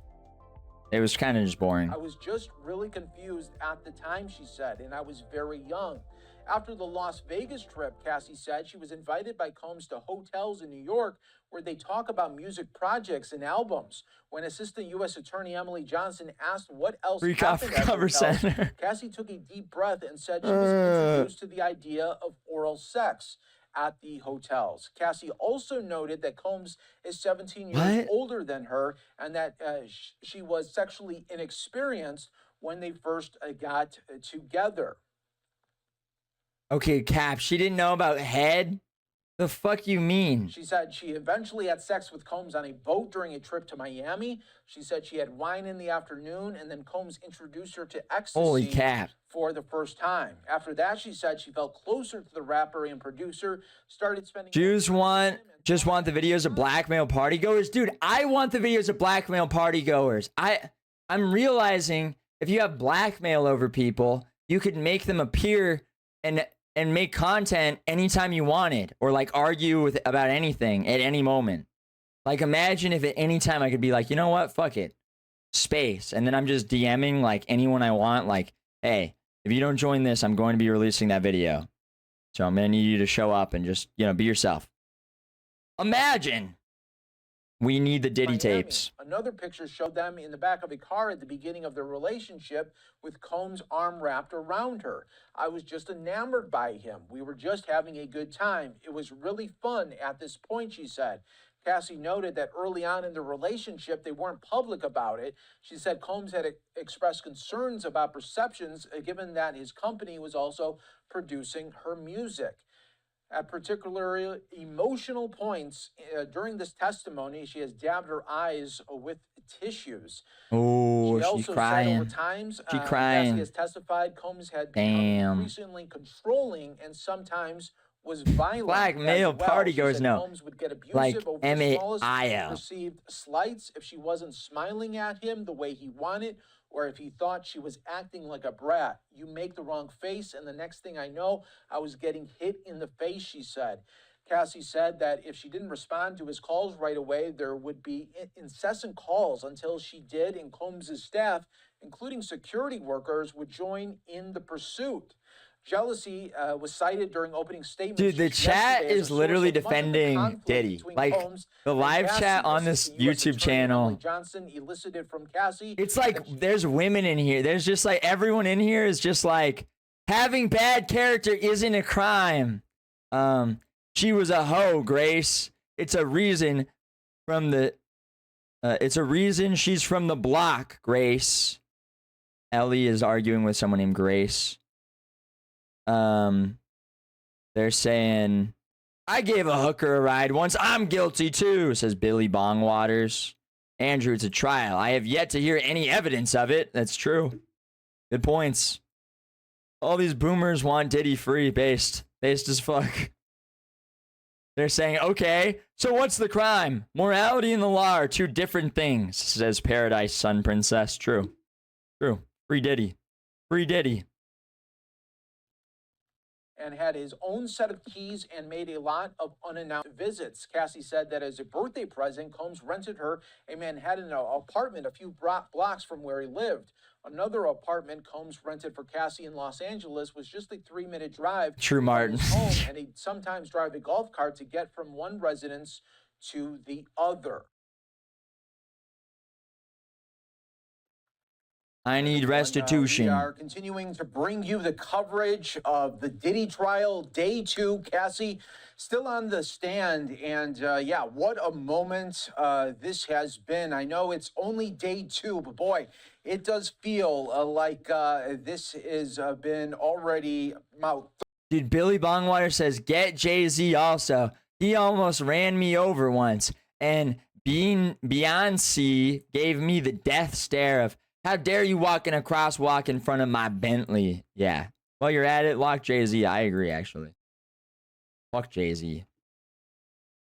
It was kind of just boring. I was just really confused at the time, she said, and I was very young. After the Las Vegas trip, Cassie said she was invited by Combs to hotels in New York where they talk about music projects and albums. When Assistant U.S. Attorney Emily Johnson asked what else happened at Cover hotels, Center. Cassie took a deep breath and said she was introduced to the idea of oral sex at the hotels. Cassie also noted that Combs is 17 years older than her, and that she was sexually inexperienced when they first got together. Okay, Cap, she didn't know about head? The fuck you mean? She said she eventually had sex with Combs on a boat during a trip to Miami. She said she had wine in the afternoon, and then Combs introduced her to ecstasy. Holy Cap. For the first time. After that, she said she felt closer to the rapper and producer, started spending... Jews just want the videos of blackmail party goers? Dude, I want the videos of blackmail party goers. I'm realizing if you have blackmail over people, you could make them appear and and make content anytime you wanted, or like argue about anything at any moment. Like, imagine if at any time I could be like, you know what, fuck it, space, and then I'm just DMing like anyone I want, like, hey, if you don't join this, I'm going to be releasing that video, so I'm gonna need you to show up and just, you know, be yourself. Imagine. We need the Diddy tapes. Another picture showed them in the back of a car at the beginning of their relationship with Combs' arm wrapped around her. I was just enamored by him. We were just having a good time. It was really fun at this point, she said. Cassie noted that early on in the relationship, they weren't public about it. She said Combs had expressed concerns about perceptions, given that his company was also producing her music. At particularly emotional points during this testimony, she has dabbed her eyes with tissues. Oh, she also crying. said over times, She's crying. Cassie has testified Combs had become increasingly controlling and sometimes was violent. Black male party goers know. Combs would get abusive Like over the smallest, M-A-I-L. received slights if she wasn't smiling at him the way he wanted, or if he thought she was acting like a brat. You make the wrong face, and the next thing I know, I was getting hit in the face, she said. Cassie said that if she didn't respond to his calls right away, there would be incessant calls until she did, and Combs' staff, including security workers, would join in the pursuit. Jealousy was cited during opening statements. Dude, the chat is literally defending Diddy. Like, the live chat on this YouTube channel. Johnson elicited from Cassie. It's like there's women in here. There's just like everyone in here is just like, having bad character isn't a crime. She was a hoe, Grace. It's a reason from the it's a reason she's from the block, Grace. Ellie is arguing with someone named Grace. They're saying, I gave a hooker a ride once. I'm guilty too, says Billy Bongwaters. Andrew, it's a trial. I have yet to hear any evidence of it. That's true. Good points. All these boomers want Diddy free, based as fuck. They're saying, okay, so what's the crime? Morality and the law are two different things, says Paradise Sun Princess. True. True. Free Diddy. Free Diddy. And had his own set of keys and made a lot of unannounced visits. Cassie said that as a birthday present, Combs rented her a Manhattan apartment a few blocks from where he lived. Another apartment Combs rented for Cassie in Los Angeles was just a 3-minute drive. True, Martin. From his home, and he'd sometimes drive a golf cart to get from one residence to the other. I need restitution. We are continuing to bring you the coverage of the Diddy trial, day 2. Cassie still on the stand, and yeah, what a moment this has been. I know it's only day 2, but boy, it does feel like this has been already about. Dude, Billy Bongwater says, get Jay-Z also. He almost ran me over once, and Beyonce gave me the death stare of, how dare you walk in a crosswalk in front of my Bentley? Yeah. While you're at it, lock Jay-Z. I agree, actually. Fuck Jay-Z.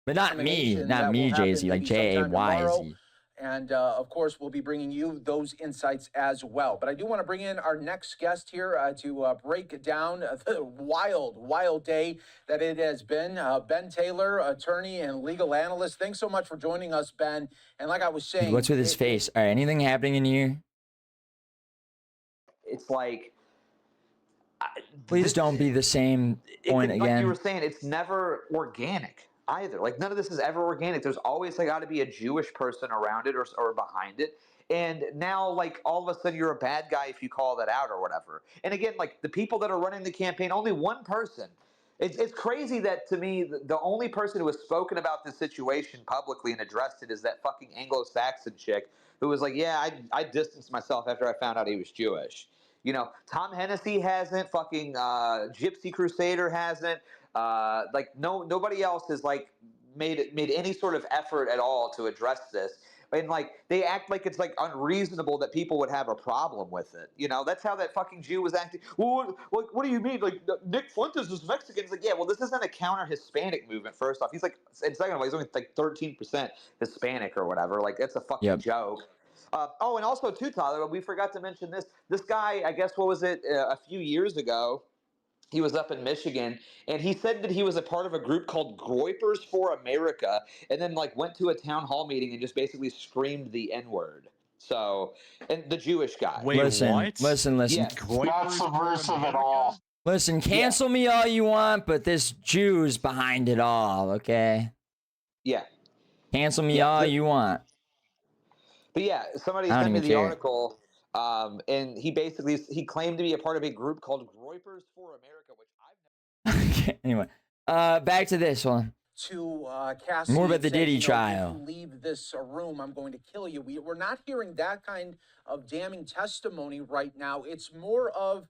But not me. Not me, Jay-Z. Like J-A-Y-Z. And, of course, we'll be bringing you those insights as well. But I do want to bring in our next guest here to break down the wild, wild day that it has been. Ben Taylor, attorney and legal analyst. Thanks so much for joining us, Ben. And like I was saying... Dude, what's with his face? All right, anything happening in here? It's like, please don't be the same point again. Like you were saying, it's never organic either. Like, none of this is ever organic. There's always got to be a Jewish person around it or behind it. And now, like, all of a sudden you're a bad guy if you call that out or whatever. And again, like, the people that are running the campaign, only one person. It's crazy that, to me, the only person who has spoken about this situation publicly and addressed it is that fucking Anglo-Saxon chick who was like, yeah, I distanced myself after I found out he was Jewish. You know, Tom Hennessy hasn't. Fucking Gypsy Crusader hasn't. Like, nobody else has, like, made any sort of effort at all to address this. And, like, they act like it's, like, unreasonable that people would have a problem with it. You know, that's how that fucking Jew was acting. Well, what do you mean? Like, Nick Fuentes is Mexican. It's like, yeah, well, this isn't a counter-Hispanic movement, first off. He's, like, and second of all, he's only, like, 13% Hispanic or whatever. Like, that's a fucking joke. Oh, and also, too, Tyler, we forgot to mention this. This guy, I guess, what was it, a few years ago, He was up in Michigan, and he said that he was a part of a group called Groypers for America, and then like went to a town hall meeting and just basically screamed the N-word. So, and the Jewish guy. Wait, what? Listen. Yes. Not subversive at all. Listen, cancel me all you want, but this Jew's behind it all, okay? Yeah. Cancel me all you want. But yeah, somebody I don't sent me even the care. article, and he claimed to be a part of a group called Groypers for America, which Okay, anyway, back to this one. To Cassie, More about and the said, Diddy you know, trial. If you leave this room, I'm going to kill you. We're not hearing that kind of damning testimony right now. It's more of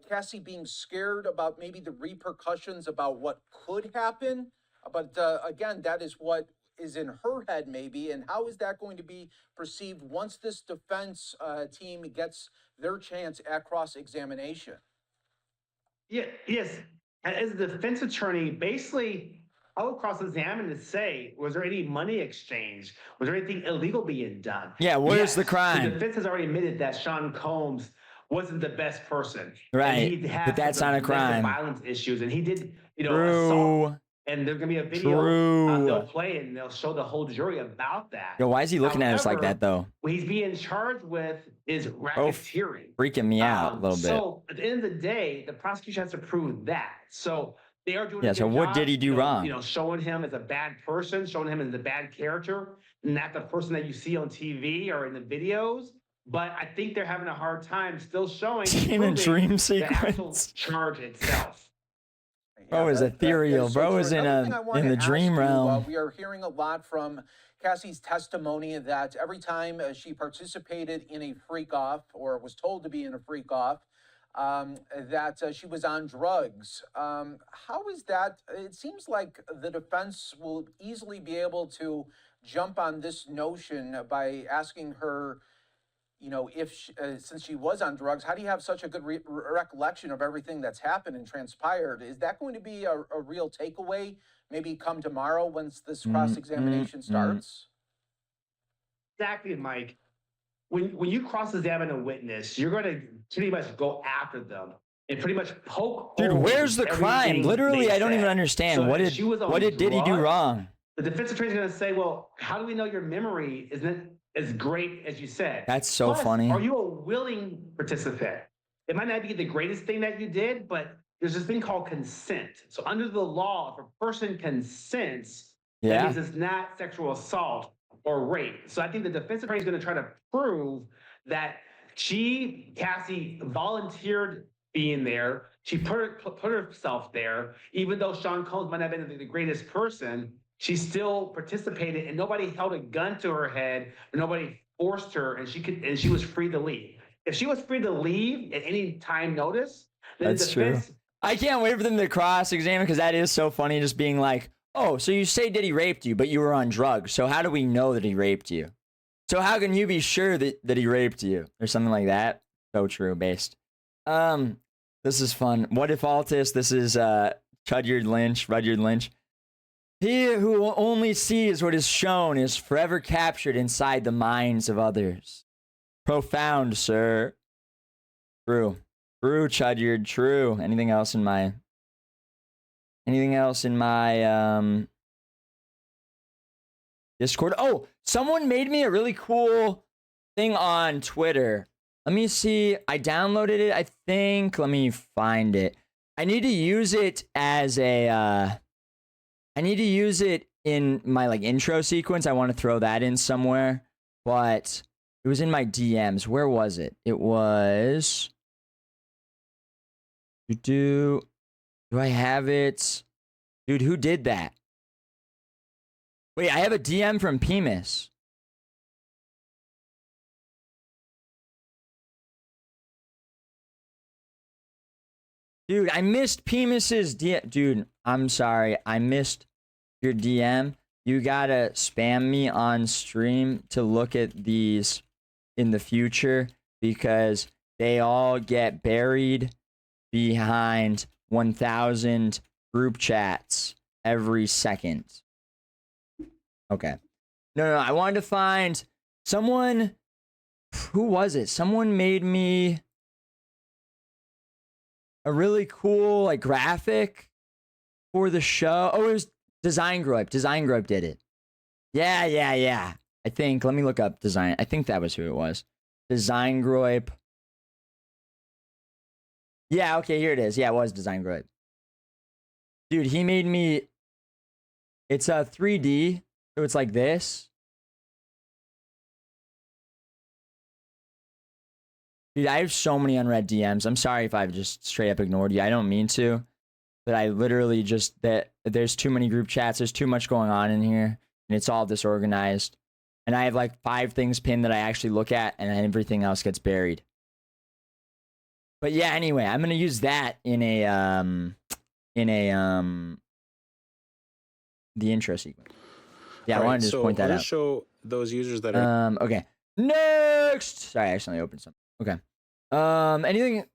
Cassie being scared about maybe the repercussions about what could happen. But again, that is what is in her head, maybe. And how is that going to be perceived once this defense team gets their chance at cross-examination? Yeah, yes. As a defense attorney, basically, I would cross-examine to say, was there any money exchange? Was there anything illegal being done? Yeah, where's the The crime? defense has already admitted that Sean Combs wasn't the best person. Right, And he had but that's some not a domestic crime. violence issues, and he did, True. assault. And there's gonna be a video True. they'll play, and they'll show the whole jury about that. Yo, why is he looking at us like However, that, though? What he's being charged with is racketeering. Freaking me out a little bit. So at the end of the day, the prosecution has to prove that. So they are doing. Yeah, A so good what job, did he do wrong? Showing him as a bad person, showing him as a bad character, not the person that you see on TV or in the videos. But I think they're having a hard time still showing In a dream the actual sequence. charge itself. Bro is ethereal. Bro is in the dream realm. We are hearing a lot from Cassie's testimony that every time she participated in a freak off or was told to be in a freak off, that she was on drugs. How is that? It seems like the defense will easily be able to jump on this notion by asking her, if since she was on drugs, how do you have such a good recollection of everything that's happened and transpired? Is that going to be a real takeaway? Maybe come tomorrow once this cross-examination starts? Exactly, Mike. When you cross-examine a witness, you're going to pretty much go after them and pretty much poke. Dude, where's the crime? everything Literally, they I don't even said. understand. So What if did she was on Diddy do drugs, wrong? The defense attorney is going to say, well, how do we know your memory isn't as great as you said? That's so Plus, funny. Are you a willing participant? It might not be the greatest thing that you did, but there's this thing called consent. So under the law, if a person consents, that Yeah. means it's not sexual assault or rape. So I think the defense attorney is going to try to prove that Cassie volunteered being there. She put herself there, even though Sean Combs might not have been the greatest person. She still participated, and nobody held a gun to her head, or nobody forced her, and she was free to leave. If she was free to leave at any time notice, then That's the true. defense. I can't wait for them to cross-examine because that is so funny. Just being like, oh, so you say Diddy raped you, but you were on drugs. So how do we know that he raped you? So how can you be sure that he raped you or something like that? So true, based. This is fun. What if Altus? This is Rudyard Lynch. He who only sees what is shown is forever captured inside the minds of others. Profound, sir. True, Chudyard. True. Anything else in my Discord? Oh, someone made me a really cool thing on Twitter. Let me see. I downloaded it, I think. Let me find it. I need to use it as a I need to use it in my intro sequence. I want to throw that in somewhere, but it was in my DMs. Where was it? It was do I have it? Dude, who did that? Wait, I have a DM from Pemis. Dude, I missed Pemis's DM. Dude, I'm sorry. I missed your DM. You gotta spam me on stream to look at these in the future because they all get buried behind 1,000 group chats every second. Okay. No, I wanted to find someone. Who was it? Someone made me. a really cool like graphic for the show. Oh, it was Design Group. Design Group did it. Yeah. I think, let me look up Design. I think that was who it was. Design Group. Yeah, okay, here it is. Yeah, it was Design Group. Dude, he made me, it's a 3D, so it's like this. Dude, I have so many unread DMs. I'm sorry if I've just straight up ignored you. I don't mean to, but I literally just, there's too many group chats. There's too much going on in here, and it's all disorganized. And I have like 5 things pinned that I actually look at, and then everything else gets buried. But yeah, anyway, I'm gonna use that in a the intro sequence. Yeah, I wanted to just point that out. Show those users that are okay. Next. Sorry, I accidentally opened something. Okay. Anything?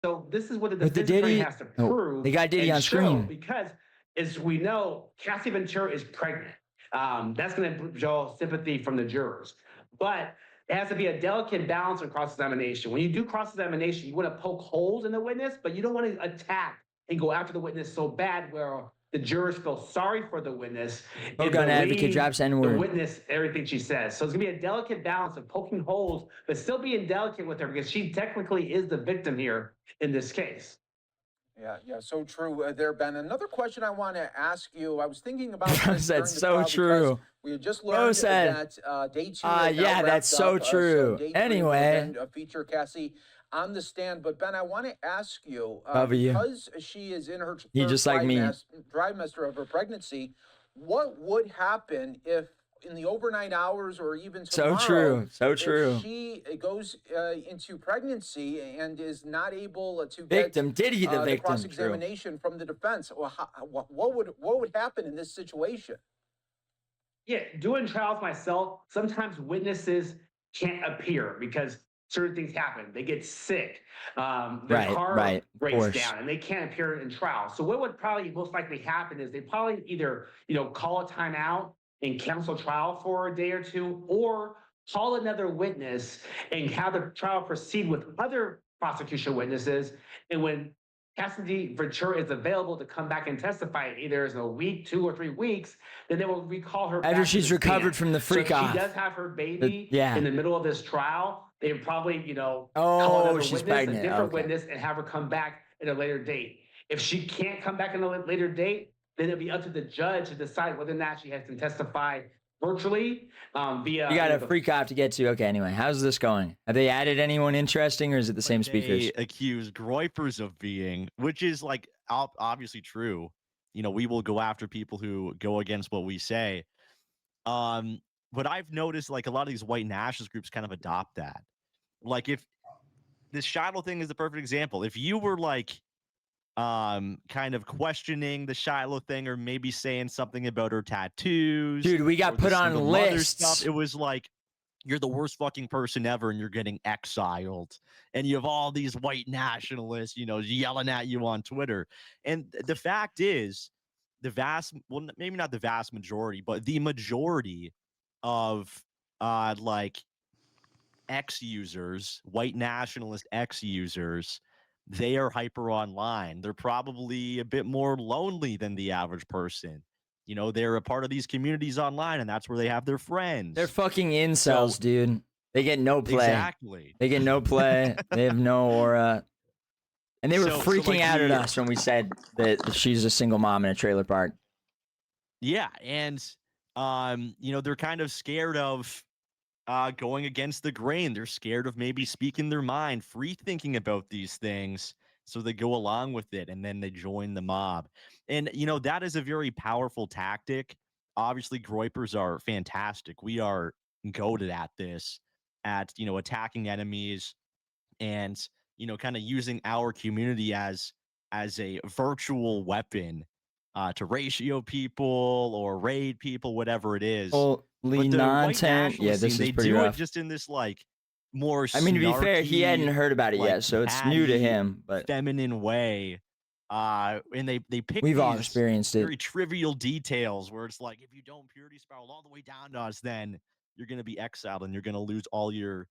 So this is what the With the defense attorney Diddy? has to prove. Oh, they got Diddy and on show, screen. because, as we know, Cassie Ventura is pregnant. That's going to draw sympathy from the jurors. But it has to be a delicate balance in cross-examination. When you do cross-examination, you want to poke holes in the witness, but you don't want to attack and go after the witness so bad where the jurors feel sorry for the witness. Oh, gun advocate drops N-word. The witness, everything she says. So it's going to be a delicate balance of poking holes, but still being delicate with her because she technically is the victim here in this case. Yeah, so true there, Ben. Another question I want to ask you, I was thinking about this That's during the so trial true. because we had just learned said, that day 2 is yeah, now that's wrapped so up, true. day 3 Anyway. will then, feature Cassie on the stand. But Ben, I want to ask you, Love you. because she is in her He third just like me. trimester of her pregnancy, what would happen if in the overnight hours or even tomorrow, so true. if she goes into pregnancy and is not able to Victim, get Diddy the victim, cross-examination from the defense, well, what would happen in this situation? Yeah, doing trials myself, sometimes witnesses can't appear because certain things happen. They get sick. Their car breaks down and they can't appear in trial. So what would probably most likely happen is they probably either, call a timeout and cancel trial for a day or 2, or call another witness and have the trial proceed with other prosecution witnesses. And when Cassidy Ventura is available to come back and testify, either as a week, 2 or 3 weeks, then they will recall her after back she's to the recovered stand. from the freak so if off. she does have her baby Yeah. in the middle of this trial, they would probably, call Oh, another she's witness, pregnant. a different Okay. witness, and have her come back at a later date. If she can't come back in a later date, then it'll be up to the judge to decide whether or not she has to testify virtually via. You got a freak off to get to. Okay, anyway, how's this going? Have they added anyone interesting, or is it the same speakers? They accuse Groypers of being, which is like obviously true. We will go after people who go against what we say. But I've noticed like a lot of these white nationalist groups kind of adopt that. Like if this Shiloh thing is the perfect example. If you were like kind of questioning the Shiloh thing or maybe saying something about her tattoos. Dude, we got put on lists. Stuff, it was like, you're the worst fucking person ever and you're getting exiled. And you have all these white nationalists, yelling at you on Twitter. And the fact is, maybe not the vast majority, but the majority of like X-users, white nationalist X-users, they are hyper online. They're probably a bit more lonely than the average person. They're a part of these communities online, and that's where they have their friends. They're fucking incels, dude. They get no play. Exactly. They get no play. They have no aura. And they were freaking out at us when we said that she's a single mom in a trailer park. Yeah, and they're kind of scared of going against the grain. They're scared of maybe speaking their mind, free thinking about these things. So they go along with it and then they join the mob. And, that is a very powerful tactic. Obviously, Groypers are fantastic. We are goated at this, at, attacking enemies and, kind of using our community as a virtual weapon to ratio people or raid people, whatever it is. Nonsense. Yeah, this is pretty rough. It just in this like more. I mean, to be fair, he hadn't heard about it yet, so it's new to him. But feminine way, and they pick. We've all experienced it. Very trivial details where it's like, if you don't purity spiral all the way down to us, then you're gonna be exiled and you're gonna lose all your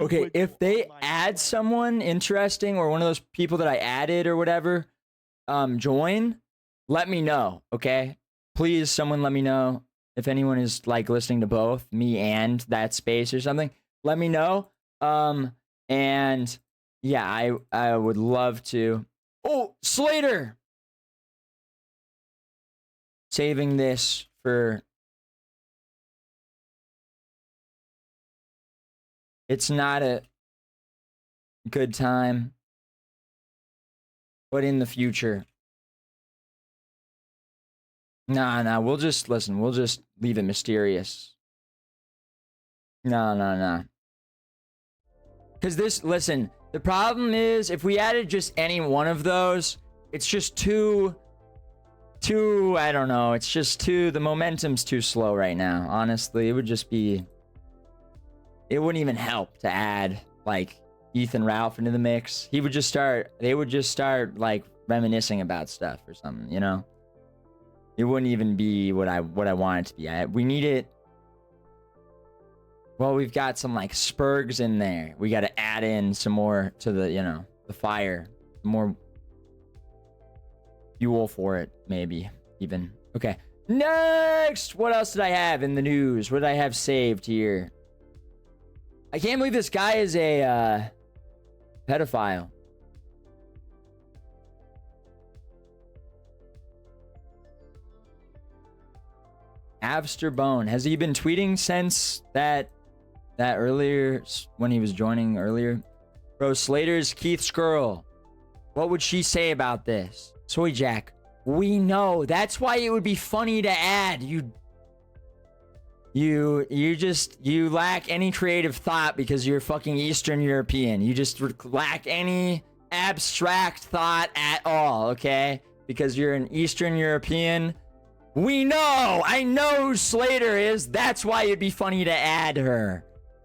Okay, if they add someone interesting or one of those people that I added or whatever, join, let me know, okay? Please, someone let me know if anyone is like listening to both me and that space or something. Let me know. And yeah, I would love to. Oh, Slater! Saving this for... It's not a good time, but in the future. Nah, we'll just listen. We'll just leave it mysterious. Nah. Because this, listen, the problem is if we added just any one of those, it's just too, I don't know. It's just the momentum's too slow right now. Honestly, it would just be, it wouldn't even help to add like Ethan Ralph into the mix. They would just start like reminiscing about stuff or something, you know? It wouldn't even be what I want it to be. We need it. Well, we've got some like Spurgs in there. We got to add in some more to the, you know, the fire. More fuel for it, maybe even. Okay. Next! What else did I have in the news? What did I have saved here? I can't believe this guy is a pedophile. Avster Bone. Has he been tweeting since that earlier, when he was joining earlier? Bro, Slater's Keith's girl. What would she say about this? Soy Jack. We know. That's why it would be funny to add. You lack any creative thought because you're fucking Eastern European. You just lack any abstract thought at all, okay? Because you're an Eastern European. We know! I know who Slater is. That's why it'd be funny to add her.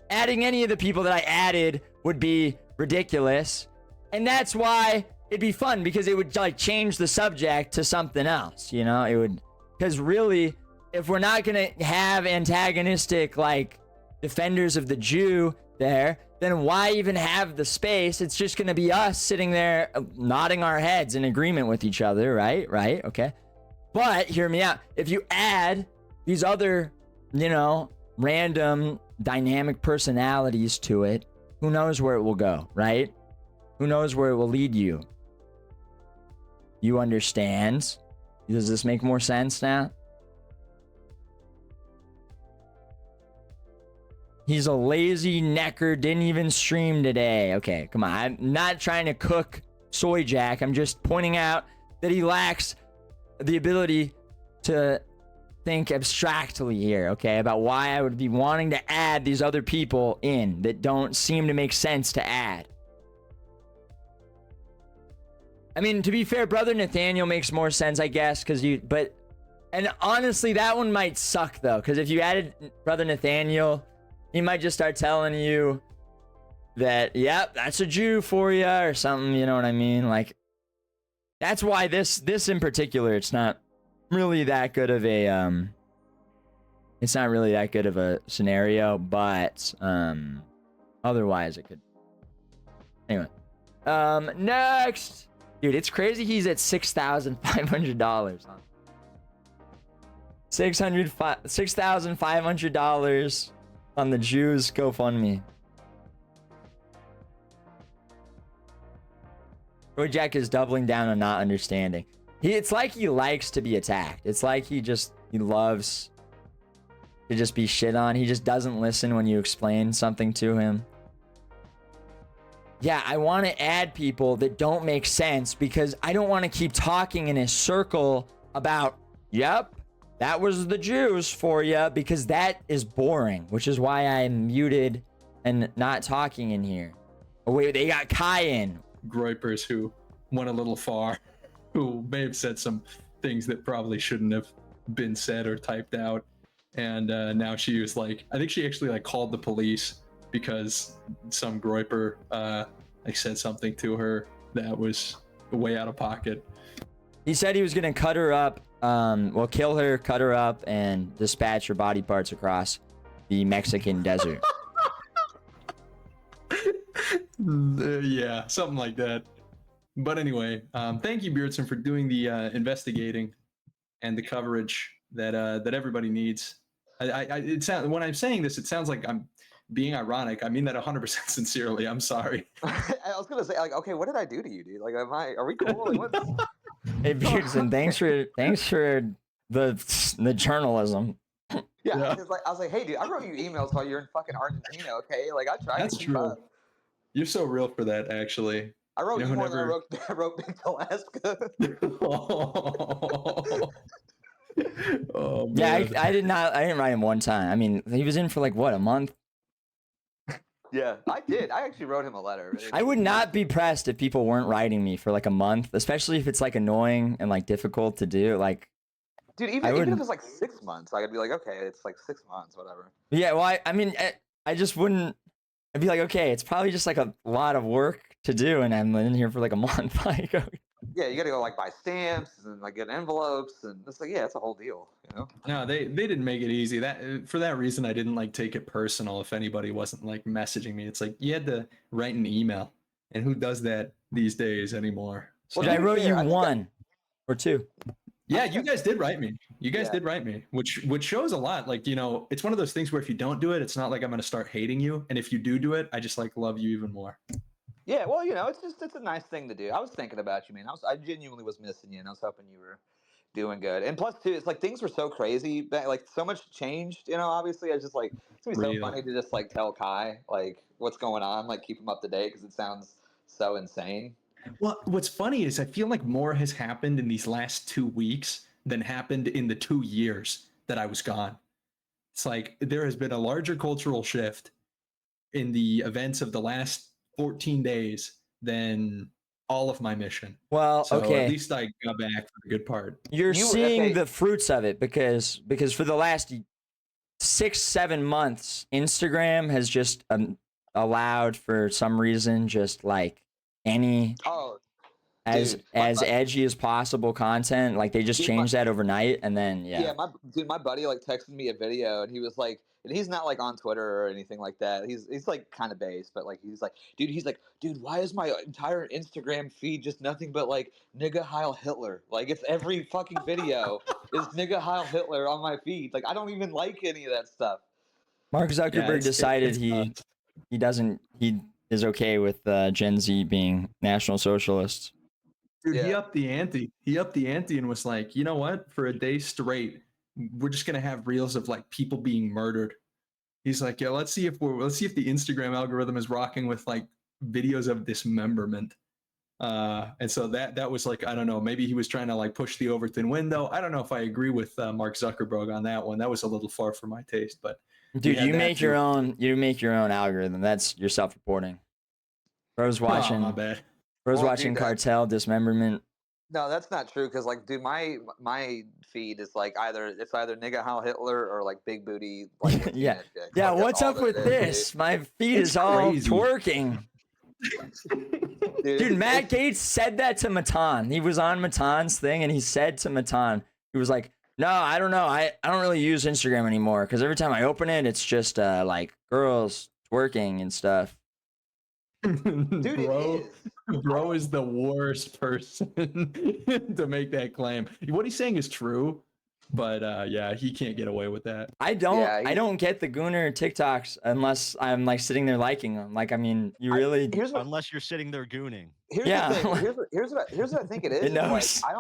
Adding any of the people that I added would be ridiculous. And that's why it'd be fun, because it would like change the subject to something else, you know? It would, because really, if we're not gonna have antagonistic like defenders of the Jew there, then why even have the space? It's just gonna be us sitting there nodding our heads in agreement with each other, right? Okay. But hear me out. If you add these other, you know, random dynamic personalities to it, who knows where it will go, right? Who knows where it will lead you? You understand? Does this make more sense now? He's a lazy necker, didn't even stream today. Okay, come on. I'm not trying to cook Soy Jack. I'm just pointing out that he lacks the ability to think abstractly here, okay, about why I would be wanting to add these other people in that don't seem to make sense to add. I mean, to be fair, Brother Nathaniel makes more sense, I guess, and honestly, that one might suck, though, because if you added Brother Nathaniel, he might just start telling you that, yep, that's a Jew for you, or something, you know what I mean? Like, that's why this in particular, it's not really that good of a scenario, but otherwise it could. Anyway, next, dude, it's crazy. He's at $6,500. $6,500 on the Jews GoFundMe. Roy Jack is doubling down on not understanding. It's like he likes to be attacked. It's like he loves to just be shit on. He just doesn't listen when you explain something to him. Yeah, I want to add people that don't make sense because I don't want to keep talking in a circle about, yep, that was the Jews for you, because that is boring, which is why I'm muted and not talking in here. Oh, wait, they got Kai in. Groypers who went a little far, who may have said some things that probably shouldn't have been said or typed out, and now she was like, I think she actually like called the police because some Groyper like said something to her that was way out of pocket. He said he was gonna cut her up, kill her, cut her up, and dispatch her body parts across the Mexican desert. Yeah, something like that. But anyway, thank you, Beardson, for doing the investigating and the coverage that everybody needs. It sounds, when I'm saying this, it sounds like I'm being ironic. I mean that 100% sincerely. I'm sorry. I was gonna say, like, okay, what did I do to you, dude? Like, are we cool? Like, what's... Hey, Beardson, thanks for the journalism. Yeah, because like I was like, hey, dude, I wrote you emails while you're in fucking Argentina. Okay, like I tried That's to keep true. up. You're so real for that, actually. I wrote you more than never... I wrote Big Alaska. Oh, yeah, man. I didn't write him one time. I mean, he was in for like what, a month? Yeah, I did. I actually wrote him a letter. I would not be pressed if people weren't writing me for like a month, especially if it's like annoying and like difficult to do. Like, dude, even if it's like 6 months, I'd be like, okay, it's like 6 months, whatever. Yeah, well, I mean, I just wouldn't. I'd be like, okay, it's probably just like a lot of work to do, and I'm in here for like a month. Like, yeah, you got to go like buy stamps and like get envelopes, and it's like, yeah, it's a whole deal, you know. No, they didn't make it easy. That for that reason, I didn't like take it personal if anybody wasn't like messaging me. It's like you had to write an email, and who does that these days anymore? So, well, I wrote you one or two. Yeah, you guys did write me. You guys did write me, which shows a lot. Like, you know, it's one of those things where if you don't do it, it's not like I'm gonna start hating you, and if you do it, I just like love you even more. Yeah, well, you know, it's a nice thing to do. I was thinking about you, man. I genuinely was missing you, and I was hoping you were doing good. And plus, too, it's like things were so crazy, like so much changed. You know, obviously, I was just like, it's gonna be so funny to just like tell Kai like what's going on, like keep him up to date because it sounds so insane. Well, what's funny is I feel like more has happened in these last 2 weeks than happened in the 2 years that I was gone. It's like there has been a larger cultural shift in the events of the last 14 days than all of my mission. Well, so okay. At least I got back for the good part. You're seeing the fruits of it because for the last 6-7 months, Instagram has just allowed for some reason just like any as edgy as possible content. Like they just changed that overnight, and then yeah, my buddy like texted me a video, and he was like, and he's not like on Twitter or anything like that. He's like kind of base, but like he's like, dude, why is my entire Instagram feed just nothing but like nigga Heil Hitler? Like it's every fucking video is nigga Heil Hitler on my feed. Like I don't even like any of that stuff. Mark Zuckerberg decided he is okay with Gen Z being National Socialists. Dude, he upped the ante. He upped the ante and was like, you know what? For a day straight, we're just gonna have reels of like people being murdered. He's like, yeah, let's see if the Instagram algorithm is rocking with like videos of dismemberment. And so that was like, I don't know, maybe he was trying to like push the Overton window. I don't know if I agree with Mark Zuckerberg on that one. That was a little far for my taste, but dude, you make your own algorithm. That's your self-reporting. Bro's watching. Oh, my bad. Bro's watching Cartel Dismemberment. No, that's not true. Cause like, dude, my feed is like either nigga Heil Hitler or like big booty. Like, yeah. Yeah. Like, what's up with this? Dude. My feed is all twerking. Dude, Matt Gaetz said that to Matan. He was on Matan's thing, and he said to Matan, he was like, no, I don't know. I don't really use Instagram anymore because every time I open it, it's just like girls twerking and stuff. Dude, bro is the worst person to make that claim. What he's saying is true, but yeah, he can't get away with that. I don't get the Gooner TikToks unless I'm like sitting there liking them. Like, I mean, you really unless you're sitting there gooning. Here's what I think it is. It knows. Like,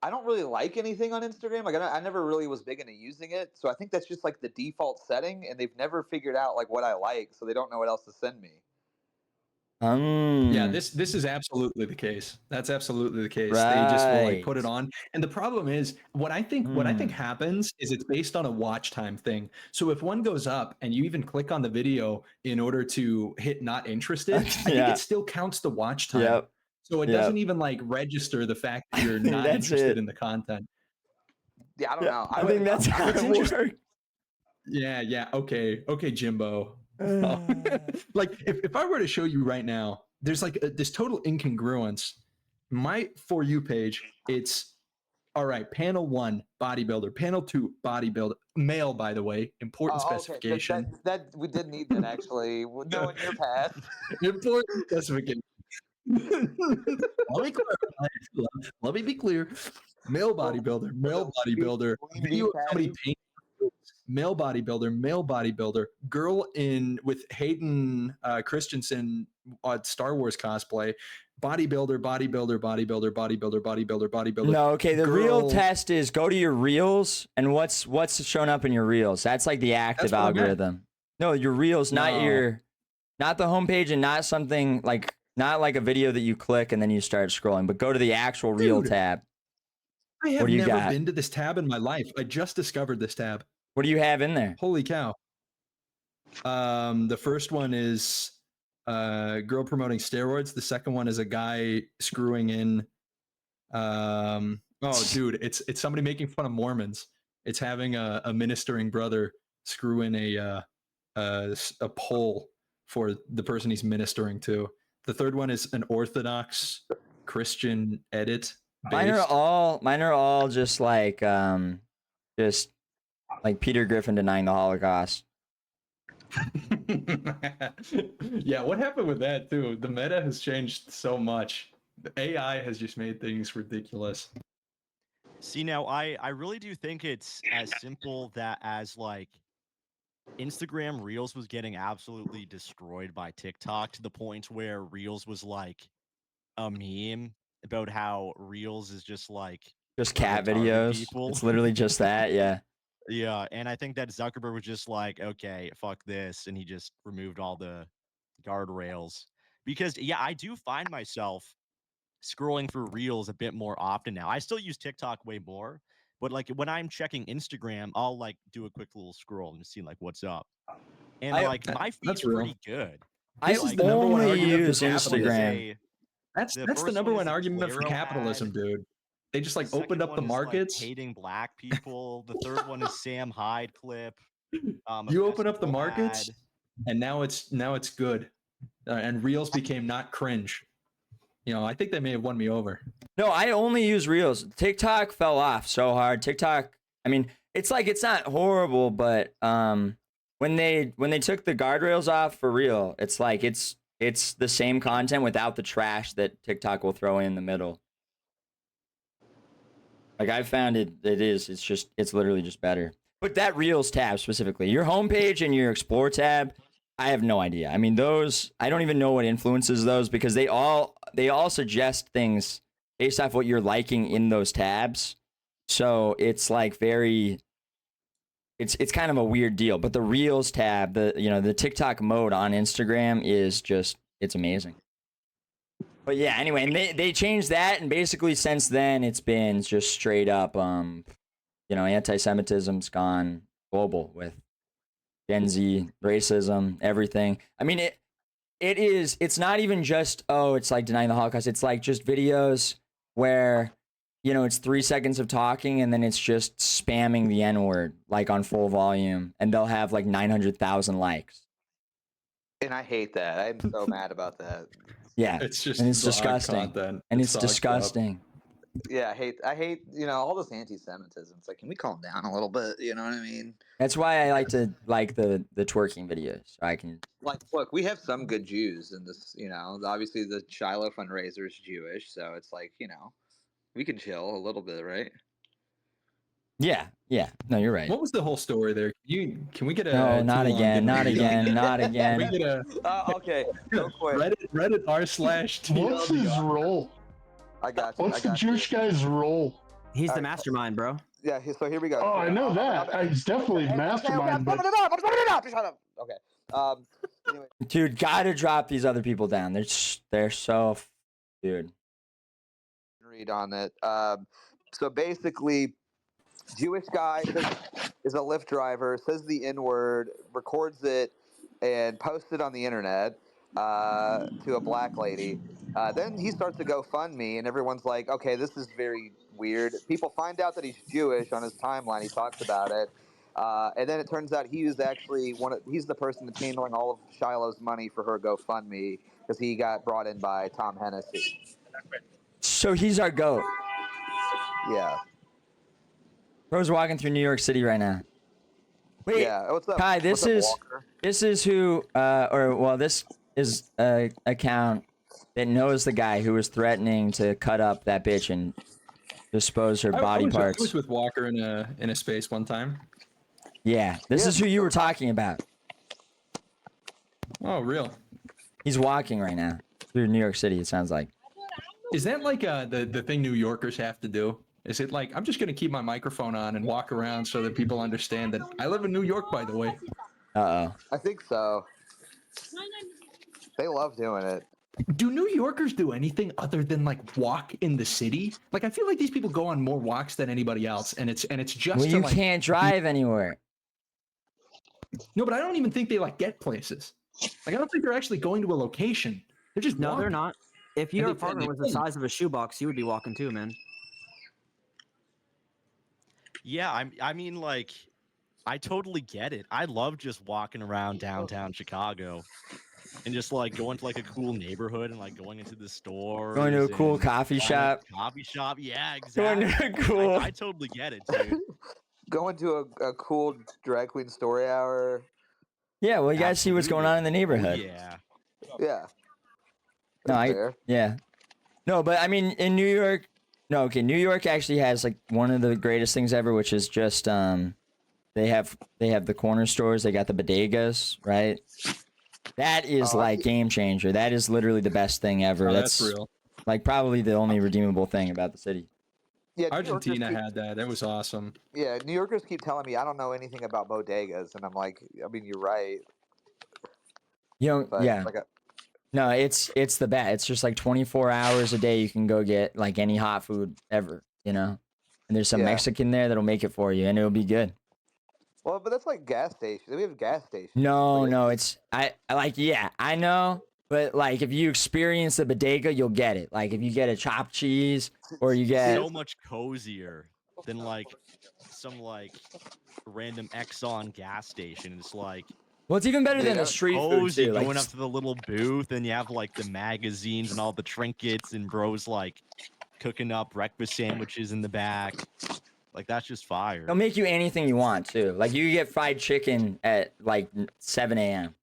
I don't really like anything on Instagram. Like I never really was big into using it. So I think that's just like the default setting, and they've never figured out like what I like, so they don't know what else to send me. Yeah, this is absolutely the case. That's absolutely the case. Right. They just will like put it on. And the problem is what I think happens is it's based on a watch time thing. So if one goes up and you even click on the video in order to hit not interested, I think it still counts the watch time. Yep. So it doesn't even like register the fact that you're not interested in the content. Yeah, I don't know. I think that's how it works. Yeah. Okay, Jimbo. Like if I were to show you right now, there's like this total incongruence. My For You page, it's All right, panel 1, bodybuilder. Panel 2, bodybuilder. Male, by the way. Important specification. Okay. That we did need that actually. Knowing your past. Important specification. Let me be clear. Male bodybuilder. Video of somebody paint. Male bodybuilder. Girl with Hayden Christensen Star Wars cosplay. Bodybuilder. No, okay. The Girl. real test is go to your reels and what's shown up in your reels. That's like the active That's what I meant. algorithm. No, your reels, not No. not the homepage and not something like not like a video that you click and then you start scrolling, but go to the actual reel Dude. tab. I have What do you never got? been to this tab in my life. I just discovered this tab. What do you have in there? Holy cow. The first one is girl promoting steroids. The second one is a guy screwing in dude, it's somebody making fun of Mormons. It's having a ministering brother screw in a pole for the person he's ministering to. The third one is an Orthodox Christian edit. Mine are all just like Peter Griffin denying the Holocaust. Yeah, what happened with that too? The meta has changed so much. The AI has just made things ridiculous. See, now I really do think it's as simple that as like Instagram Reels was getting absolutely destroyed by TikTok to the point where Reels was like a meme about how Reels is just like Just for cat retarded videos. people. It's literally just that, yeah. Yeah, and I think that Zuckerberg was just like, okay, fuck this, and he just removed all the guardrails. Because yeah, I do find myself scrolling through Reels a bit more often now. I still use TikTok way more, but like when I'm checking Instagram, I'll like do a quick little scroll and see like what's up. And like my feed's pretty good. I This is the number one only argument for use capitalism. Instagram. That's The the first number one one is a argument for Claro capitalism, ad. dude. They just like The opened second up the one is, like, markets. hating black people. The third one is Sam Hyde clip. A You open up the festival markets, ad. and now it's good. And Reels became not cringe. You know, I think they may have won me over. No, I only use Reels. TikTok fell off so hard. TikTok, I mean, it's like it's not horrible, but when they took the guardrails off for Reel, it's like it's the same content without the trash that TikTok will throw in the middle. Like I found it's literally just better. But that Reels tab specifically, your homepage and your Explore tab, I have no idea. I mean, those I don't even know what influences those because they all suggest things based off what you're liking in those tabs. So it's like it's kind of a weird deal. But the Reels tab, the TikTok mode on Instagram is just it's amazing. But yeah, anyway, and they changed that, and basically since then it's been just straight up anti-Semitism's gone global with Gen Z, racism, everything. I mean, it's not even just, it's like denying the Holocaust. It's like just videos where, it's 3 seconds of talking and then it's just spamming the N-word, like on full volume, and they'll have like 900,000 likes. And I hate that. I'm so mad about that. Yeah, it's just and it's disgusting. content. And it's sucked up. disgusting. Yeah, I hate all this anti-Semitism. It's like, can we calm down a little bit? You know what I mean? That's why I like to like the twerking videos. So I can look, we have some good Jews in this. Obviously the Shiloh fundraiser is Jewish, so it's like we can chill a little bit, right? Yeah. No, you're right. What was the whole story there? Can we get a no, not again, not again, not again. Can we get a okay, real quick. Reddit r/TLDR. What's his role? I got you. What's the Jewish guy's role? He's the mastermind, bro. Yeah, so here we go. Oh, I know that. He's definitely mastermind. I'm summing it up. Shut up. Okay. Anyway. Dude, gotta drop these other people down. They're so, dude. Read on it. So basically, Jewish guy is a Lyft driver, says the N-word, records it, and posts it on the internet to a black lady. Then he starts to GoFundMe, and everyone's like, okay, this is very weird. People find out that he's Jewish on his timeline. He talks about it. And then it turns out he was actually he's the person that's handling all of Shiloh's money for her GoFundMe because he got brought in by Tom Hennessy. So he's our GOAT. Yeah. Bro's walking through New York City right now. Wait, Yeah, what's up? Kai, What's up, Walker? this is who, this is a account that knows the guy who was threatening to cut up that bitch and dispose her body I parts. was with Walker in a space one time. Yeah, this is who you were talking about. Oh, real? He's walking right now through New York City, it sounds like. Is that like the thing New Yorkers have to do? Is it like, I'm just going to keep my microphone on and walk around so that people understand that I live in New York, by the way? Uh-oh. I think so. They love doing it. Do New Yorkers do anything other than like walk in the city? Like, I feel like these people go on more walks than anybody else, and it's just Well, to, you like, can't drive anywhere. No, but I don't even think they like get places. Like, I don't think they're actually going to a location. They're just No, they're walking. not. If And your they- apartment was the size of a shoebox, you would be walking too, man. Yeah, I mean, like, I totally get it. I love just walking around downtown Chicago and just like going to like a cool neighborhood and like going into the store. Going to a cool coffee shop. Coffee shop, yeah, Going exactly. to a cool. I totally get it, dude. Going to a cool drag queen story hour. Yeah, well, you guys see what's going on in the neighborhood. Yeah. Yeah. No, yeah. No, but I mean, in New York, New York actually has like one of the greatest things ever, which is just they have the corner stores. They got the bodegas, right? That is like game changer. That is literally the best thing ever. Oh, that's real. Like probably the only redeemable thing about the city. Yeah, Argentina had that. That was awesome. Yeah, New Yorkers keep telling me I don't know anything about bodegas, and I'm like, I mean, you're right. You know, But, yeah. like, No, it's the best. It's just like 24 hours a day you can go get like any hot food ever, you know? And there's some Yeah. Mexican there that'll make it for you and it'll be good. Well, but that's like gas stations. We have gas stations. No, it's I know, but like if you experience the bodega, you'll get it. Like if you get a chopped cheese or you get So much cozier than like some like random Exxon gas station. It's like, well, it's even better than the street food cozy, too. Like, going up to the little booth and you have like the magazines and all the trinkets and bros like cooking up breakfast sandwiches in the back. Like that's just fire. they'll make you anything you want too. Like you get fried chicken at like 7 a.m.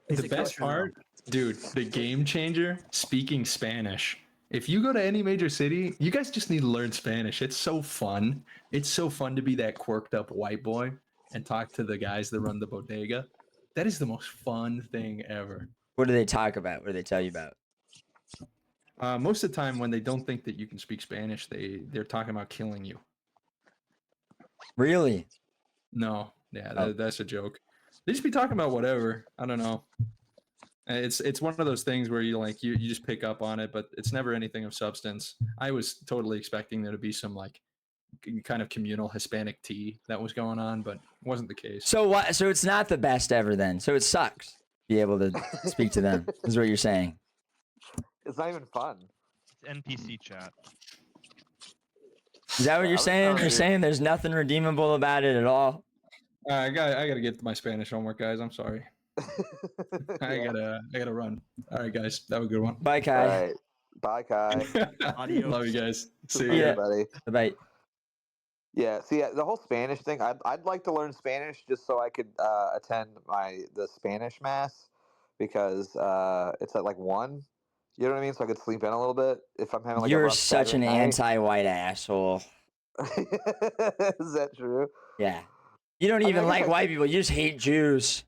The best part, dude, the game changer, speaking Spanish. If you go to any major city, you guys just need to learn Spanish. It's so fun. It's so fun to be that quirked up white boy and talk to the guys that run the bodega. That is the most fun thing ever. What do they talk about? What do they tell you about? Most of the time when they don't think that you can speak Spanish, they're talking about killing you. Really? No, yeah, that's a joke. They just be talking about whatever. I don't know. It's one of those things where you just pick up on it, but it's never anything of substance. I was totally expecting there to be some like kind of communal Hispanic tea that was going on, but it wasn't the case. So what? So it's not the best ever then. So it sucks to be able to speak to them. Is what you're saying? It's not even fun. It's NPC chat. Is that what you're saying? You're saying there's nothing redeemable about it at all? I gotta get to my Spanish homework, guys. I'm sorry. I gotta run. All right, guys, have a good one. Bye, Kai. All right. Bye, Kai. Love you guys. See you. Yeah. buddy. Bye. Yeah, see, the whole Spanish thing, I'd like to learn Spanish just so I could attend the Spanish mass because it's at like 1. You know what I mean? So I could sleep in a little bit if I'm having like a You're rough such an Saturday night. anti-white asshole. Is that true? Yeah. You don't I mean, even I guess like I white could- people. You just hate Jews.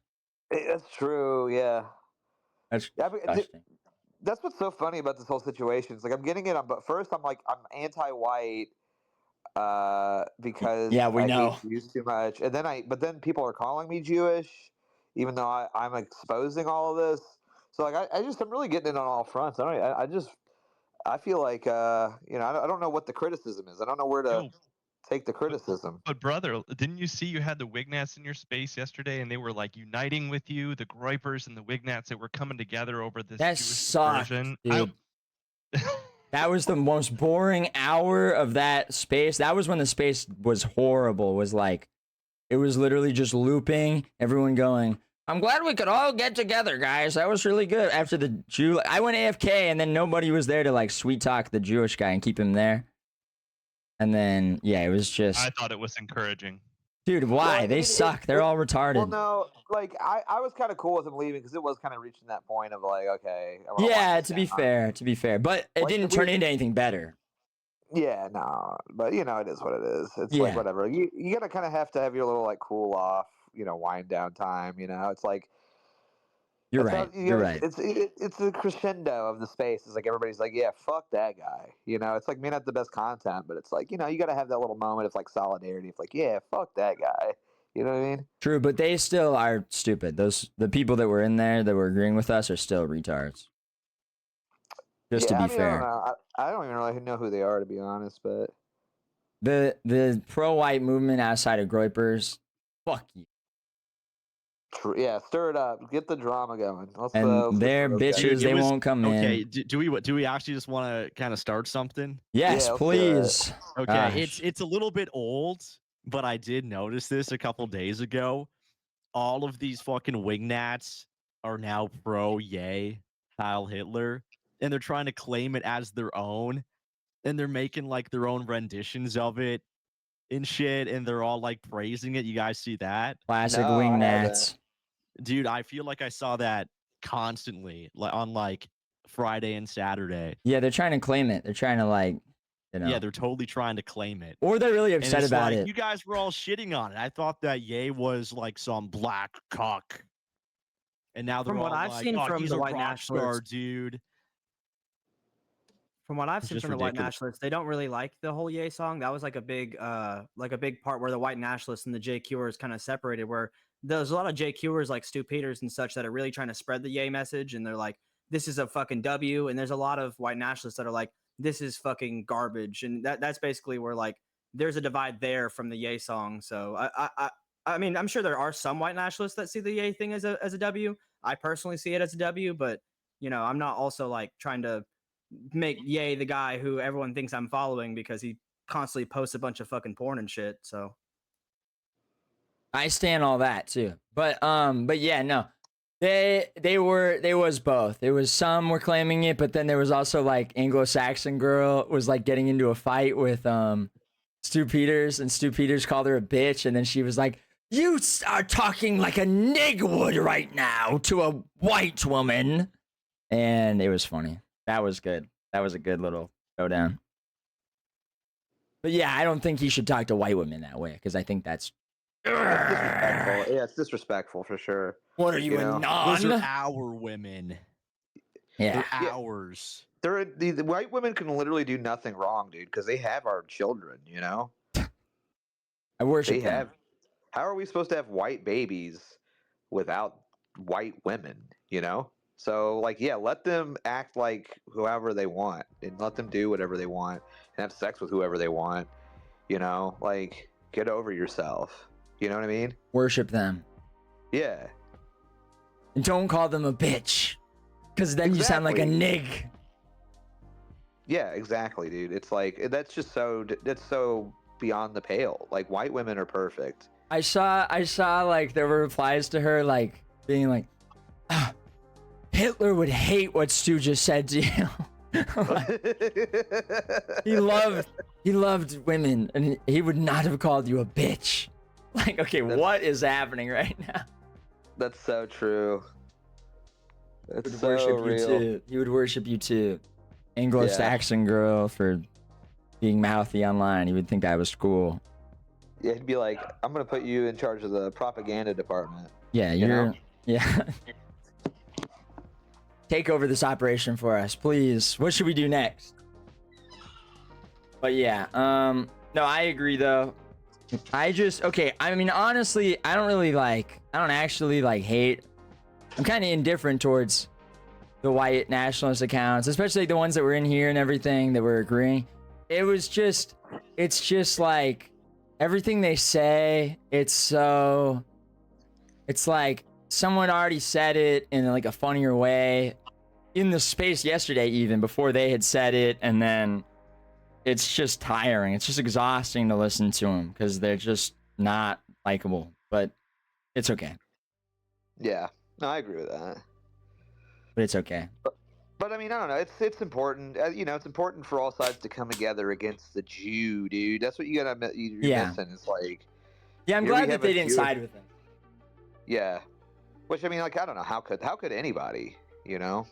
That's true, yeah. That's Yeah, but disgusting. that's what's so funny about this whole situation. It's like I'm getting it, but first I'm anti-white because Yeah, we I know. hate Jews too much, and then people are calling me Jewish, even though I'm exposing all of this. So like I'm really getting it on all fronts. I feel like I don't know what the criticism is. I don't know where to Yo, take the criticism. But brother, didn't you see you had the Wignats in your space yesterday, and they were like uniting with you, the Groypers and the Wignats that were coming together over this That Jewish sucked, conversion. dude. That was the most boring hour of that space. That was when the space was horrible. It was literally just looping, everyone going, I'm glad we could all get together, guys. That was really good. After the Jew, I went AFK and then nobody was there to like sweet talk the Jewish guy and keep him there. And then yeah, it was just. I thought it was encouraging. Dude, why? Well, they suck. They're all retarded. Well, no, like I was kind of cool with him leaving because it was kind of reaching that point of like, okay. I wanna Yeah, wind to this be fair, but it Like, didn't if turn we- into anything better. Yeah, no, but you know, it is what it is. It's like Yeah. whatever. You gotta kind of have to have your little like cool off, wind down time. It's like You're that's right. how- You're right. It's the crescendo of the space. It's like everybody's like, yeah, fuck that guy. It's like may not the best content, but it's like you gotta have that little moment of like solidarity. It's like, yeah, fuck that guy. You know what I mean? True, but they still are stupid. The people that were in there that were agreeing with us are still retards. Just to be fair. I don't even really know who they are, to be honest, but The pro-white movement outside of Groypers, fuck you. yeah, stir it up, get the drama going. Let's And they're get those guys. bitches. They won't come in. Okay, do we actually just want to kind of start something? Yes, please. Okay, Gosh. it's a little bit old, but I did notice this a couple days ago. All of these fucking wingnats are now pro yay Heil Hitler, and they're trying to claim it as their own, and they're making like their own renditions of it and shit, and they're all like praising it. You guys see that? Classic wingnats. Dude, I feel like I saw that constantly on like Friday and Saturday. Yeah, they're trying to claim it. They're trying to like, Yeah, they're totally trying to claim it. Or they're really And upset it's about like, it. You guys were all shitting on it. I thought that Ye was like some black cock. And now they're From what all I've like, seen oh, from he's the a white rock star, nationalists, dude. from what I've It's seen just from the white ridiculous. nationalists, they don't really like the whole Ye song. That was like a big part where the white nationalists and the JQers kind of separated. Where there's a lot of JQers like Stu Peters and such that are really trying to spread the Ye message, and they're like, "This is a fucking W." And there's a lot of white nationalists that are like, "This is fucking garbage." And that's basically where like there's a divide there from the Ye song. So I mean, I'm sure there are some white nationalists that see the Ye thing as a W. I personally see it as a W, but I'm not also like trying to make Ye the guy who everyone thinks I'm following because he constantly posts a bunch of fucking porn and shit. So I stand all that too. But yeah, no. They was both. There was some were claiming it, but then there was also like Anglo-Saxon girl was like getting into a fight with Stu Peters, and Stu Peters called her a bitch, and then she was like, "You are talking like a nig would right now to a white woman." And it was funny. That was good. That was a good little showdown. But yeah, I don't think he should talk to white women that way, because I think that's disrespectful. Yeah, it's disrespectful for sure. What are you, a non? Those are our women. Yeah. They're ours. The white women can literally do nothing wrong, dude, because they have our children. I worship They them. have. How are we supposed to have white babies without white women? So like, yeah, let them act like whoever they want, and let them do whatever they want, and have sex with whoever they want. Like, get over yourself. You know what I mean? Worship them. Yeah. And don't call them a bitch, because then you sound like a nig. Yeah, exactly, dude. It's like that's so beyond the pale. Like, white women are perfect. I saw like there were replies to her like being like, "Ah, Hitler would hate what Stu just said to you." he loved women, and he would not have called you a bitch. Like, okay, what is happening right now? That's so true. That's He would so worship real. you too. He would worship you too. Anglo-Saxon girl for being mouthy online. He would think I was cool. Yeah, he'd be like, "I'm gonna put you in charge of the propaganda department." Yeah, yeah. Take over this operation for us, please. What should we do next? But yeah, no, I agree though. I mean, honestly, I don't actually hate. I'm kind of indifferent towards the white nationalist accounts, especially the ones that were in here and everything that were agreeing. It's just like everything they say, it's like someone already said it in like a funnier way in the space yesterday, even before they had said it, and then it's just tiring. It's just exhausting to listen to them because they're just not likable, but it's okay. Yeah, no, I agree with that. But it's okay. But I mean, I don't know. It's important. It's important for all sides to come together against the Jew, dude. That's what you're missing. It's like, yeah, I'm glad that they didn't side with him. Yeah, which I mean, like, I don't know how could anybody?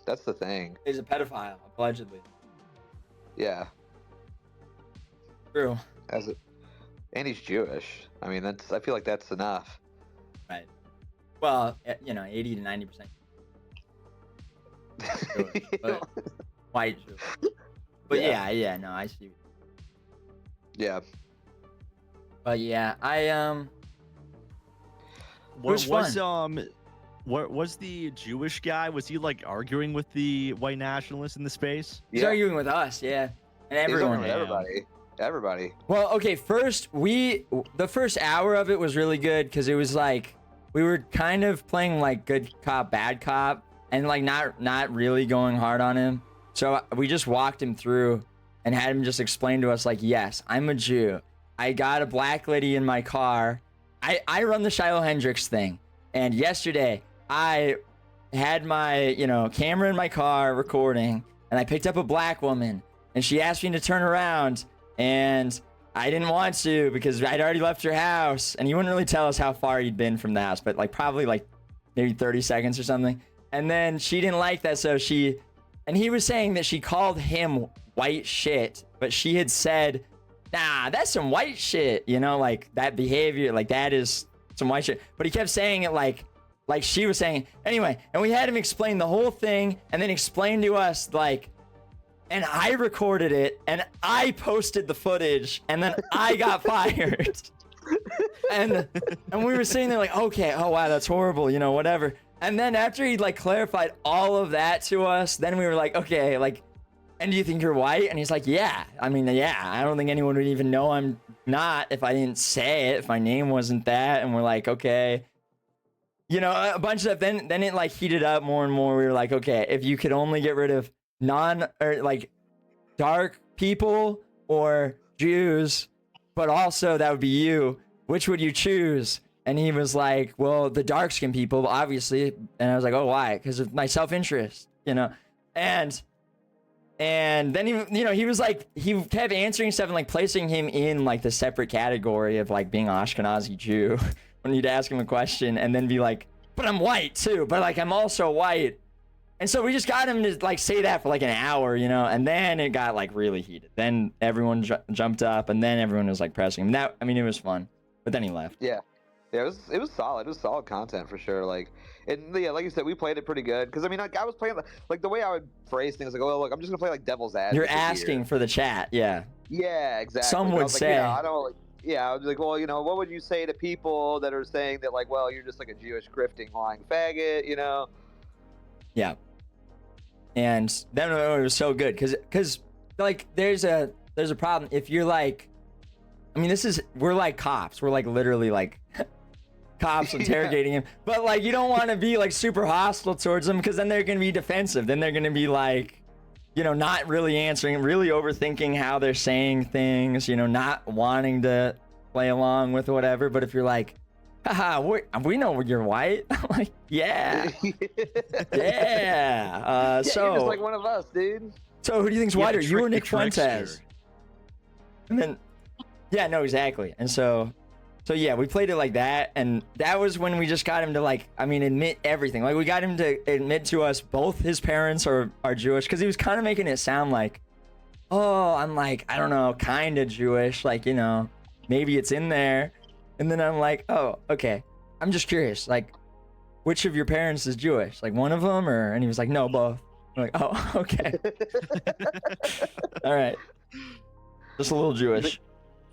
That's the thing. He's a pedophile, allegedly. Yeah. True. And he's Jewish. I mean, I feel like that's enough. Right. Well, 80 to 90%. But white Jewish. But yeah, no, I see. Yeah. But yeah, What was the Jewish guy? Was he like arguing with the white nationalists in the space? He's arguing with us, yeah, and everyone. Everybody. Well, okay. The first hour of it was really good because it was like we were kind of playing like good cop, bad cop, and like not really going hard on him. So we just walked him through and had him just explain to us like, yes, I'm a Jew. I got a black lady in my car. I run the Shiloh Hendrix thing, and yesterday I had my camera in my car recording, and I picked up a black woman, and she asked me to turn around, and I didn't want to because I'd already left her house, and he wouldn't really tell us how far he'd been from the house, but like probably like maybe 30 seconds or something. And then she didn't like that, so and he was saying that she called him white shit, but she had said, nah, that's some white shit, like that behavior, like that is some white shit. But he kept saying it like she was saying. Anyway, and we had him explain the whole thing and then explain to us like, and I recorded it and I posted the footage and then I got fired. and we were sitting there like, okay, oh wow, that's horrible, whatever. And then after he like clarified all of that to us, then we were like, okay, like, and do you think you're white? And he's like, yeah. I mean, yeah, I don't think anyone would even know I'm not if I didn't say it, if my name wasn't that. And we're like, okay, a bunch of stuff. Then it like heated up more and more. We were like, okay, if you could only get rid of dark people or Jews, but also that would be you, which would you choose? And he was like, well, the dark skinned people, obviously. And I was like, oh, why? Because of my self-interest, and then he was like, he kept answering stuff and like placing him in like the separate category of like being Ashkenazi Jew when you'd ask him a question and then be like, but I'm white too, but like I'm also white. And so we just got him to like say that for like an hour, and then it got like really heated. Then everyone jumped up and then everyone was like pressing him. It was fun, but then he left. Yeah. Yeah, it was solid. It was solid content for sure. Like, and yeah, like you said, we played it pretty good. Because I mean, like, I was playing like the way I would phrase things, like, oh look, I'm just gonna play like devil's advocate. You're asking here. for the chat, yeah. Yeah, exactly. Some would say. Like, I don't. Yeah, I was like, well, what would you say to people that are saying that like, well, you're just like a Jewish grifting lying faggot, Yeah. And then it was so good because like there's a problem if you're like, I mean, we're like cops. We're like literally like. Cops interrogating him, but like you don't want to be like super hostile towards them because then they're gonna be defensive. Then they're gonna be like, not really answering, really overthinking how they're saying things, not wanting to play along with whatever. But if you're like, haha, we know you're white, I'm like, yeah, yeah. So you're just like one of us, dude. So who do you think's whiter, you or Nick Fuentes? And then, yeah, no, exactly. And so yeah, we played it like that, and that was when we just got him to like, I mean, admit everything. Like we got him to admit to us both his parents are Jewish, because he was kind of making it sound like, oh, I'm like, I don't know, kind of Jewish, like, maybe it's in there. And then I'm like, oh, okay. I'm just curious, like, which of your parents is Jewish? Like one of them, and he was like, no, both. I'm like, oh, okay. All right. Just a little Jewish.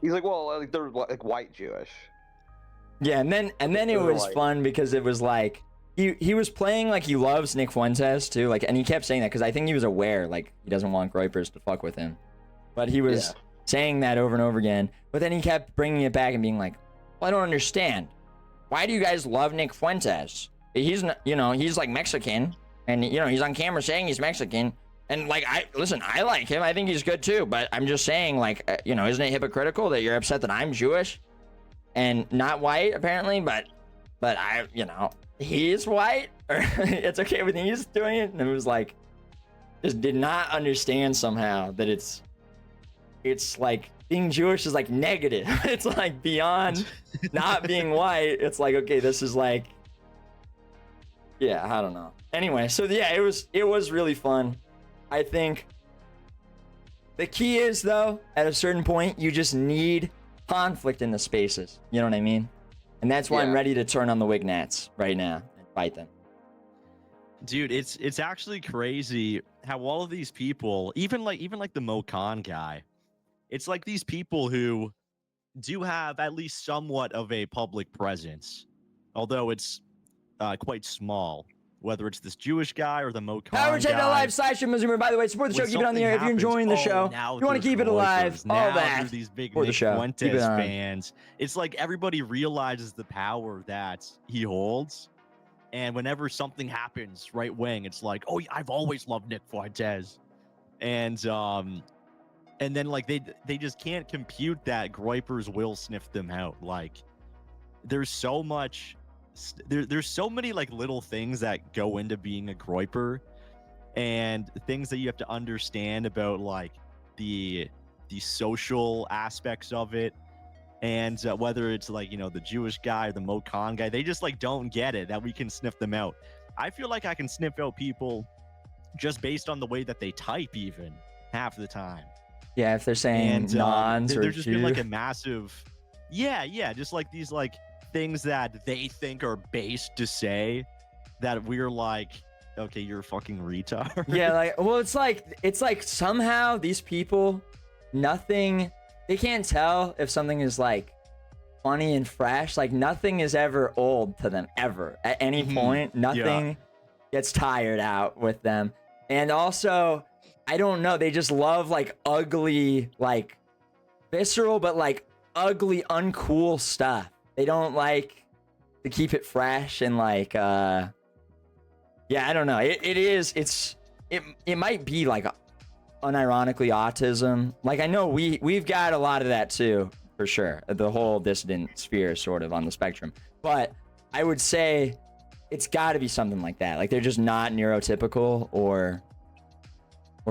He's like, well, like they're like white Jewish. Yeah, and then it was fun because it was like he was playing like he loves Nick Fuentes too, like, and he kept saying that because I think he was aware like he doesn't want Groypers to fuck with him, but he was saying that over and over again. But then he kept bringing it back and being like, well, I don't understand. Why do you guys love Nick Fuentes? He's not, he's like Mexican, and he's on camera saying he's Mexican. And like, I like him. I think he's good too. But I'm just saying, like, isn't it hypocritical that you're upset that I'm Jewish and not white apparently? But he's white. Or it's okay with he's doing it. And it was like, just did not understand somehow that it's like being Jewish is like negative. It's like beyond not being white. It's like, okay, this is like, yeah, I don't know. Anyway, so yeah, it was really fun. I think the key is, though, at a certain point, you just need conflict in the spaces. You know what I mean? And that's why I'm ready to turn on the Wignats right now and fight them. Dude, it's actually crazy how all of these people, even like the Mokan guy, it's like these people who do have at least somewhat of a public presence, although it's quite small. Whether it's this Jewish guy or the Mokan Power guy. Live / JimboZoomer. By the way, support the show. Keep it on the air. If you're enjoying the show, you want to keep it alive. All that. These big for the Nick show. Fuentes fans. It's like everybody realizes the power that he holds. And whenever something happens right wing, it's like, oh, I've always loved Nick Fuentes. And then like they just can't compute that Groypers will sniff them out. Like there's so much. There's so many like little things that go into being a Groyper, and things that you have to understand about like the social aspects of it, and whether it's like, you know, the Jewish guy or the Mokan guy, they just like don't get it that we can sniff them out. I feel like I can sniff out people just based on the way that they type, even half the time. Yeah, if they're saying nons or they're just been Jew. like a massive, yeah, just like these like things that they think are base to say that we're like, okay, you're a fucking retard. Yeah, like, well, it's like somehow these people, they can't tell if something is like funny and fresh. Like nothing is ever old to them, ever. At any point, nothing gets tired out with them. And also, I don't know, they just love like ugly, like visceral, but like ugly, uncool stuff. They don't like to keep it fresh and like, yeah, I don't know. It might be like unironically autism. Like I know we've got a lot of that too, for sure. The whole dissident sphere sort of on the spectrum. But I would say it's got to be something like that. Like they're just not neurotypical or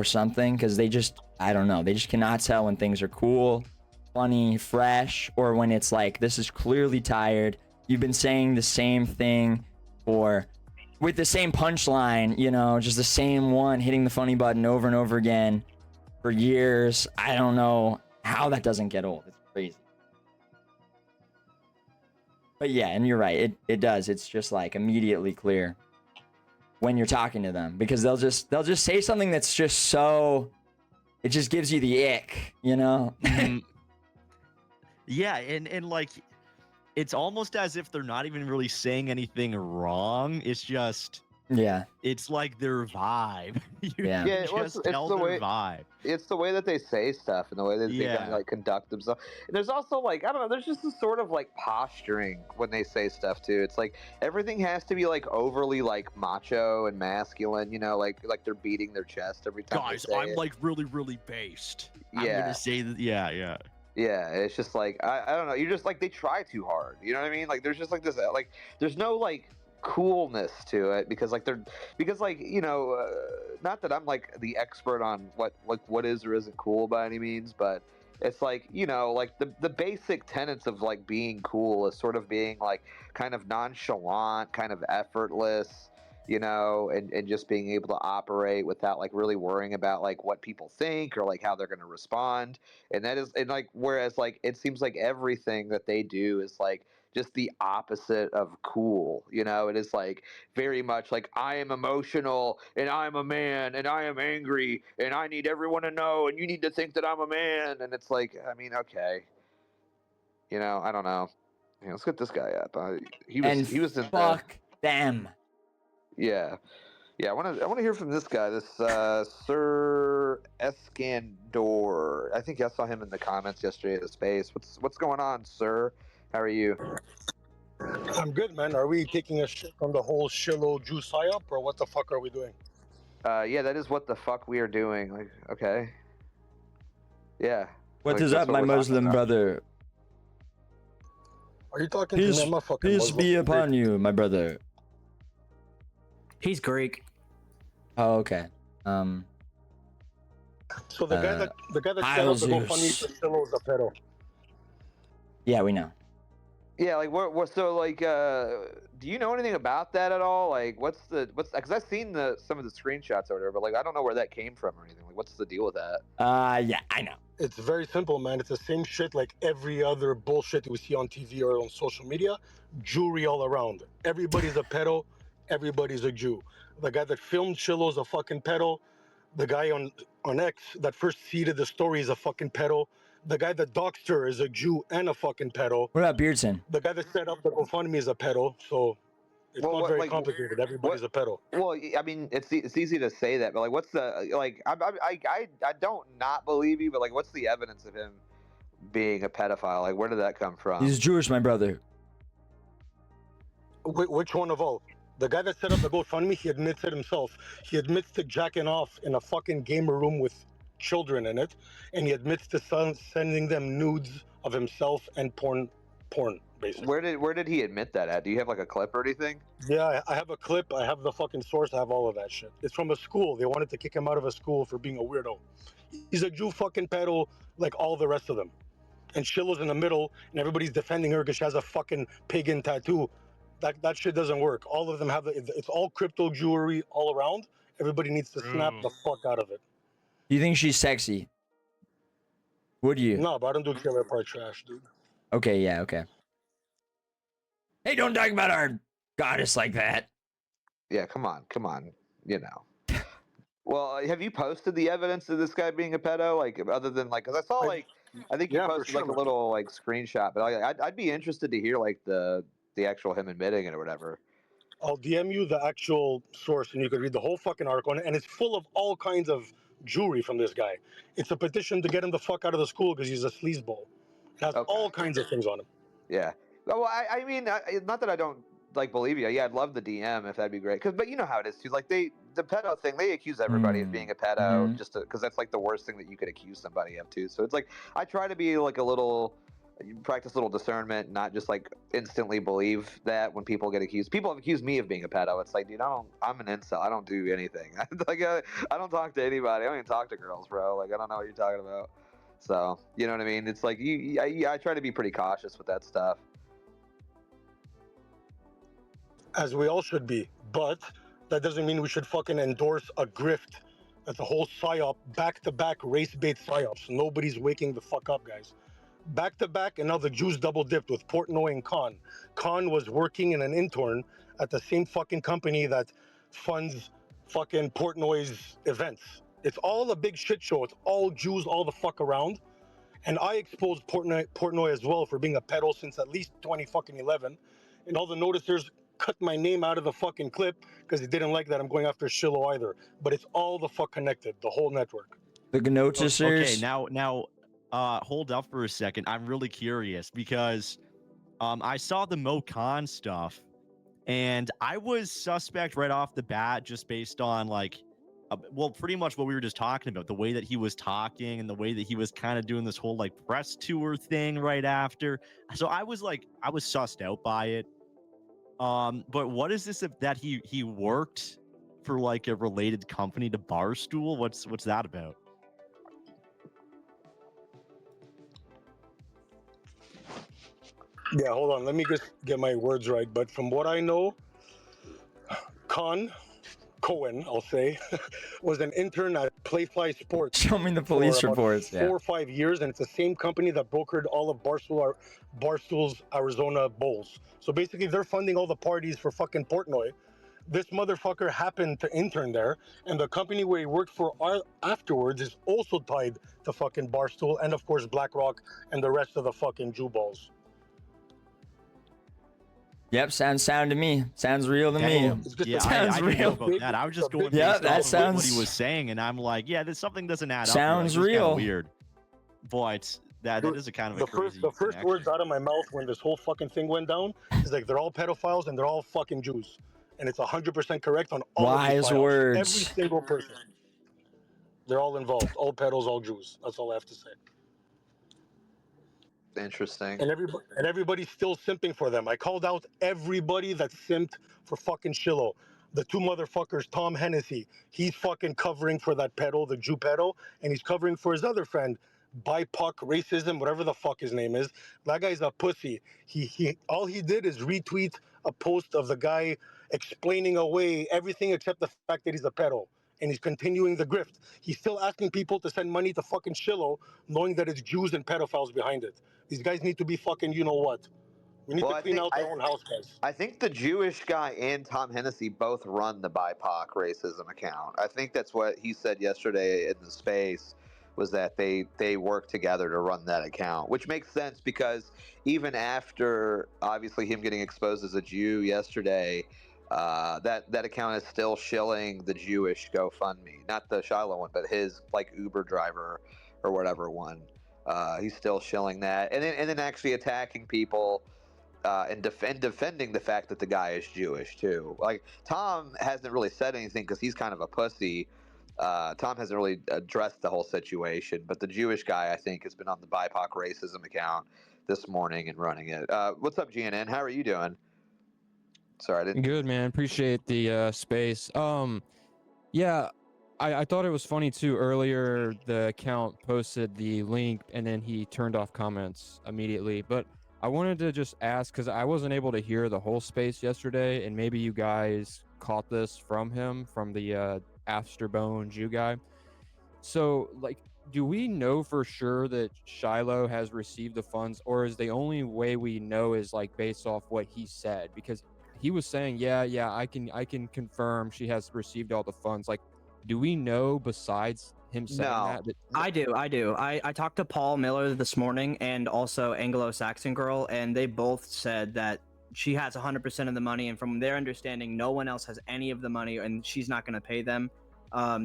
something, because they just, I don't know. They just cannot tell when things are cool, funny, fresh, or when it's like, this is clearly tired. You've been saying the same thing with the same punchline, you know, just the same one, hitting the funny button over and over again for years. I don't know how that doesn't get old. It's crazy. But yeah, and you're right. It does. It's just like immediately clear when you're talking to them, because they'll just say something that's just so, it just gives you the ick, you know? Yeah, and like it's almost as if they're not even really saying anything wrong. It's just, yeah, it's like their vibe. You Yeah, can well, just tell their vibe. It's the way that they say stuff and the way that they Yeah. kind of like conduct themselves. And there's also like, I don't know, there's just this sort of like posturing when they say stuff too. It's like everything has to be like overly like macho and masculine, you know, like they're beating their chest every time. Guys, they say I'm it. like really based. I'm Yeah. gonna say that. Yeah. Yeah, it's just like I don't know. You're just like, they try too hard. You know what I mean? Like there's just like this like there's no like coolness to it, because you know, not that I'm like the expert on what is or isn't cool by any means, but it's like, you know, like the basic tenets of like being cool is sort of being like kind of nonchalant, kind of effortless, you know, and just being able to operate without like really worrying about like what people think or like how they're going to respond. And that is, and like, whereas like it seems like everything that they do is like just the opposite of cool, you know. It is like very much like, I am emotional and I'm a man and I am angry and I need everyone to know and you need to think that I'm a man. And it's like, I mean, okay, you know, I don't know. Yeah, let's get this guy up. He was in fuck them. Yeah. I want to hear from this guy, this Sir Eskandor. I think I saw him in the comments yesterday at the space. What's going on, sir? How are you? I'm good, man. Are we taking a shit from the whole Shiloh Jew psyop, or what the fuck are we doing? Yeah, that is what the fuck we are doing. Like, okay. Yeah. What like, is that's up, what my we're talking Muslim about. brother? Are you talking to me? I'm a fucking Peace Muslim. be upon you, my brother. He's Greek. Oh, okay. So the guy that set up the GoFundMe for Shiloh is a pedo. Yeah, we know. Yeah, like what? So like, do you know anything about that at all? Like, what's? Because I've seen some of the screenshots or whatever, but like I don't know where that came from or anything. Like, what's the deal with that? Yeah, I know. It's very simple, man. It's the same shit like every other bullshit we see on TV or on social media. Jewry all around. Everybody's a pedo. Everybody's a Jew. The guy that filmed Shiloh's a fucking pedo. The guy on X that first seeded the story is a fucking pedo. The guy that doxed her is a Jew and a fucking pedo. What about Beardson? The guy that set up the GoFundMe is a pedo. So it's not very complicated. Everybody's a pedo. Well, I mean, it's easy to say that, but like, what's the like? I don't not believe you, but like, what's the evidence of him being a pedophile? Like, where did that come from? He's Jewish, my brother. Which one of all? The guy that set up the GoFundMe, he admits it himself. He admits to jacking off in a fucking gamer room with children in it, and he admits to sending them nudes of himself and porn, basically. Where did he admit that at? Do you have like a clip or anything? Yeah, I have a clip. I have the fucking source. I have all of that shit. It's from a school. They wanted to kick him out of a school for being a weirdo. He's a Jew fucking pedo like all the rest of them. And Shiloh's in the middle, and everybody's defending her because she has a fucking pagan tattoo. That shit doesn't work. All of them have it's all crypto jewelry all around. Everybody needs to snap the fuck out of it. Do you think she's sexy? Would you? No, but I don't do killer part trash, dude. Okay, yeah, okay. Hey, don't talk about our goddess like that. Yeah, come on, you know. Well, have you posted the evidence of this guy being a pedo? Like, other than like, because I saw like, I think you posted like a little like screenshot, but I'd be interested to hear like the actual him admitting it or whatever. I'll DM you the actual source, and you can read the whole fucking article, and it's full of all kinds of jewelry from this guy. It's a petition to get him the fuck out of the school because he's a sleazeball. It has all kinds of things on him. Yeah. Well, I mean, not that I don't like believe you. Yeah, I'd love the DM if that'd be great. But you know how it is too. Like the pedo thing, they accuse everybody of being a pedo just because that's like the worst thing that you could accuse somebody of too. So it's like I try to be like practice a little discernment, not just like instantly believe that when people get accused. People have accused me of being a pedo. It's like, dude, I'm an incel. I don't do anything. Like I don't talk to anybody. I don't even talk to girls, bro. Like I don't know what you're talking about. So you know what I mean? It's like I try to be pretty cautious with that stuff. As we all should be, but that doesn't mean we should fucking endorse a grift. That's a whole psyop, back-to-back race-bait psyops. Nobody's waking the fuck up, guys. Back-to-back, and now the Jews double-dipped with Portnoy and Khan. Khan was working in an intern at the same fucking company that funds fucking Portnoy's events. It's all a big shit show. It's all Jews all the fuck around. And I exposed Portnoy as well for being a pedo since at least 2011. And all the noticers cut my name out of the fucking clip because they didn't like that I'm going after Shiloh either. But it's all the fuck connected, the whole network. The noticers. Okay, now, hold up for a second. I'm really curious because I saw the Mo Khan stuff, and I was suspect right off the bat just based on like, well, pretty much what we were just talking about, the way that he was talking and the way that he was kind of doing this whole like press tour thing right after. So I was sussed out by it. But what is this that he worked for like a related company to Barstool? What's that about? Yeah, hold on. Let me just get my words right. But from what I know, Cohen, I'll say, was an intern at Playfly Sports. Show me the police reports. 4 or 5 years, and it's the same company that brokered all of Barstool's Arizona Bowls. So basically, they're funding all the parties for fucking Portnoy. This motherfucker happened to intern there, and the company where he worked for afterwards is also tied to fucking Barstool and, of course, BlackRock and the rest of the fucking Jew balls. Yep, sounds sound to me. Sounds real to me. Yeah, sounds I real. About that. I was just going yeah, that sounds what he was saying, and I'm like, yeah, there's something doesn't add up. Sounds real. Weird. Boy, it's that is a kind of the first words out of my mouth when this whole fucking thing went down is like they're all pedophiles and they're all fucking Jews, and it's 100% correct on all wise of these files. words. Every single person. They're all involved. All pedos, all Jews. That's all I have to say. Interesting. And everybody's still simping for them. I called out everybody that simped for fucking Shiloh. The two motherfuckers, Tom Hennessy, he's fucking covering for that pedo, the Jew pedo, and he's covering for his other friend, BIPOC racism, whatever the fuck his name is. That guy's a pussy. He all he did is retweet a post of the guy explaining away everything except the fact that he's a pedo. And he's continuing the grift. He's still asking people to send money to fucking Shiloh, knowing that it's Jews and pedophiles behind it. These guys need to be fucking, you know what? We need to clean out their own house, guys. I think the Jewish guy and Tom Hennessy both run the BIPOC racism account. I think that's what he said yesterday in the space, was that they work together to run that account, which makes sense because even after obviously him getting exposed as a Jew yesterday, that account is still shilling the Jewish GoFundMe, not the Shiloh one, but his like Uber driver or whatever one. He's still shilling that, and then actually attacking people. And defending the fact that the guy is Jewish too. Like Tom hasn't really said anything because he's kind of a pussy. Tom hasn't really addressed the whole situation, but the Jewish guy I think has been on the BIPOC racism account this morning and running it. What's up, GNN? How are you doing? Sorry, I didn't. Good, man. Appreciate the space. Yeah, I thought it was funny too. Earlier, the account posted the link and then he turned off comments immediately. But I wanted to just ask, because I wasn't able to hear the whole space yesterday, and maybe you guys caught this from him, from the Afterbone Jew guy. So, like, do we know for sure that Shiloh has received the funds, or is the only way we know is like based off what he said? Because he was saying, yeah, I can confirm she has received all the funds. Like, do we know besides him saying that? I do. I talked to Paul Miller this morning and also Anglo-Saxon Girl, and they both said that she has 100% of the money, and from their understanding, no one else has any of the money, and she's not going to pay them.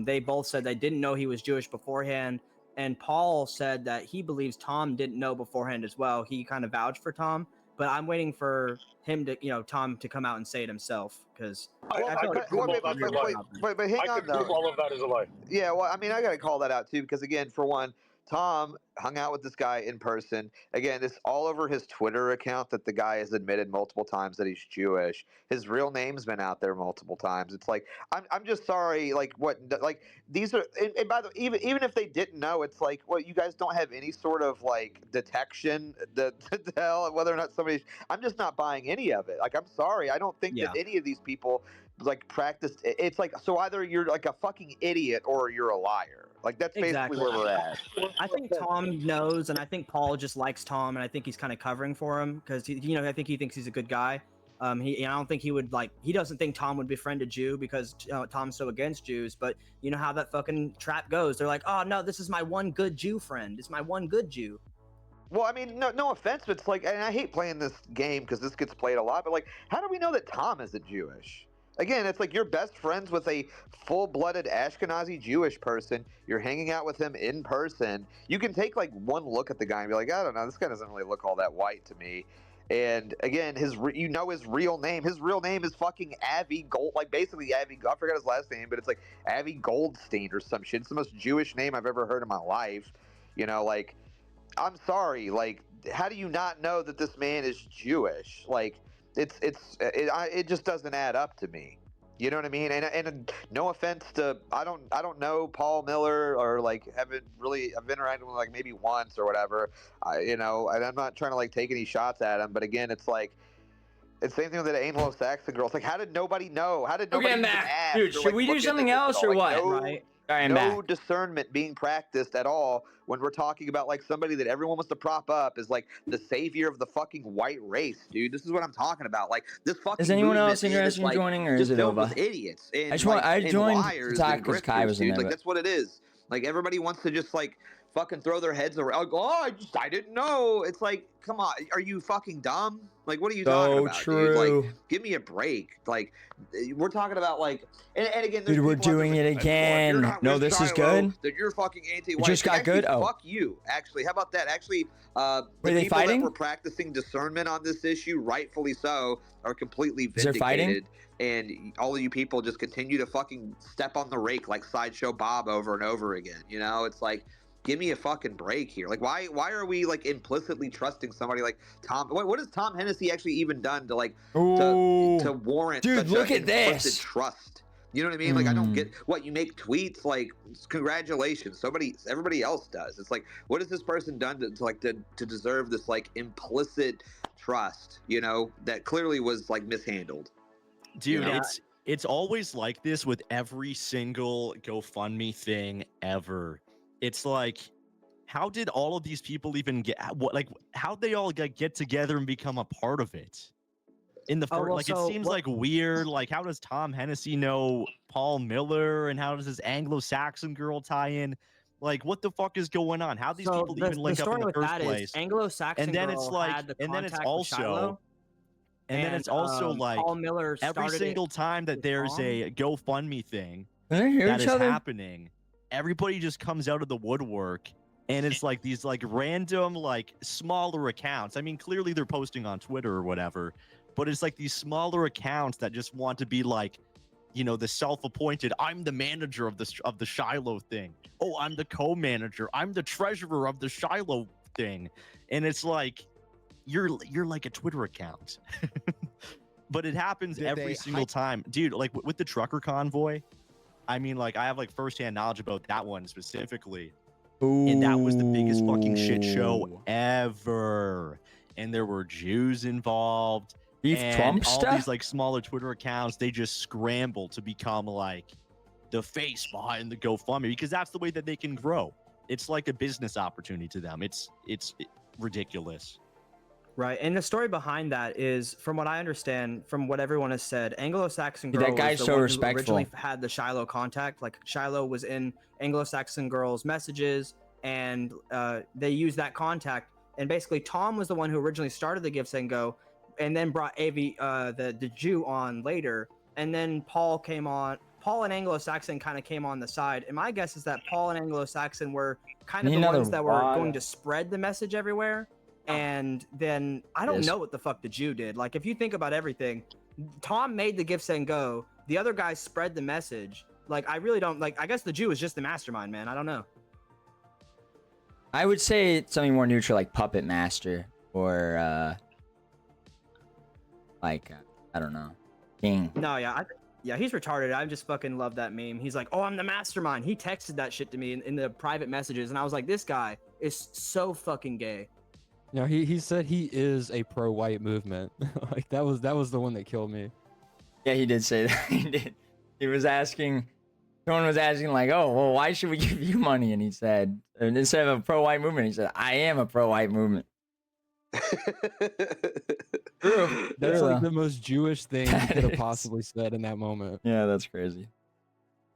They both said they didn't know he was Jewish beforehand, and Paul said that he believes Tom didn't know beforehand as well. He kind of vouched for Tom, but I'm waiting for him to, Tom to come out and say it himself, because But hang on though. All of that is a lie. Yeah, well, I mean, I got to call that out too, because again, for one, Tom hung out with this guy in person. Again, it's all over his Twitter account that the guy has admitted multiple times that he's Jewish. His real name's been out there multiple times. It's like, I'm just sorry. Like these are, and by the way, even if they didn't know, it's like, well, you guys don't have any sort of like detection to tell whether or not somebody's. I'm just not buying any of it. Like, I'm sorry. I don't think that any of these people like practiced. It's like, so either you're like a fucking idiot or you're a liar. Like, that's basically where we're at. I think Tom knows, and I think Paul just likes Tom, and I think he's kind of covering for him because I think he thinks he's a good guy. I don't think he would he doesn't think Tom would befriend a Jew because Tom's so against Jews. But you know how that fucking trap goes. They're like, oh no, this is my one good Jew friend. It's my one good Jew. Well, I mean, no offense, but it's like, and I hate playing this game because this gets played a lot. But like, how do we know that Tom isn't Jewish? Again, it's like you're best friends with a full-blooded Ashkenazi Jewish person. You're hanging out with him in person. You can take like one look at the guy and be like, I don't know, this guy doesn't really look all that white to me. And again, his real name. His real name is fucking Avi Gold, like basically Avi. I forgot his last name, but it's like Avi Goldstein or some shit. It's the most Jewish name I've ever heard in my life. Like, I'm sorry. Like, how do you not know that this man is Jewish? Like, it just doesn't add up to me. You know what I mean? And no offense to, I don't know Paul Miller, or like I've interacted with him like maybe once or whatever. And I'm not trying to like take any shots at him, but again, it's like, it's the same thing with that Anglo-Saxon girl. It's like, how did nobody know? How did nobody even ask? Dude, should we do something else or what? No discernment being practiced at all when we're talking about like somebody that everyone wants to prop up as like the savior of the fucking white race, dude. This is what I'm talking about. Like, this fucking. Is anyone else interested in joining, or is it over? Idiots. And, I joined liars to talk because Kai was in there. Like, that's what it is. Like, everybody wants to just like fucking throw their heads around. Oh, I didn't know. It's like, come on, are you fucking dumb? Like, what are you talking about, true. dude? Like, give me a break. Like, we're talking about like, and again, dude, we're doing it again. No, this is good. That you're fucking anti-white. It just got good. Oh, fuck you. Actually, how about that? Actually, the they people fighting? that were practicing discernment on this issue, rightfully so, are completely vindicated. Is there fighting? And all of you people just continue to fucking step on the rake like Sideshow Bob over and over again. It's like, give me a fucking break here. Like, why are we like implicitly trusting somebody like Tom? What has Tom Hennessy actually even done to like to warrant Dude, such look a at implicit this. trust? You know what I mean? Like, I don't get what you make tweets like, congratulations. Everybody else does. It's like, what has this person done to deserve this like implicit trust? You know, that clearly was like mishandled. Dude, You know? it's always like this with every single GoFundMe thing ever. It's like, how did all of these people even get how'd they all get together and become a part of it? In the first, it seems like weird. Like, how does Tom Hennessy know Paul Miller, and how does this Anglo-Saxon girl tie in? Like, what the fuck is going on? How these people even link up in the first place? Anglo-Saxon and then girl it's like, had the and then it's contact with Shiloh, also, and then it's also like, Paul Miller every started single time that with there's Tom. a GoFundMe thing Can they hear that each is other? happening, everybody just comes out of the woodwork, and it's like these like random like smaller accounts. I mean, clearly they're posting on Twitter or whatever, but it's like these smaller accounts that just want to be like, you know, the self-appointed, I'm the manager of the Shiloh thing. Oh, I'm the co-manager. I'm the treasurer of the Shiloh thing. And it's like, you're like a Twitter account. But it happens every single time. Dude, like with the trucker convoy, I mean, like, I have like firsthand knowledge about that one specifically. And that was the biggest fucking shit show ever. And there were Jews involved. And all these like smaller Twitter accounts, they just scramble to become like the face behind the GoFundMe, because that's the way that they can grow. It's like a business opportunity to them. It's ridiculous. Right, and the story behind that is, from what I understand, from what everyone has said, Anglo-Saxon Girl That guy's was the so one respectful. who originally had the Shiloh contact. Like, Shiloh was in Anglo-Saxon Girl's messages, and they used that contact. And basically, Tom was the one who originally started the Givesendgo, and then brought Avi, the Jew, on later. And then Paul came on. Paul and Anglo-Saxon kind of came on the side. And my guess is that Paul and Anglo-Saxon were kind of the ones that were going to spread the message everywhere. And then I don't know what the fuck the Jew did. Like, if you think about everything, Tom made the Givesendgo. The other guys spread the message. Like, I really don't like. I guess the Jew is just the mastermind, man. I don't know. I would say it's something more neutral, like Puppet Master, or like I don't know, King. No, yeah, he's retarded. I just fucking love that meme. He's like, "Oh, I'm the mastermind." He texted that shit to me in the private messages, and I was like, "This guy is so fucking gay." No, he said he is a pro-white movement. Like that was the one that killed me. Yeah, he did say that. He did. He was asking. Someone was asking like, "Oh, well, why should we give you money?" And he said, and instead of a pro-white movement, he said, "I am a pro-white movement." That's like the most Jewish thing he could have possibly said in that moment. Yeah, that's crazy.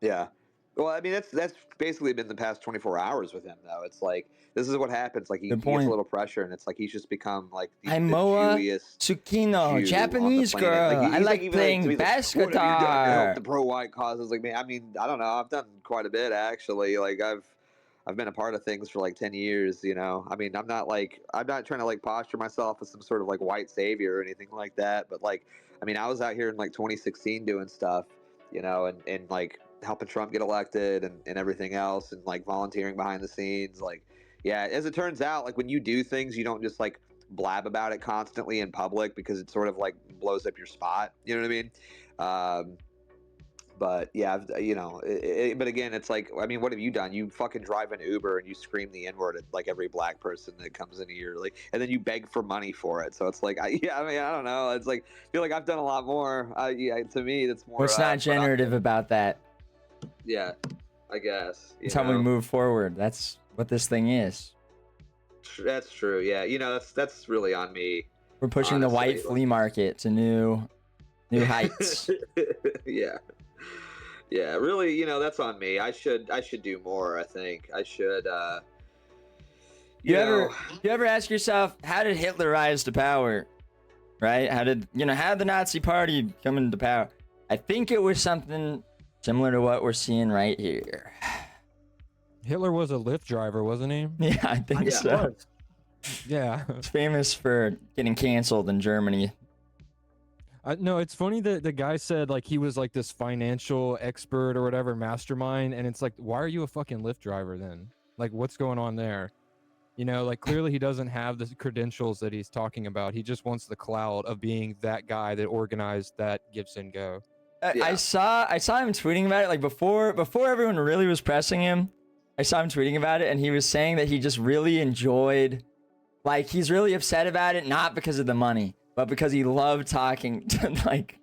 Yeah. Well, I mean, that's basically been the past 24 hours with him, though. It's like, this is what happens. Like, he gets a little pressure, and it's like he's just become like the Jewiest Tsukino, Jew Japanese on the planet. girl. Like, I like even playing to me, bass what have you done to guitar. help the pro-white causes? Like, man, I mean, I don't know. I've done quite a bit, actually. Like, I've been a part of things for like 10 years, you know. I mean, I'm not trying to like posture myself as some sort of like white savior or anything like that. But like, I mean, I was out here in like 2016 doing stuff, you know, and like helping Trump get elected and everything else, and like volunteering behind the scenes. Like, yeah, as it turns out, like when you do things, you don't just like blab about it constantly in public, because it sort of like blows up your spot. You know what I mean? But yeah, you know, but again, it's like, I mean, what have you done? You fucking drive an Uber and you scream the N-word at like every black person that comes into your like, and then you beg for money for it. So it's like, I mean, I don't know. It's like, I feel like I've done a lot more. Yeah, to me, that's more. What's not generative about that? Yeah, I guess. That's how we move forward. That's what this thing is. That's true. Yeah, you know, that's really on me. We're pushing the white flea market to new heights. Yeah, really, you know, that's on me. I should do more, I think. I should you ever ask yourself, how did Hitler rise to power? Right? How did the Nazi party come into power? I think it was something similar to what we're seeing right here. Hitler was a Lyft driver, wasn't he? Yeah, I think so. Yeah. He's famous for getting canceled in Germany. No, it's funny that the guy said like he was like this financial expert or whatever, mastermind, and it's like, why are you a fucking Lyft driver then? Like, what's going on there? You know, like clearly he doesn't have the credentials that he's talking about. He just wants the clout of being that guy that organized that Givesendgo. I saw him tweeting about it like before everyone really was pressing him. I saw him tweeting about it, and he was saying that he just really enjoyed, like he's really upset about it, not because of the money, but because he loved talking to like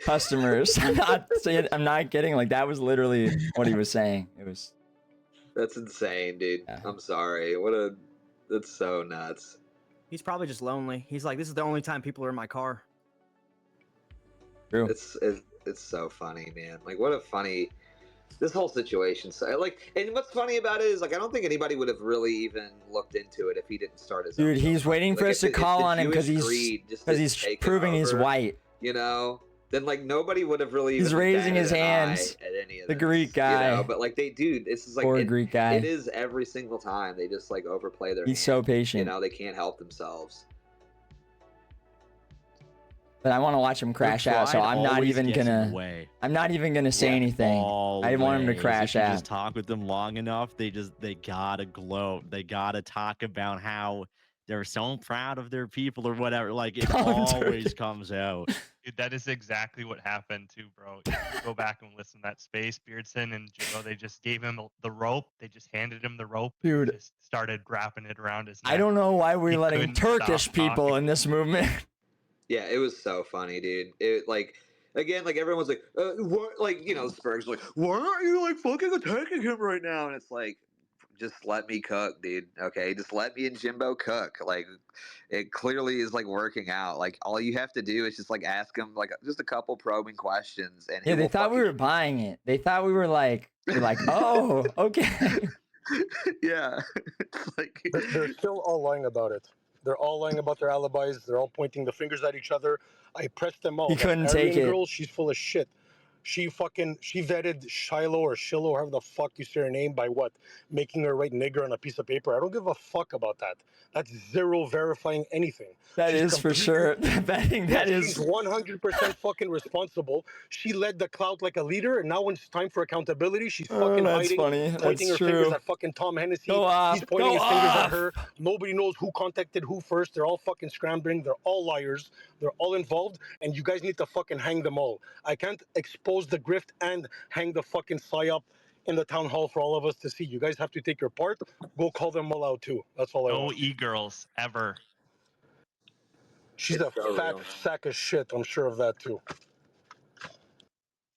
customers. I'm not kidding. Like that was literally what he was saying. It was. That's insane, dude. Yeah. I'm sorry. That's so nuts. He's probably just lonely. He's like, this is the only time people are in my car. True. It's so funny, man. Like, what a funny. This whole situation. So, like, and what's funny about it is, like, I don't think anybody would have really even looked into it if he didn't start his. Dude, own he's waiting for us to call on him because he's proving he's white. You know. Then like nobody would have really. He's even raising his batted an hands. eye at any of The this, Greek guy. You know? But like this is like Poor Greek guy. It is every single time they just like overplay their. He's hand. so patient. You know they can't help themselves. But I want to watch him crash out, so I'm not even gonna. I'm not even gonna say anything. I want him to crash if you out. Just talk with them long enough. They gotta gloat. They gotta talk about how they're so proud of their people or whatever. Like it always comes out. Dude, that is exactly what happened too, bro. If you go back and listen to that space, Beardson and Jimbo, they just gave him the rope. They just handed him the rope. Dude. And just started wrapping it around his neck. I don't know why we're He letting couldn't Turkish stop people talking. in this movement. Yeah, it was so funny, dude. It like again, like everyone's like, what? Like you know, Spurg's like, why aren't you like fucking attacking him right now? And it's like, just let me cook, dude. Okay, just let me and Jimbo cook. Like, it clearly is like working out. Like, all you have to do is just like ask him like just a couple probing questions, and Yeah, they thought we were buying it. They thought we were like, oh, okay. Yeah, it's like They're still all lying about it. They're all lying about their alibis. They're all pointing the fingers at each other. I pressed them all. He That couldn't take Aryan it. Girl, she's full of shit. She vetted Shiloh or Shiloh, however the fuck you say her name, by what? Making her write nigger on a piece of paper. I don't give a fuck about that. That's zero verifying anything. That She's is for sure. Betting that She's is. 100% fucking responsible. She led the clout like a leader, and now when it's time for accountability, she's fucking That's hiding, funny. pointing That's her fingers true. at fucking Tom Hennessy. Go off. He's pointing Go his fingers off. at her. Nobody knows who contacted who first. They're all fucking scrambling. They're all liars. They're all involved, and you guys need to fucking hang them all. I can't expose the grift and hang the fucking psyop in the town hall for all of us to see. You guys have to take your part. Go call them all out too. That's all I No want. e-girls ever. She's It's a so fat real. sack of shit. I'm sure of that too.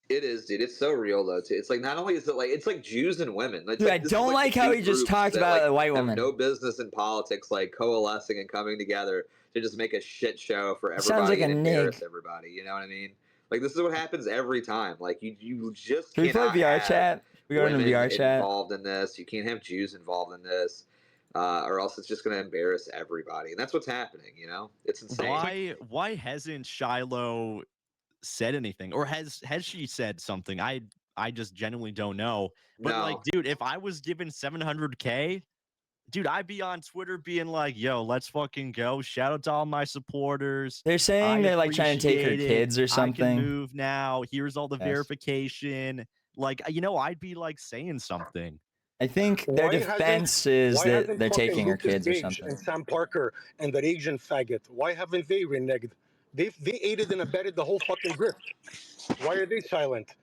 It is, dude. It's so real though too. It's like not only is it like it's like Jews and women. It's Dude, like, I this is don't like the how two he just groups talked that, about like, a white have woman. no business in politics, like coalescing and coming together to just make a shit show for everybody Sounds like a and embarrass nig. everybody. You know what I mean? Like this is what happens every time. Like you just Can we play cannot VR have chat? We go into women VR chat. involved in this. You can't have Jews involved in this. Or else it's just going to embarrass everybody, and that's what's happening. You know, it's insane. Why hasn't Shiloh said anything, or has she said something? I just genuinely don't know. But like, dude, if I was given 700K, dude, I'd be on Twitter being like, "Yo, let's fucking go! Shout out to all my supporters." They're saying they're like trying to take her appreciate it. kids or I something. can move now. Here's all the Yes. verification. Like, I'd be like saying something. I think their defense is why that haven't they're fucking taking her Lucas kids or Gage something. and Sam Parker and that Asian faggot? Why haven't they reneged? They aided and abetted the whole fucking grift. Why are they silent?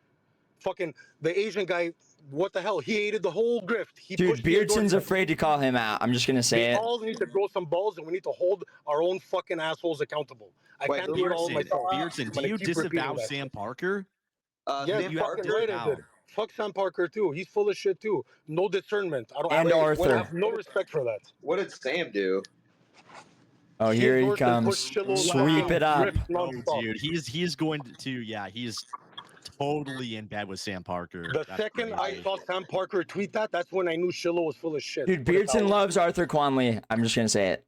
Fucking the Asian guy, what the hell? He aided the whole grift. He Dude, pushed the Beardson's endorsement. afraid to call him out. I'm just gonna say They it. all need to grow some balls, and we need to hold our own fucking assholes accountable. I can't do it all myself. Beardson, I'm do gonna you keep repeating disavow that Sam shit. Parker? Yeah, Sam fucking Parker? right I did. Fuck Sam Parker too. He's full of shit too. No discernment. I don't. And I Arthur. have no respect for that. What did Sam do? Oh, here he endorsed and comes. pushed Shiloh's Sweep fucking it up. grift Oh, nonstop. dude, he's going to he's totally in bed with Sam Parker. The That's second I crazy. saw Sam Parker tweet that's when I knew Shiloh was full of shit. Dude, Put it that Beardson way. loves Arthur Quanley. I'm just gonna say it.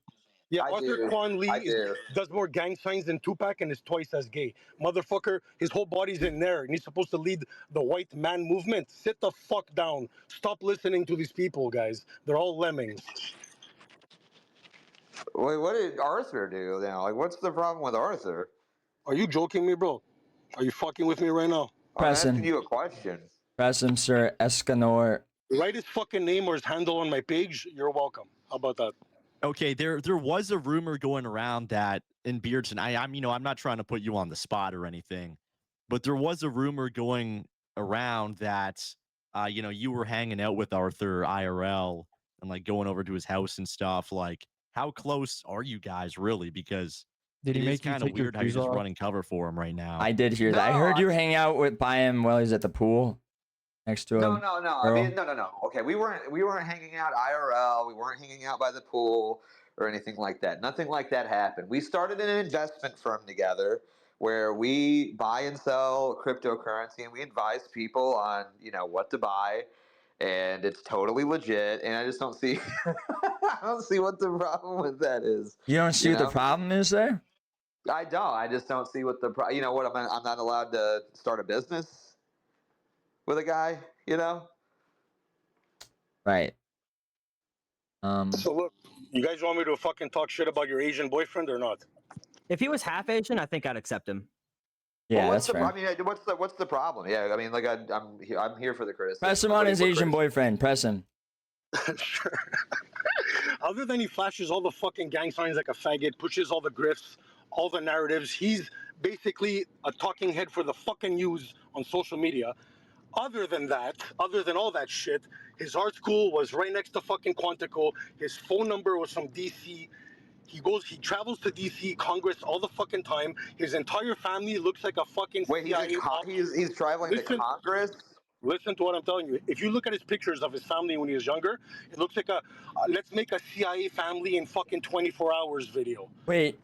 Yeah, Arthur Quan Lee do. does more gang signs than Tupac and is twice as gay. Motherfucker, his whole body's in there, and he's supposed to lead the white man movement. Sit the fuck down. Stop listening to these people, guys. They're all lemmings. Wait, what did Arthur do now? Like, what's the problem with Arthur? Are you joking me, bro? Are you fucking with me right now? Press I'm him. asking you a question. Press him, Sir Escanor. Write his fucking name or his handle on my page. You're welcome. How about that? Okay, there was a rumor going around that in Beardson. I'm not trying to put you on the spot or anything, but there was a rumor going around that you were hanging out with Arthur IRL and like going over to his house and stuff. Like, how close are you guys really? Because Did he it is make you kind of take your weird how you're shoes just off? running cover for him right now. I did hear that. I heard you were hanging out by him while he's at the pool next to No, him. no, no. I mean, no. Okay, we weren't hanging out IRL. We weren't hanging out by the pool or anything like that. Nothing like that happened. We started an investment firm together where we buy and sell cryptocurrency, and we advise people on what to buy, and it's totally legit. And I just don't see I don't see what the problem with that is. You don't see what the problem is there? I don't. I just don't see what the problem. You know what? I'm not allowed to start a business with a guy. Right. So look, you guys want me to fucking talk shit about your Asian boyfriend or not? If he was half Asian, I think I'd accept him. Yeah, well, that's fair. I mean, what's the problem? Yeah, I mean, like I'm here for the criticism. Press him on his Asian boyfriend. Press him. Sure. Other than he flashes all the fucking gang signs like a faggot, pushes all the grifts, all the narratives, he's basically a talking head for the fucking news on social media. Other than all that shit, his art school was right next to fucking Quantico. His phone number was from DC. He travels to DC Congress all the fucking time. His entire family looks like a fucking CIA. He's traveling to Congress. Listen to what I'm telling you. If you look at his pictures of his family when he was younger, it looks like a let's make a CIA family in fucking 24 hours video. Wait.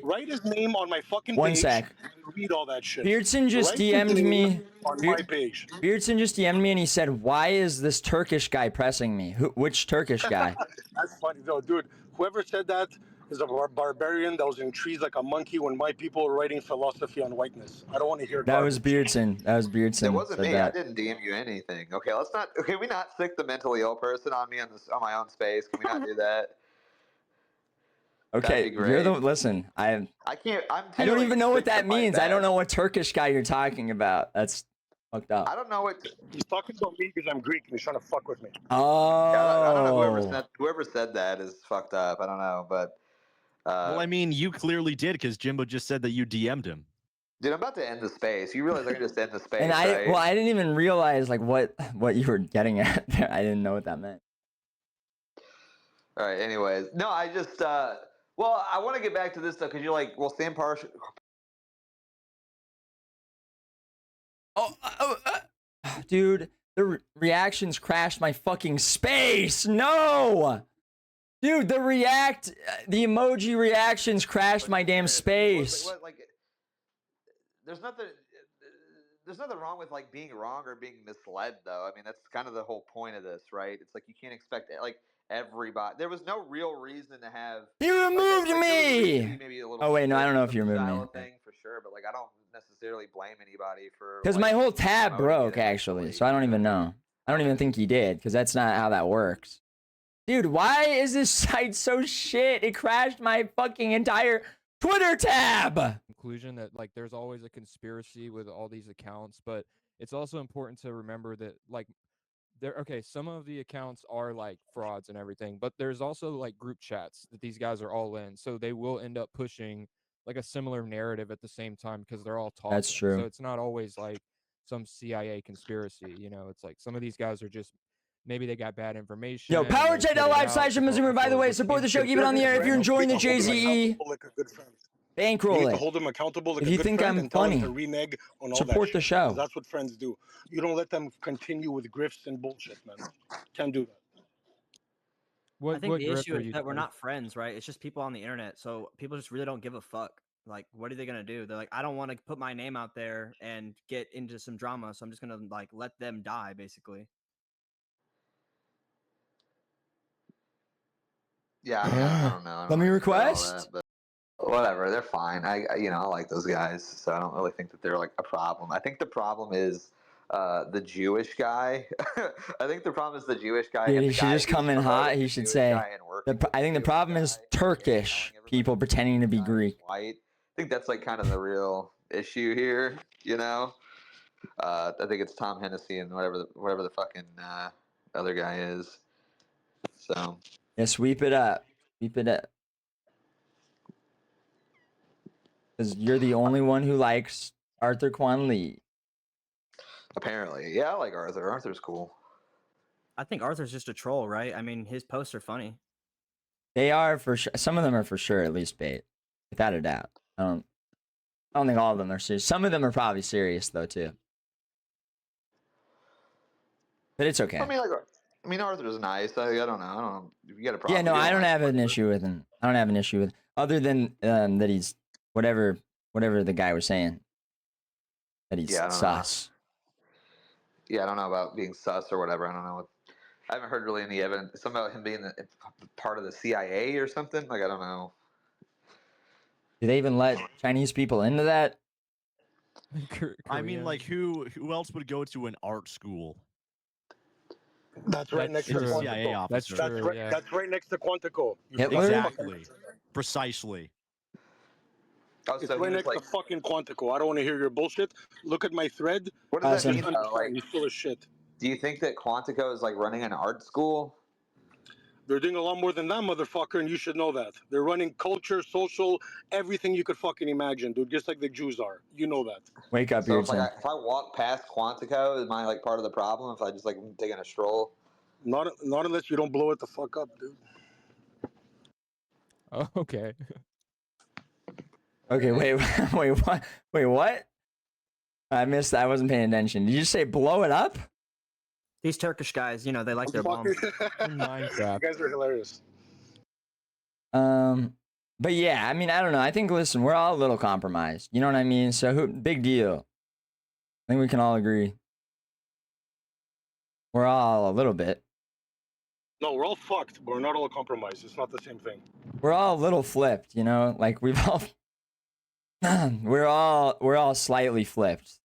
Write his name on my fucking One page sec. and read all that shit. Beardson just Write his DM'd name me. on my page. Beardson just DM'd me and he said, "Why is this Turkish guy pressing me? Which Turkish guy?" That's funny though, dude. Whoever said that is a barbarian that was in trees like a monkey when my people were writing philosophy on whiteness. I don't want to hear That was Beardson. It wasn't me. That. I didn't DM you anything. Okay, let's not. Can we not stick the mentally ill person on me on my own space? Can we not do that? Okay, you're the listen. I can't. I don't even know what that means. I don't know what Turkish guy you're talking about. That's fucked up. I don't know what he's talking about me because I'm Greek and he's trying to fuck with me. Oh. Yeah, I don't know whoever said that is fucked up. I don't know, but. Well, I mean, you clearly did because Jimbo just said that you DM'd him. Dude, I'm about to end the space. You realize I can just end the space, And right? I didn't even realize like what you were getting at there. I didn't know what that meant. All right. Anyways, no, I just well, I want to get back to this stuff because you're like, well, Sam Parsh. Dude, the reactions crashed my fucking space. No. Dude, the emoji reactions crashed my damn space. There's nothing wrong with like being wrong or being misled, though. I mean, that's kind of the whole point of this, right? It's like you can't expect like everybody. There was no real reason to have. He removed me. Maybe a little Oh wait, no, I don't know if you removed me. Thing for sure, but like I don't necessarily blame anybody for. Because my whole tab broke actually, so I don't even know. I don't even think he did, because that's not how that works. Dude, why is this site so shit? It crashed my fucking entire Twitter tab. Conclusion that like there's always a conspiracy with all these accounts, but it's also important to remember that like some of the accounts are like frauds and everything, but there's also like group chats that these guys are all in, so they will end up pushing like a similar narrative at the same time because they're all talking. That's true. So it's not always like some CIA conspiracy, it's like some of these guys are just maybe they got bad information. Yo, PowerChat.live/JimboZoomer, by the way, support the show, keep it on the air if you're enjoying the JZE. Bankroll You need it. to hold them accountable like If a you good think friend I'm and tell them funny, to renege on all support that the shit, show. 'cause that's what friends do. You don't let them continue with grifts and bullshit, man. Can't do that. I think the issue is that we're not friends, right? It's just people on the internet, so people just really don't give a fuck. Like, what are they gonna do? They're like, I don't want to put my name out there and get into some drama, so I'm just gonna like let them die, basically. Yeah, I don't know. Let me request. But whatever, they're fine. I like those guys, so I don't really think that they're like a problem. I think the problem is the Jewish guy. I think the problem is the Jewish guy. Dude, and he the should guy just come in who's hot. promoting He the should Jewish say, guy and working I think the problem is Turkish people pretending to be Greek. white. I think that's like kind of the real issue here. I think it's Tom Hennessy and whatever the fucking other guy is. So Yeah, sweep it up. Sweep it up. Because you're the only one who likes Arthur Quan Lee. apparently, yeah, I like Arthur. Arthur's cool. I think Arthur's just a troll, right? I mean, his posts are funny. They are for sure. Some of them are for sure at least bait, without a doubt. I don't think all of them are serious. Some of them are probably serious though too. But it's okay. I mean, Arthur's nice. I don't know. If you got a problem. Yeah, no, I don't like have an issue with him. I don't have an issue with other than that he's whatever the guy was saying. That he's sus. Yeah, I don't know about being sus or whatever. I don't know. I haven't heard really any evidence. Something about him being part of the CIA or something. Like I don't know. Do they even let Chinese people into that? I mean, like who else would go to an art school? That's right next to a Quantico. CIA officer. That's right next to Quantico. Exactly. Precisely. Oh, it's so right next to fucking Quantico. I don't want to hear your bullshit. Look at my thread. What does that mean? He's full of shit. Do you think that Quantico is like running an art school? They're doing a lot more than that, motherfucker, and you should know that. They're running culture, social, everything you could fucking imagine, dude. Just like the Jews are. You know that. Wake up, So if Beardson. I walk past Quantico, am I like part of the problem? If I just like taking a stroll? Not unless you don't blow it the fuck up, dude. Oh, okay. Okay, wait, what? Wait, what? I missed that. I wasn't paying attention. Did you say blow it up? These Turkish guys, you know, they like their bombs. Minecraft. You guys are hilarious. But yeah, I mean, I don't know. I think, listen, we're all a little compromised. You know what I mean? So, big deal. I think we can all agree. We're all a little bit. No, we're all fucked, but we're not all compromised. It's not the same thing. We're all a little flipped, you know? Like, we've all... we're all slightly flipped.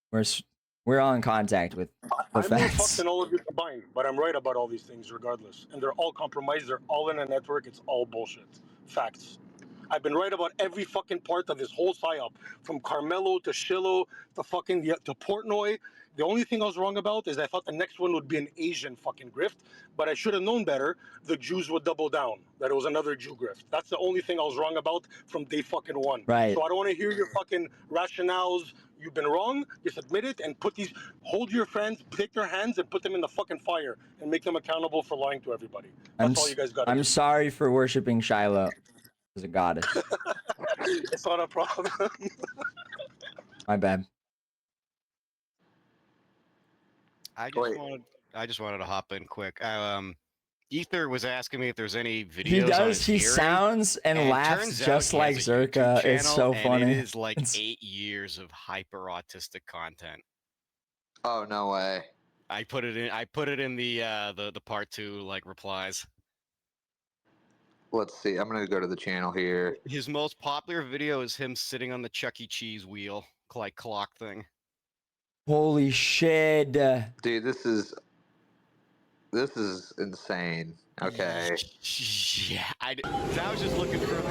We're all in contact with the I'm more facts. fucked than all of you combined, but I'm right about all these things regardless. And they're all compromised. They're all in a network. It's all bullshit. Facts. I've been right about every fucking part of this whole psyop, from Carmelo to Shiloh to fucking to Portnoy. The only thing I was wrong about is I thought the next one would be an Asian fucking grift, but I should have known better. The Jews would double down, that it was another Jew grift. That's the only thing I was wrong about from day fucking one. Right. So I don't want to hear your fucking rationales. You've been wrong. Just admit it and hold your friends, take their hands and put them in the fucking fire and make them accountable for lying to everybody. That's all you guys got to do. I'm sorry for worshiping Shiloh as a goddess. It's not a problem. My bad. I just wanted to hop in quick. Ether was asking me if there's any videos. He on does. his He hearing, sounds and laughs turns out just he like has a YouTube Zerka. It's so channel, and funny. It is like 8 years of hyper autistic content. Oh no way! I put it in the part 2 like replies. Let's see. I'm gonna go to the channel here. His most popular video is him sitting on the Chuck E. Cheese wheel, like clock thing. Holy shit, dude! This is insane. Okay. Yeah, I was just looking for the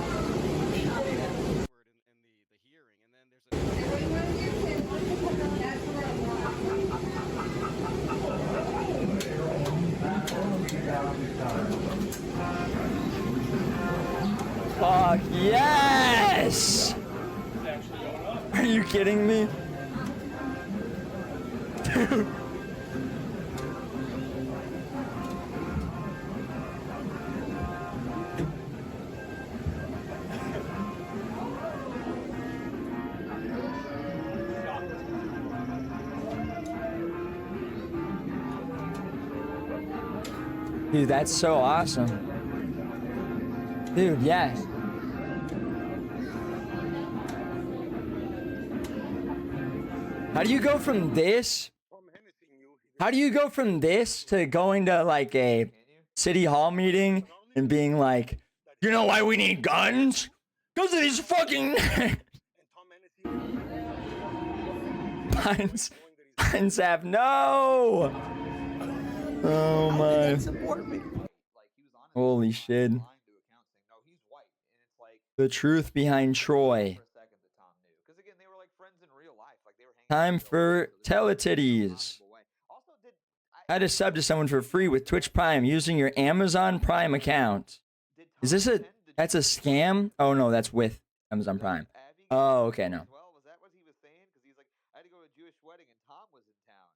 Fuck yes! Are you kidding me? Dude. Dude, that's so awesome. Dude, yes. How do you go from this? How do you go from this to going to like a city hall meeting and being like, you know why we need guns? Because of these fucking Pines have no. Oh my. Holy shit. The truth behind Troy. Time for Teletitties. How to sub to someone for free with Twitch Prime using your Amazon Prime account. Is this a... That's a scam? Oh, no, that's with Amazon Prime. Oh, okay, no. Was that what he was saying? Because he's like, I had to go to a Jewish wedding and Tom was in town.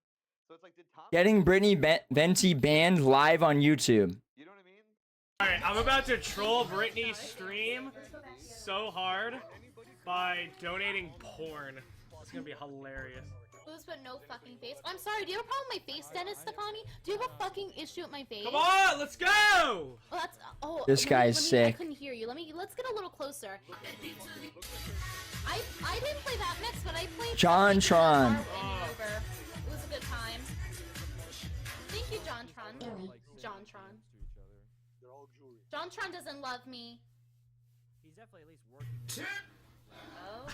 So it's like, did Tom... Getting Brittany Venti banned live on YouTube. You know what I mean? Alright, I'm about to troll Brittany's stream so hard by donating porn. It's gonna be hilarious. Booze but no fucking face. I'm sorry, do you have a problem with my face, Dennis Stefani? Do you have a fucking issue with my face? Come on, let's go! Oh, that's... Oh, This guy's sick. I couldn't hear you. Let's get a little closer. I didn't play that mix, but I played... John Tron. It was a good time. Thank you, John Tron. John Tron. John Tron doesn't love me. He's definitely at least working. Oh.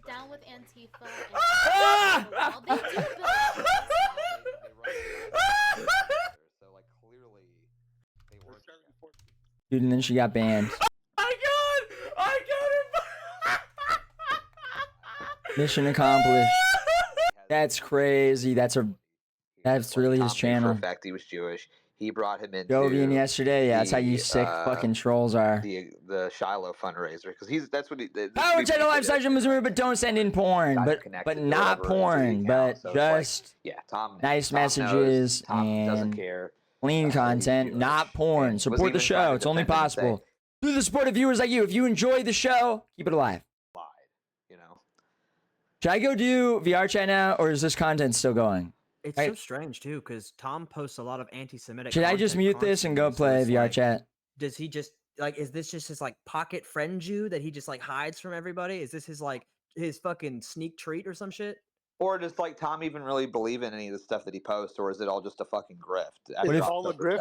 Down with Antifa. And they do build. So like clearly they were. Dude, and then she got banned. I got it! Mission accomplished. That's crazy. That's really his Tom knew channel. For a fact, he was Jewish. He brought him into Jovian yesterday. Yeah, that's how you the, sick fucking trolls are. The Shiloh fundraiser because that's what he. Power channel live slash JimboZoomer, but don't send in porn. But not porn. But So just Tom nice Tom messages knows, Tom doesn't and care. clean content, not porn. Support the even show. trying to It's only defend him and say- possible through the support of viewers like you. If you enjoy the show, keep it alive. You know. Should I go do VR chat now, or is this content still going? It's so strange too, because Tom posts a lot of anti-Semitic. Should I just mute this and go play VR chat? Does he just like? Is this just his like pocket friend Jew that he just like hides from everybody? Is this his like his fucking sneak treat or some shit? Or does like Tom even really believe in any of the stuff that he posts, or is it all just a fucking grift? It's all a grift.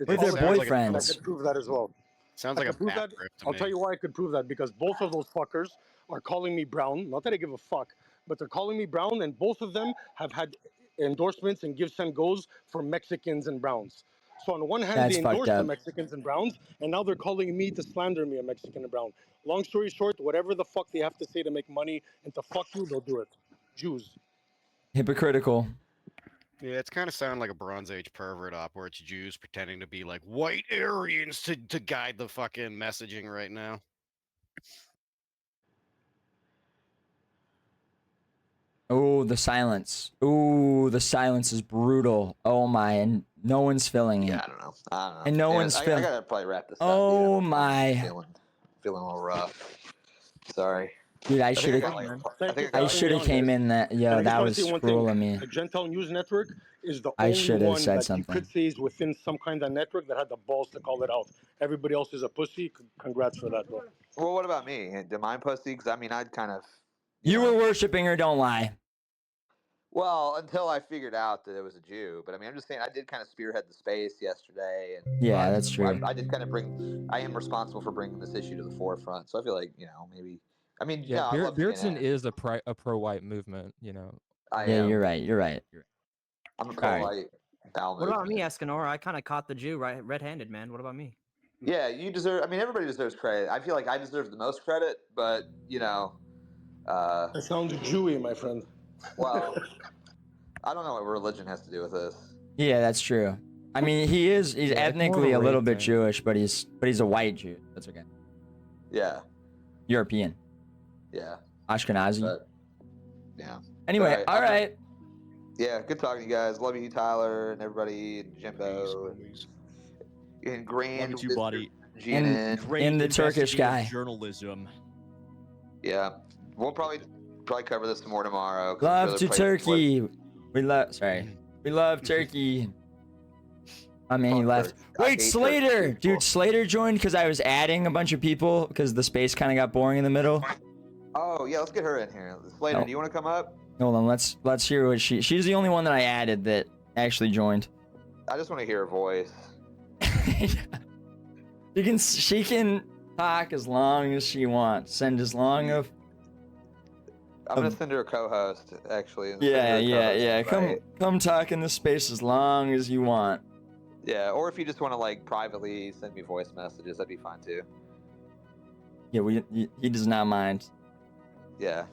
What if they're boyfriends? I could prove that as well. Sounds like I could prove that. I'll tell you why I could prove that, because both of those fuckers are calling me brown. Not that I give a fuck, but they're calling me brown, and both of them have had endorsements and Givesendgos for Mexicans and browns. So on one hand, That's they endorse fucked the up. Mexicans and browns, and now they're calling me to slander me a Mexican and brown. Long story short, whatever the fuck they have to say to make money and to fuck you, they'll do it. Jews. Hypocritical. Yeah, it's kind of sounding like a Bronze Age pervert op where it's Jews pretending to be like white Aryans to guide the fucking messaging right now. Oh, the silence. Ooh, the silence is brutal. Oh my, and no one's filling it. Yeah, I don't know. And no Yeah, one's I filling. gotta probably wrap this up. Oh my. Feeling a little rough. Sorry. Dude, I think should got, have. like, I should have came in that. And Yo, I just that wanna was say one cruel thing. of me. The Gentile News Network is the I only should have one said that something. you could say is within some kind of network that had the balls to call it out. Everybody else is a pussy. Congrats for that, bro. Well, what about me? Am I pussy? Because I mean, I'd kind of. You were worshiping her. Don't lie. Well, until I figured out that it was a Jew. But I mean, I'm just saying, I did kind of spearhead the space yesterday, and Yeah, that's true. I did kind of bring. I am responsible for bringing this issue to the forefront. So I feel like maybe. I mean, Yeah, I love Beardson skinheads. is a pro-white movement, you know. I Yeah, am. you're right. You're right. I'm a Sorry. pro-white bowel What about movement. me, Escanor? I kind of caught the Jew red-handed, man. What about me? Yeah, you deserve. I mean, everybody deserves credit. I feel like I deserve the most credit, but That sounds Jewy, my friend. well, I don't know what religion has to do with this. Yeah, that's true. I mean, he's Yeah, it's more of ethnically a a little race bit thing. Jewish, but he's a white Jew. That's okay. Yeah, European, yeah, Ashkenazi. but yeah. Anyway, all right. Yeah, good talking to you guys. Love you, Tyler, and everybody, and Jimbo, and Grand. Love you too, buddy. Gina. And the Turkish investigative guy. Journalism. Yeah, we'll probably cover this some more tomorrow. 'cause I'm Love sure to they're probably- Turkey. We love Turkey. I mean, he left. I Wait, hate Slater, Turkish people. dude, Slater joined because I was adding a bunch of people because the space kind of got boring in the middle. Oh yeah, let's get her in here. Slater, No. do you want to come up? Hold on, let's hear what she's the only one that I added that actually joined. I just want to hear her voice. She can talk as long as she wants. Send as long of. I'm gonna send her a co-host, actually. and send Yeah, her a yeah, co-host yeah. invite. Come talk in the space as long as you want. Yeah, or if you just want to like privately send me voice messages, that'd be fine too. Yeah, he does not mind. Yeah.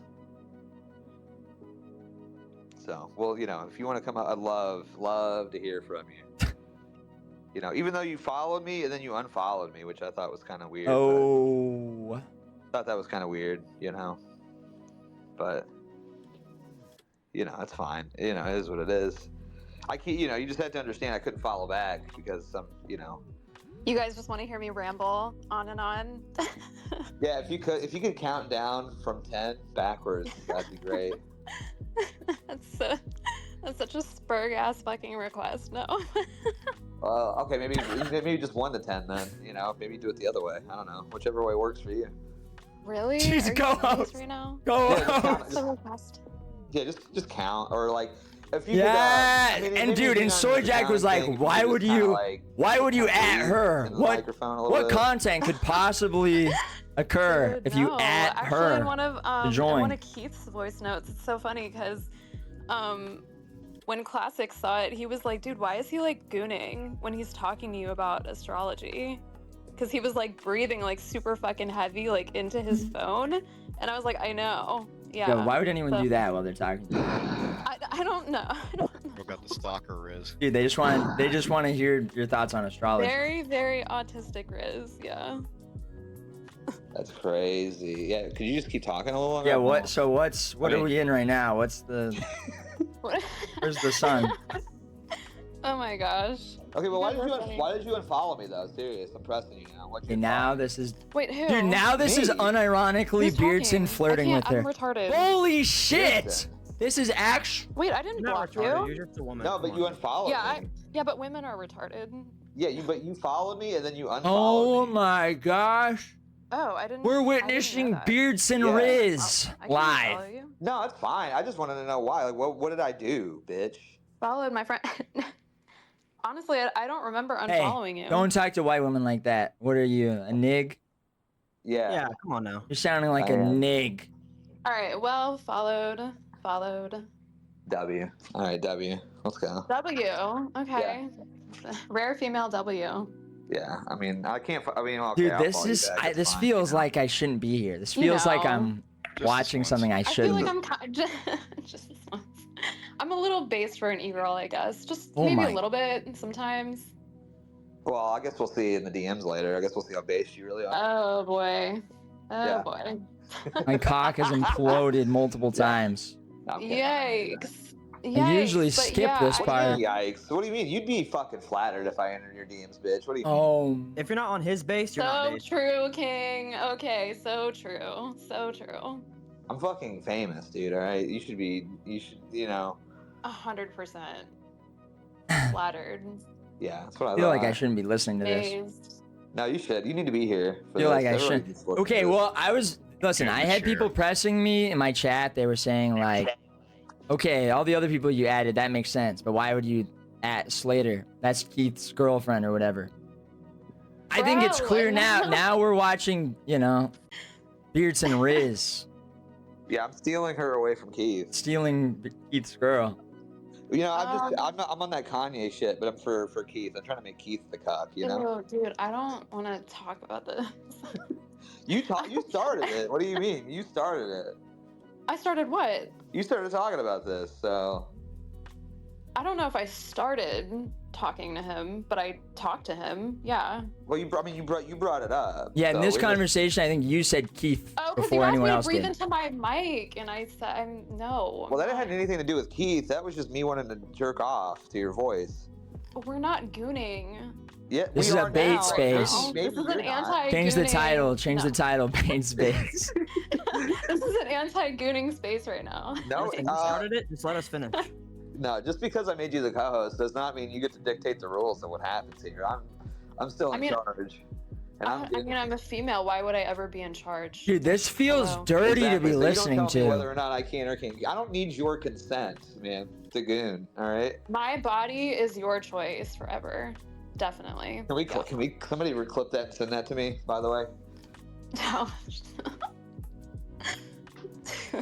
So, well, you know, if you want to come out, I'd love to hear from you. You know, even though you followed me and then you unfollowed me, which I thought was kind of weird. Oh. Thought that was kind of weird, you know. But you know, it's fine. You know, it is what it is. I can't. You know, you just have to understand. I couldn't follow back because some. You know. You guys just want to hear me ramble on and on? Yeah, if you could count down from 10 backwards, that'd be great. That's such a spurg ass fucking request. No. Well, okay, maybe just 1 to 10 then. You know, maybe do it the other way. I don't know, whichever way works for you. Really? Jeez, Are go you serious out. right now? Go Yeah, out. What's the request? Yeah, just count or like if you Yeah, could. and dude, and Soy Jack was like, "Why would you at her? What content could possibly occur Dude, if you no. at Actually, her in one of to join?" in one of Keith's voice notes, it's so funny because when Classic saw it, he was like, "Dude, why is he like gooning when he's talking to you about astrology?" Because he was like breathing like super fucking heavy like into his phone, and I was like, "I know, yeah." Yo, why would anyone So- do that while they're talking to you? I don't know. We got the stalker Riz. Dude, they just want to hear your thoughts on astrology. Very, very autistic Riz, yeah. That's crazy. Yeah, could you just keep talking a little longer? Yeah, what are we in right now? What's the where's the sun? Oh my gosh. Okay, but You guys are funny. why did you unfollow me though? Serious, I'm pressing you now. Okay, now this is Wait, who? dude. Now this is Me? unironically Who's talking? Beardson flirting I with can't, her. I'm retarded. Holy shit! Beardson. This is actually. Wait, I didn't You're not block retarded. you. You're just a woman. No, but you unfollowed Yeah, me. yeah, but women are retarded. Yeah, but you followed me and then you unfollowed Oh me. my gosh! Oh, I didn't. We're I didn't witnessing know that. Beardson Yeah. Riz I can't live. follow you. No, it's fine. I just wanted to know why. Like, what did I do, bitch? Followed my friend. Honestly, I don't remember Hey, unfollowing you. don't talk to white women like that. What are you, a nig? Yeah. Yeah, come on now. You're sounding like I a am. nig. All right. Well, followed. W. All right, W. Let's go. W. Okay. Rare female W. Yeah. I mean, I can't. I mean, okay. Dude, I'll this follow you is back, it's this fine, feels you know? like I shouldn't be here. This feels like No. I'm Just watching this something I I feel shouldn't. like I'm just this once. I'm a little based for an e-girl, I guess. Just Oh maybe my- a little bit sometimes. Well, I guess we'll see in the DMs later. I guess we'll see how based you really are. Oh boy. Oh Yeah. boy. My cock has imploded multiple times. No, I'm kidding. Yikes. I usually Yikes, but skip yeah, this I part. think- Yikes. What do you mean? You'd be fucking flattered if I entered your DMs, bitch. What do you mean? Oh, If you're not on his base, you're not So based. true, King. Okay, so true. So true. I'm fucking famous, dude. All right. You should, you know. 100%. Flattered. Yeah, that's what I I feel like I thought. shouldn't be listening to this. Amazed. No, you should. You need to be here. I feel like I should. needs to listen Okay, to this. well, listen, I had people pressing me in my chat. They were saying, like, okay, all the other people you added, that makes sense. But why would you at Slater? That's Keith's girlfriend or whatever. I think it's Bro, clear no. now. Now we're watching, Beardson Riz Yeah, I'm stealing her away from Keith. stealing Keith's girl. You know, I'm on that Kanye shit, but I'm for Keith. I'm trying to make Keith the cuck. You know. Ew, dude, I don't want to talk about this. You started it. What do you mean? You started it. I started what? You started talking about this, so. I don't know if I started talking to him, but I talked to him. Yeah. Well, you brought it up. Yeah, in so this we just- conversation, I think you said Keith Oh, because you before asked anyone me to else breathe did. into my mic, and I said, no. Well, that didn't have anything to do with Keith. That was just me wanting to jerk off to your voice. We're not gooning. Yeah, This we is a are bait now. space. No, Maybe this is you're an not. anti-gooning. Change the title. Change No. the title. Bait space. This is an anti-gooning space right now. No, Listen, you started it. Just let us finish. no. Just because I made you the co-host does not mean you get to dictate the rules of what happens here. I'm still in charge. And I'm a female. Why would I ever be in charge? Dude, this feels Hello? dirty to Exactly, be so listening you don't tell me to. whether or not I can or can't. I don't need your consent, man. To goon. All right. My body is your choice forever. Definitely. Can we somebody clip that and send that to me? By the way. No.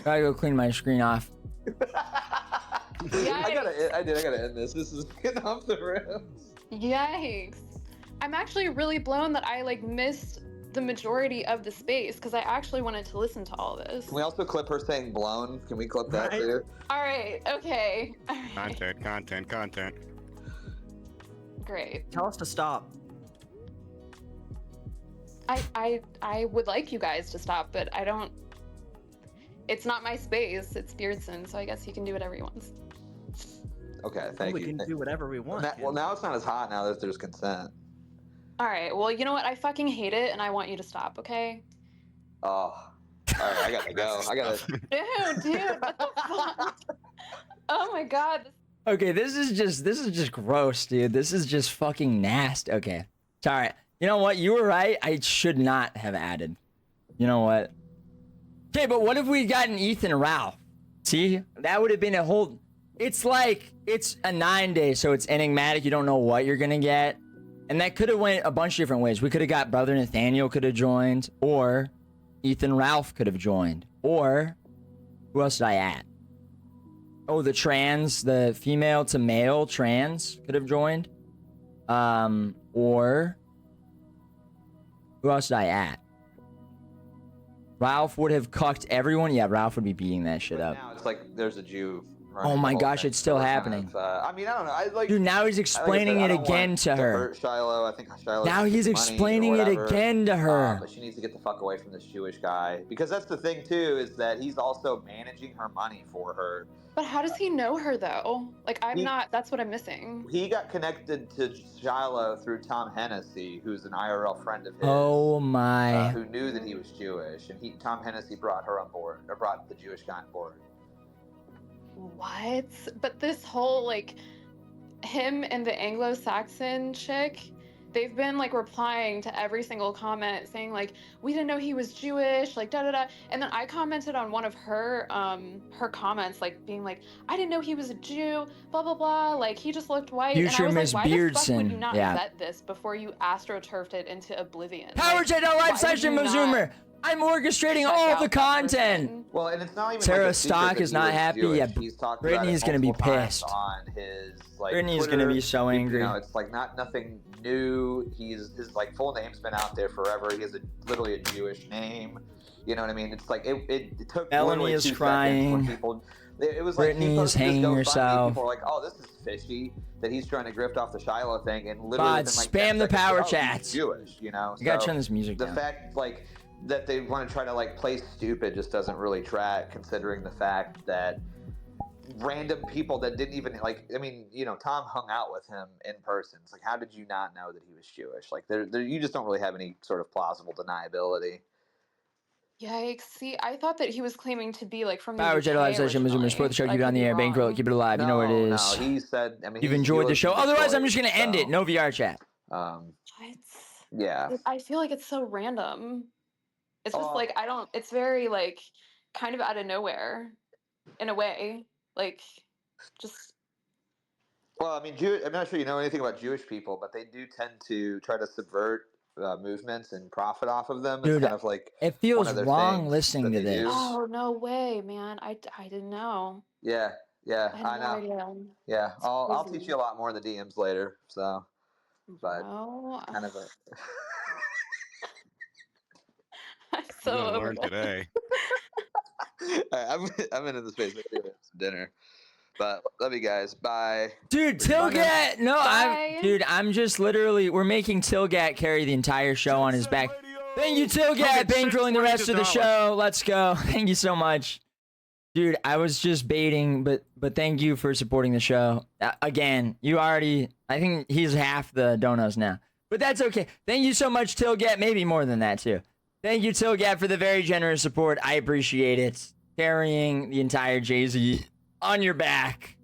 Gotta go clean my screen off. I gotta end this. This is getting off the rails. Yikes. I'm actually really blown that I missed the majority of the space because I actually wanted to listen to all this. Can we also clip her saying blown? Can we clip that too? All right, okay. Content. Great. Tell us to stop. I would like you guys to stop, but I don't. It's not my space. It's Beardson, so I guess he can do whatever he wants. Okay, thank we you. can do whatever we want. Well, now it's not as hot now that there's consent. All right. Well, you know what? I fucking hate it, and I want you to stop. Okay? Oh, all right. I gotta go. I gotta. Dude, what the fuck? Oh my god. Okay, this is just gross, dude. This is just fucking nasty. Okay, it's all right. You know what? You were right. I should not have added. You know what? Okay, but what if we gotten Ethan Ralph? See, that would have been a whole. It's like it's a 9-day, so it's enigmatic. You don't know what you're gonna get, and that could have went a bunch of different ways. We could have got Brother Nathaniel could have joined, or Ethan Ralph could have joined, or who else did I add? Oh, the female to male trans could have joined. Or who else did I add? Ralph would have cucked everyone. Yeah, Ralph would be beating that shit up. Now it's like there's a Jew. Oh my gosh, it's still happening. I mean, I don't know. I like. Dude, now he's explaining it again to her. Hurt Shiloh. I think Shiloh. Now he's explaining it again to her. But she needs to get the fuck away from this Jewish guy, because that's the thing too, is that he's also managing her money for her. But how does he know her though? Like that's what I'm missing. He got connected to Shiloh through Tom Hennessy, who's an IRL friend of his. Oh my. Who knew that he was Jewish, and Tom Hennessy brought her on board, or brought the Jewish guy on board. What? But this whole like him and the Anglo-Saxon chick, they've been like replying to every single comment saying like, we didn't know he was Jewish, like da da da. And then I commented on one of her comments, like being like, I didn't know he was a Jew, blah blah blah, like he just looked white. Future and I Miss was like, why the fuck would you Beardson. not Yeah. vet this before you astroturfed it into oblivion? Power Jet Live Session Zoomer. I'm orchestrating all the content. Well, and it's not even Sarah like a secret Stock that is he not was happy. Jewish. Yeah, He's talked about Brittany's it gonna be multiple times pissed. on his like. Brittany's Twitter. gonna be so angry. You know, it's like nothing new. His like full name's been out there forever. He has literally a Jewish name. You know what I mean? It's like it took. Melanie is 2 crying. When people, it was Brittany like is hanging herself. People were like, "Oh, this is fishy." That he's trying to grift off the Shiloh thing, and literally God, within, like, spam 10 the seconds, power oh, he's chats. Jewish, you know. You gotta So turn this music the down. fact like that they want to try to like play stupid just doesn't really track, considering the fact that random people that didn't even like. I mean, you know, Tom hung out with him in person. It's like, how did you not know that he was Jewish? Like, you just don't really have any sort of plausible deniability. Yikes! See, I thought that he was claiming to be like from the Power Jet Live UK Session originally, support the show. but I Keep it on could the be air. wrong. Bankroll. Keep it alive. You know what it is. No, he said. I mean, You've he's enjoyed the Jewish, show. he's Otherwise, I'm Jewish, just gonna end so, it. No VR chat. Yeah. I feel like it's so random. It's just Oh. like I don't. It's very like kind of out of nowhere, in a way. Like, just Well, I mean, I'm not sure you know anything about Jewish people, but they do tend to try to subvert movements and profit off of them. It's Dude, kind of like it one feels of their wrong things listening that to they this. do. oh no way, man! I didn't know. Yeah, I had I no know. idea. Yeah, I'll teach crazy. you a lot more in the DMs later. So, but Oh, kind of a. I'm so You're gonna over learn this. today. All right, I'm into the space. Maybe have some dinner. But love you guys. Bye. Dude, Tilgat, no, I'm just literally, we're making Tilgat carry the entire show on his back. Thank you, Tilgat, bankrolling the rest of the show. Let's go. Thank you so much. Dude, I was just baiting, but thank you for supporting the show. Again, I think he's half the donos now. But that's okay. Thank you so much, Tilgat. Maybe more than that, too. Thank you, Tilgat, for the very generous support. I appreciate it. Carrying the entire Jay-Z on your back.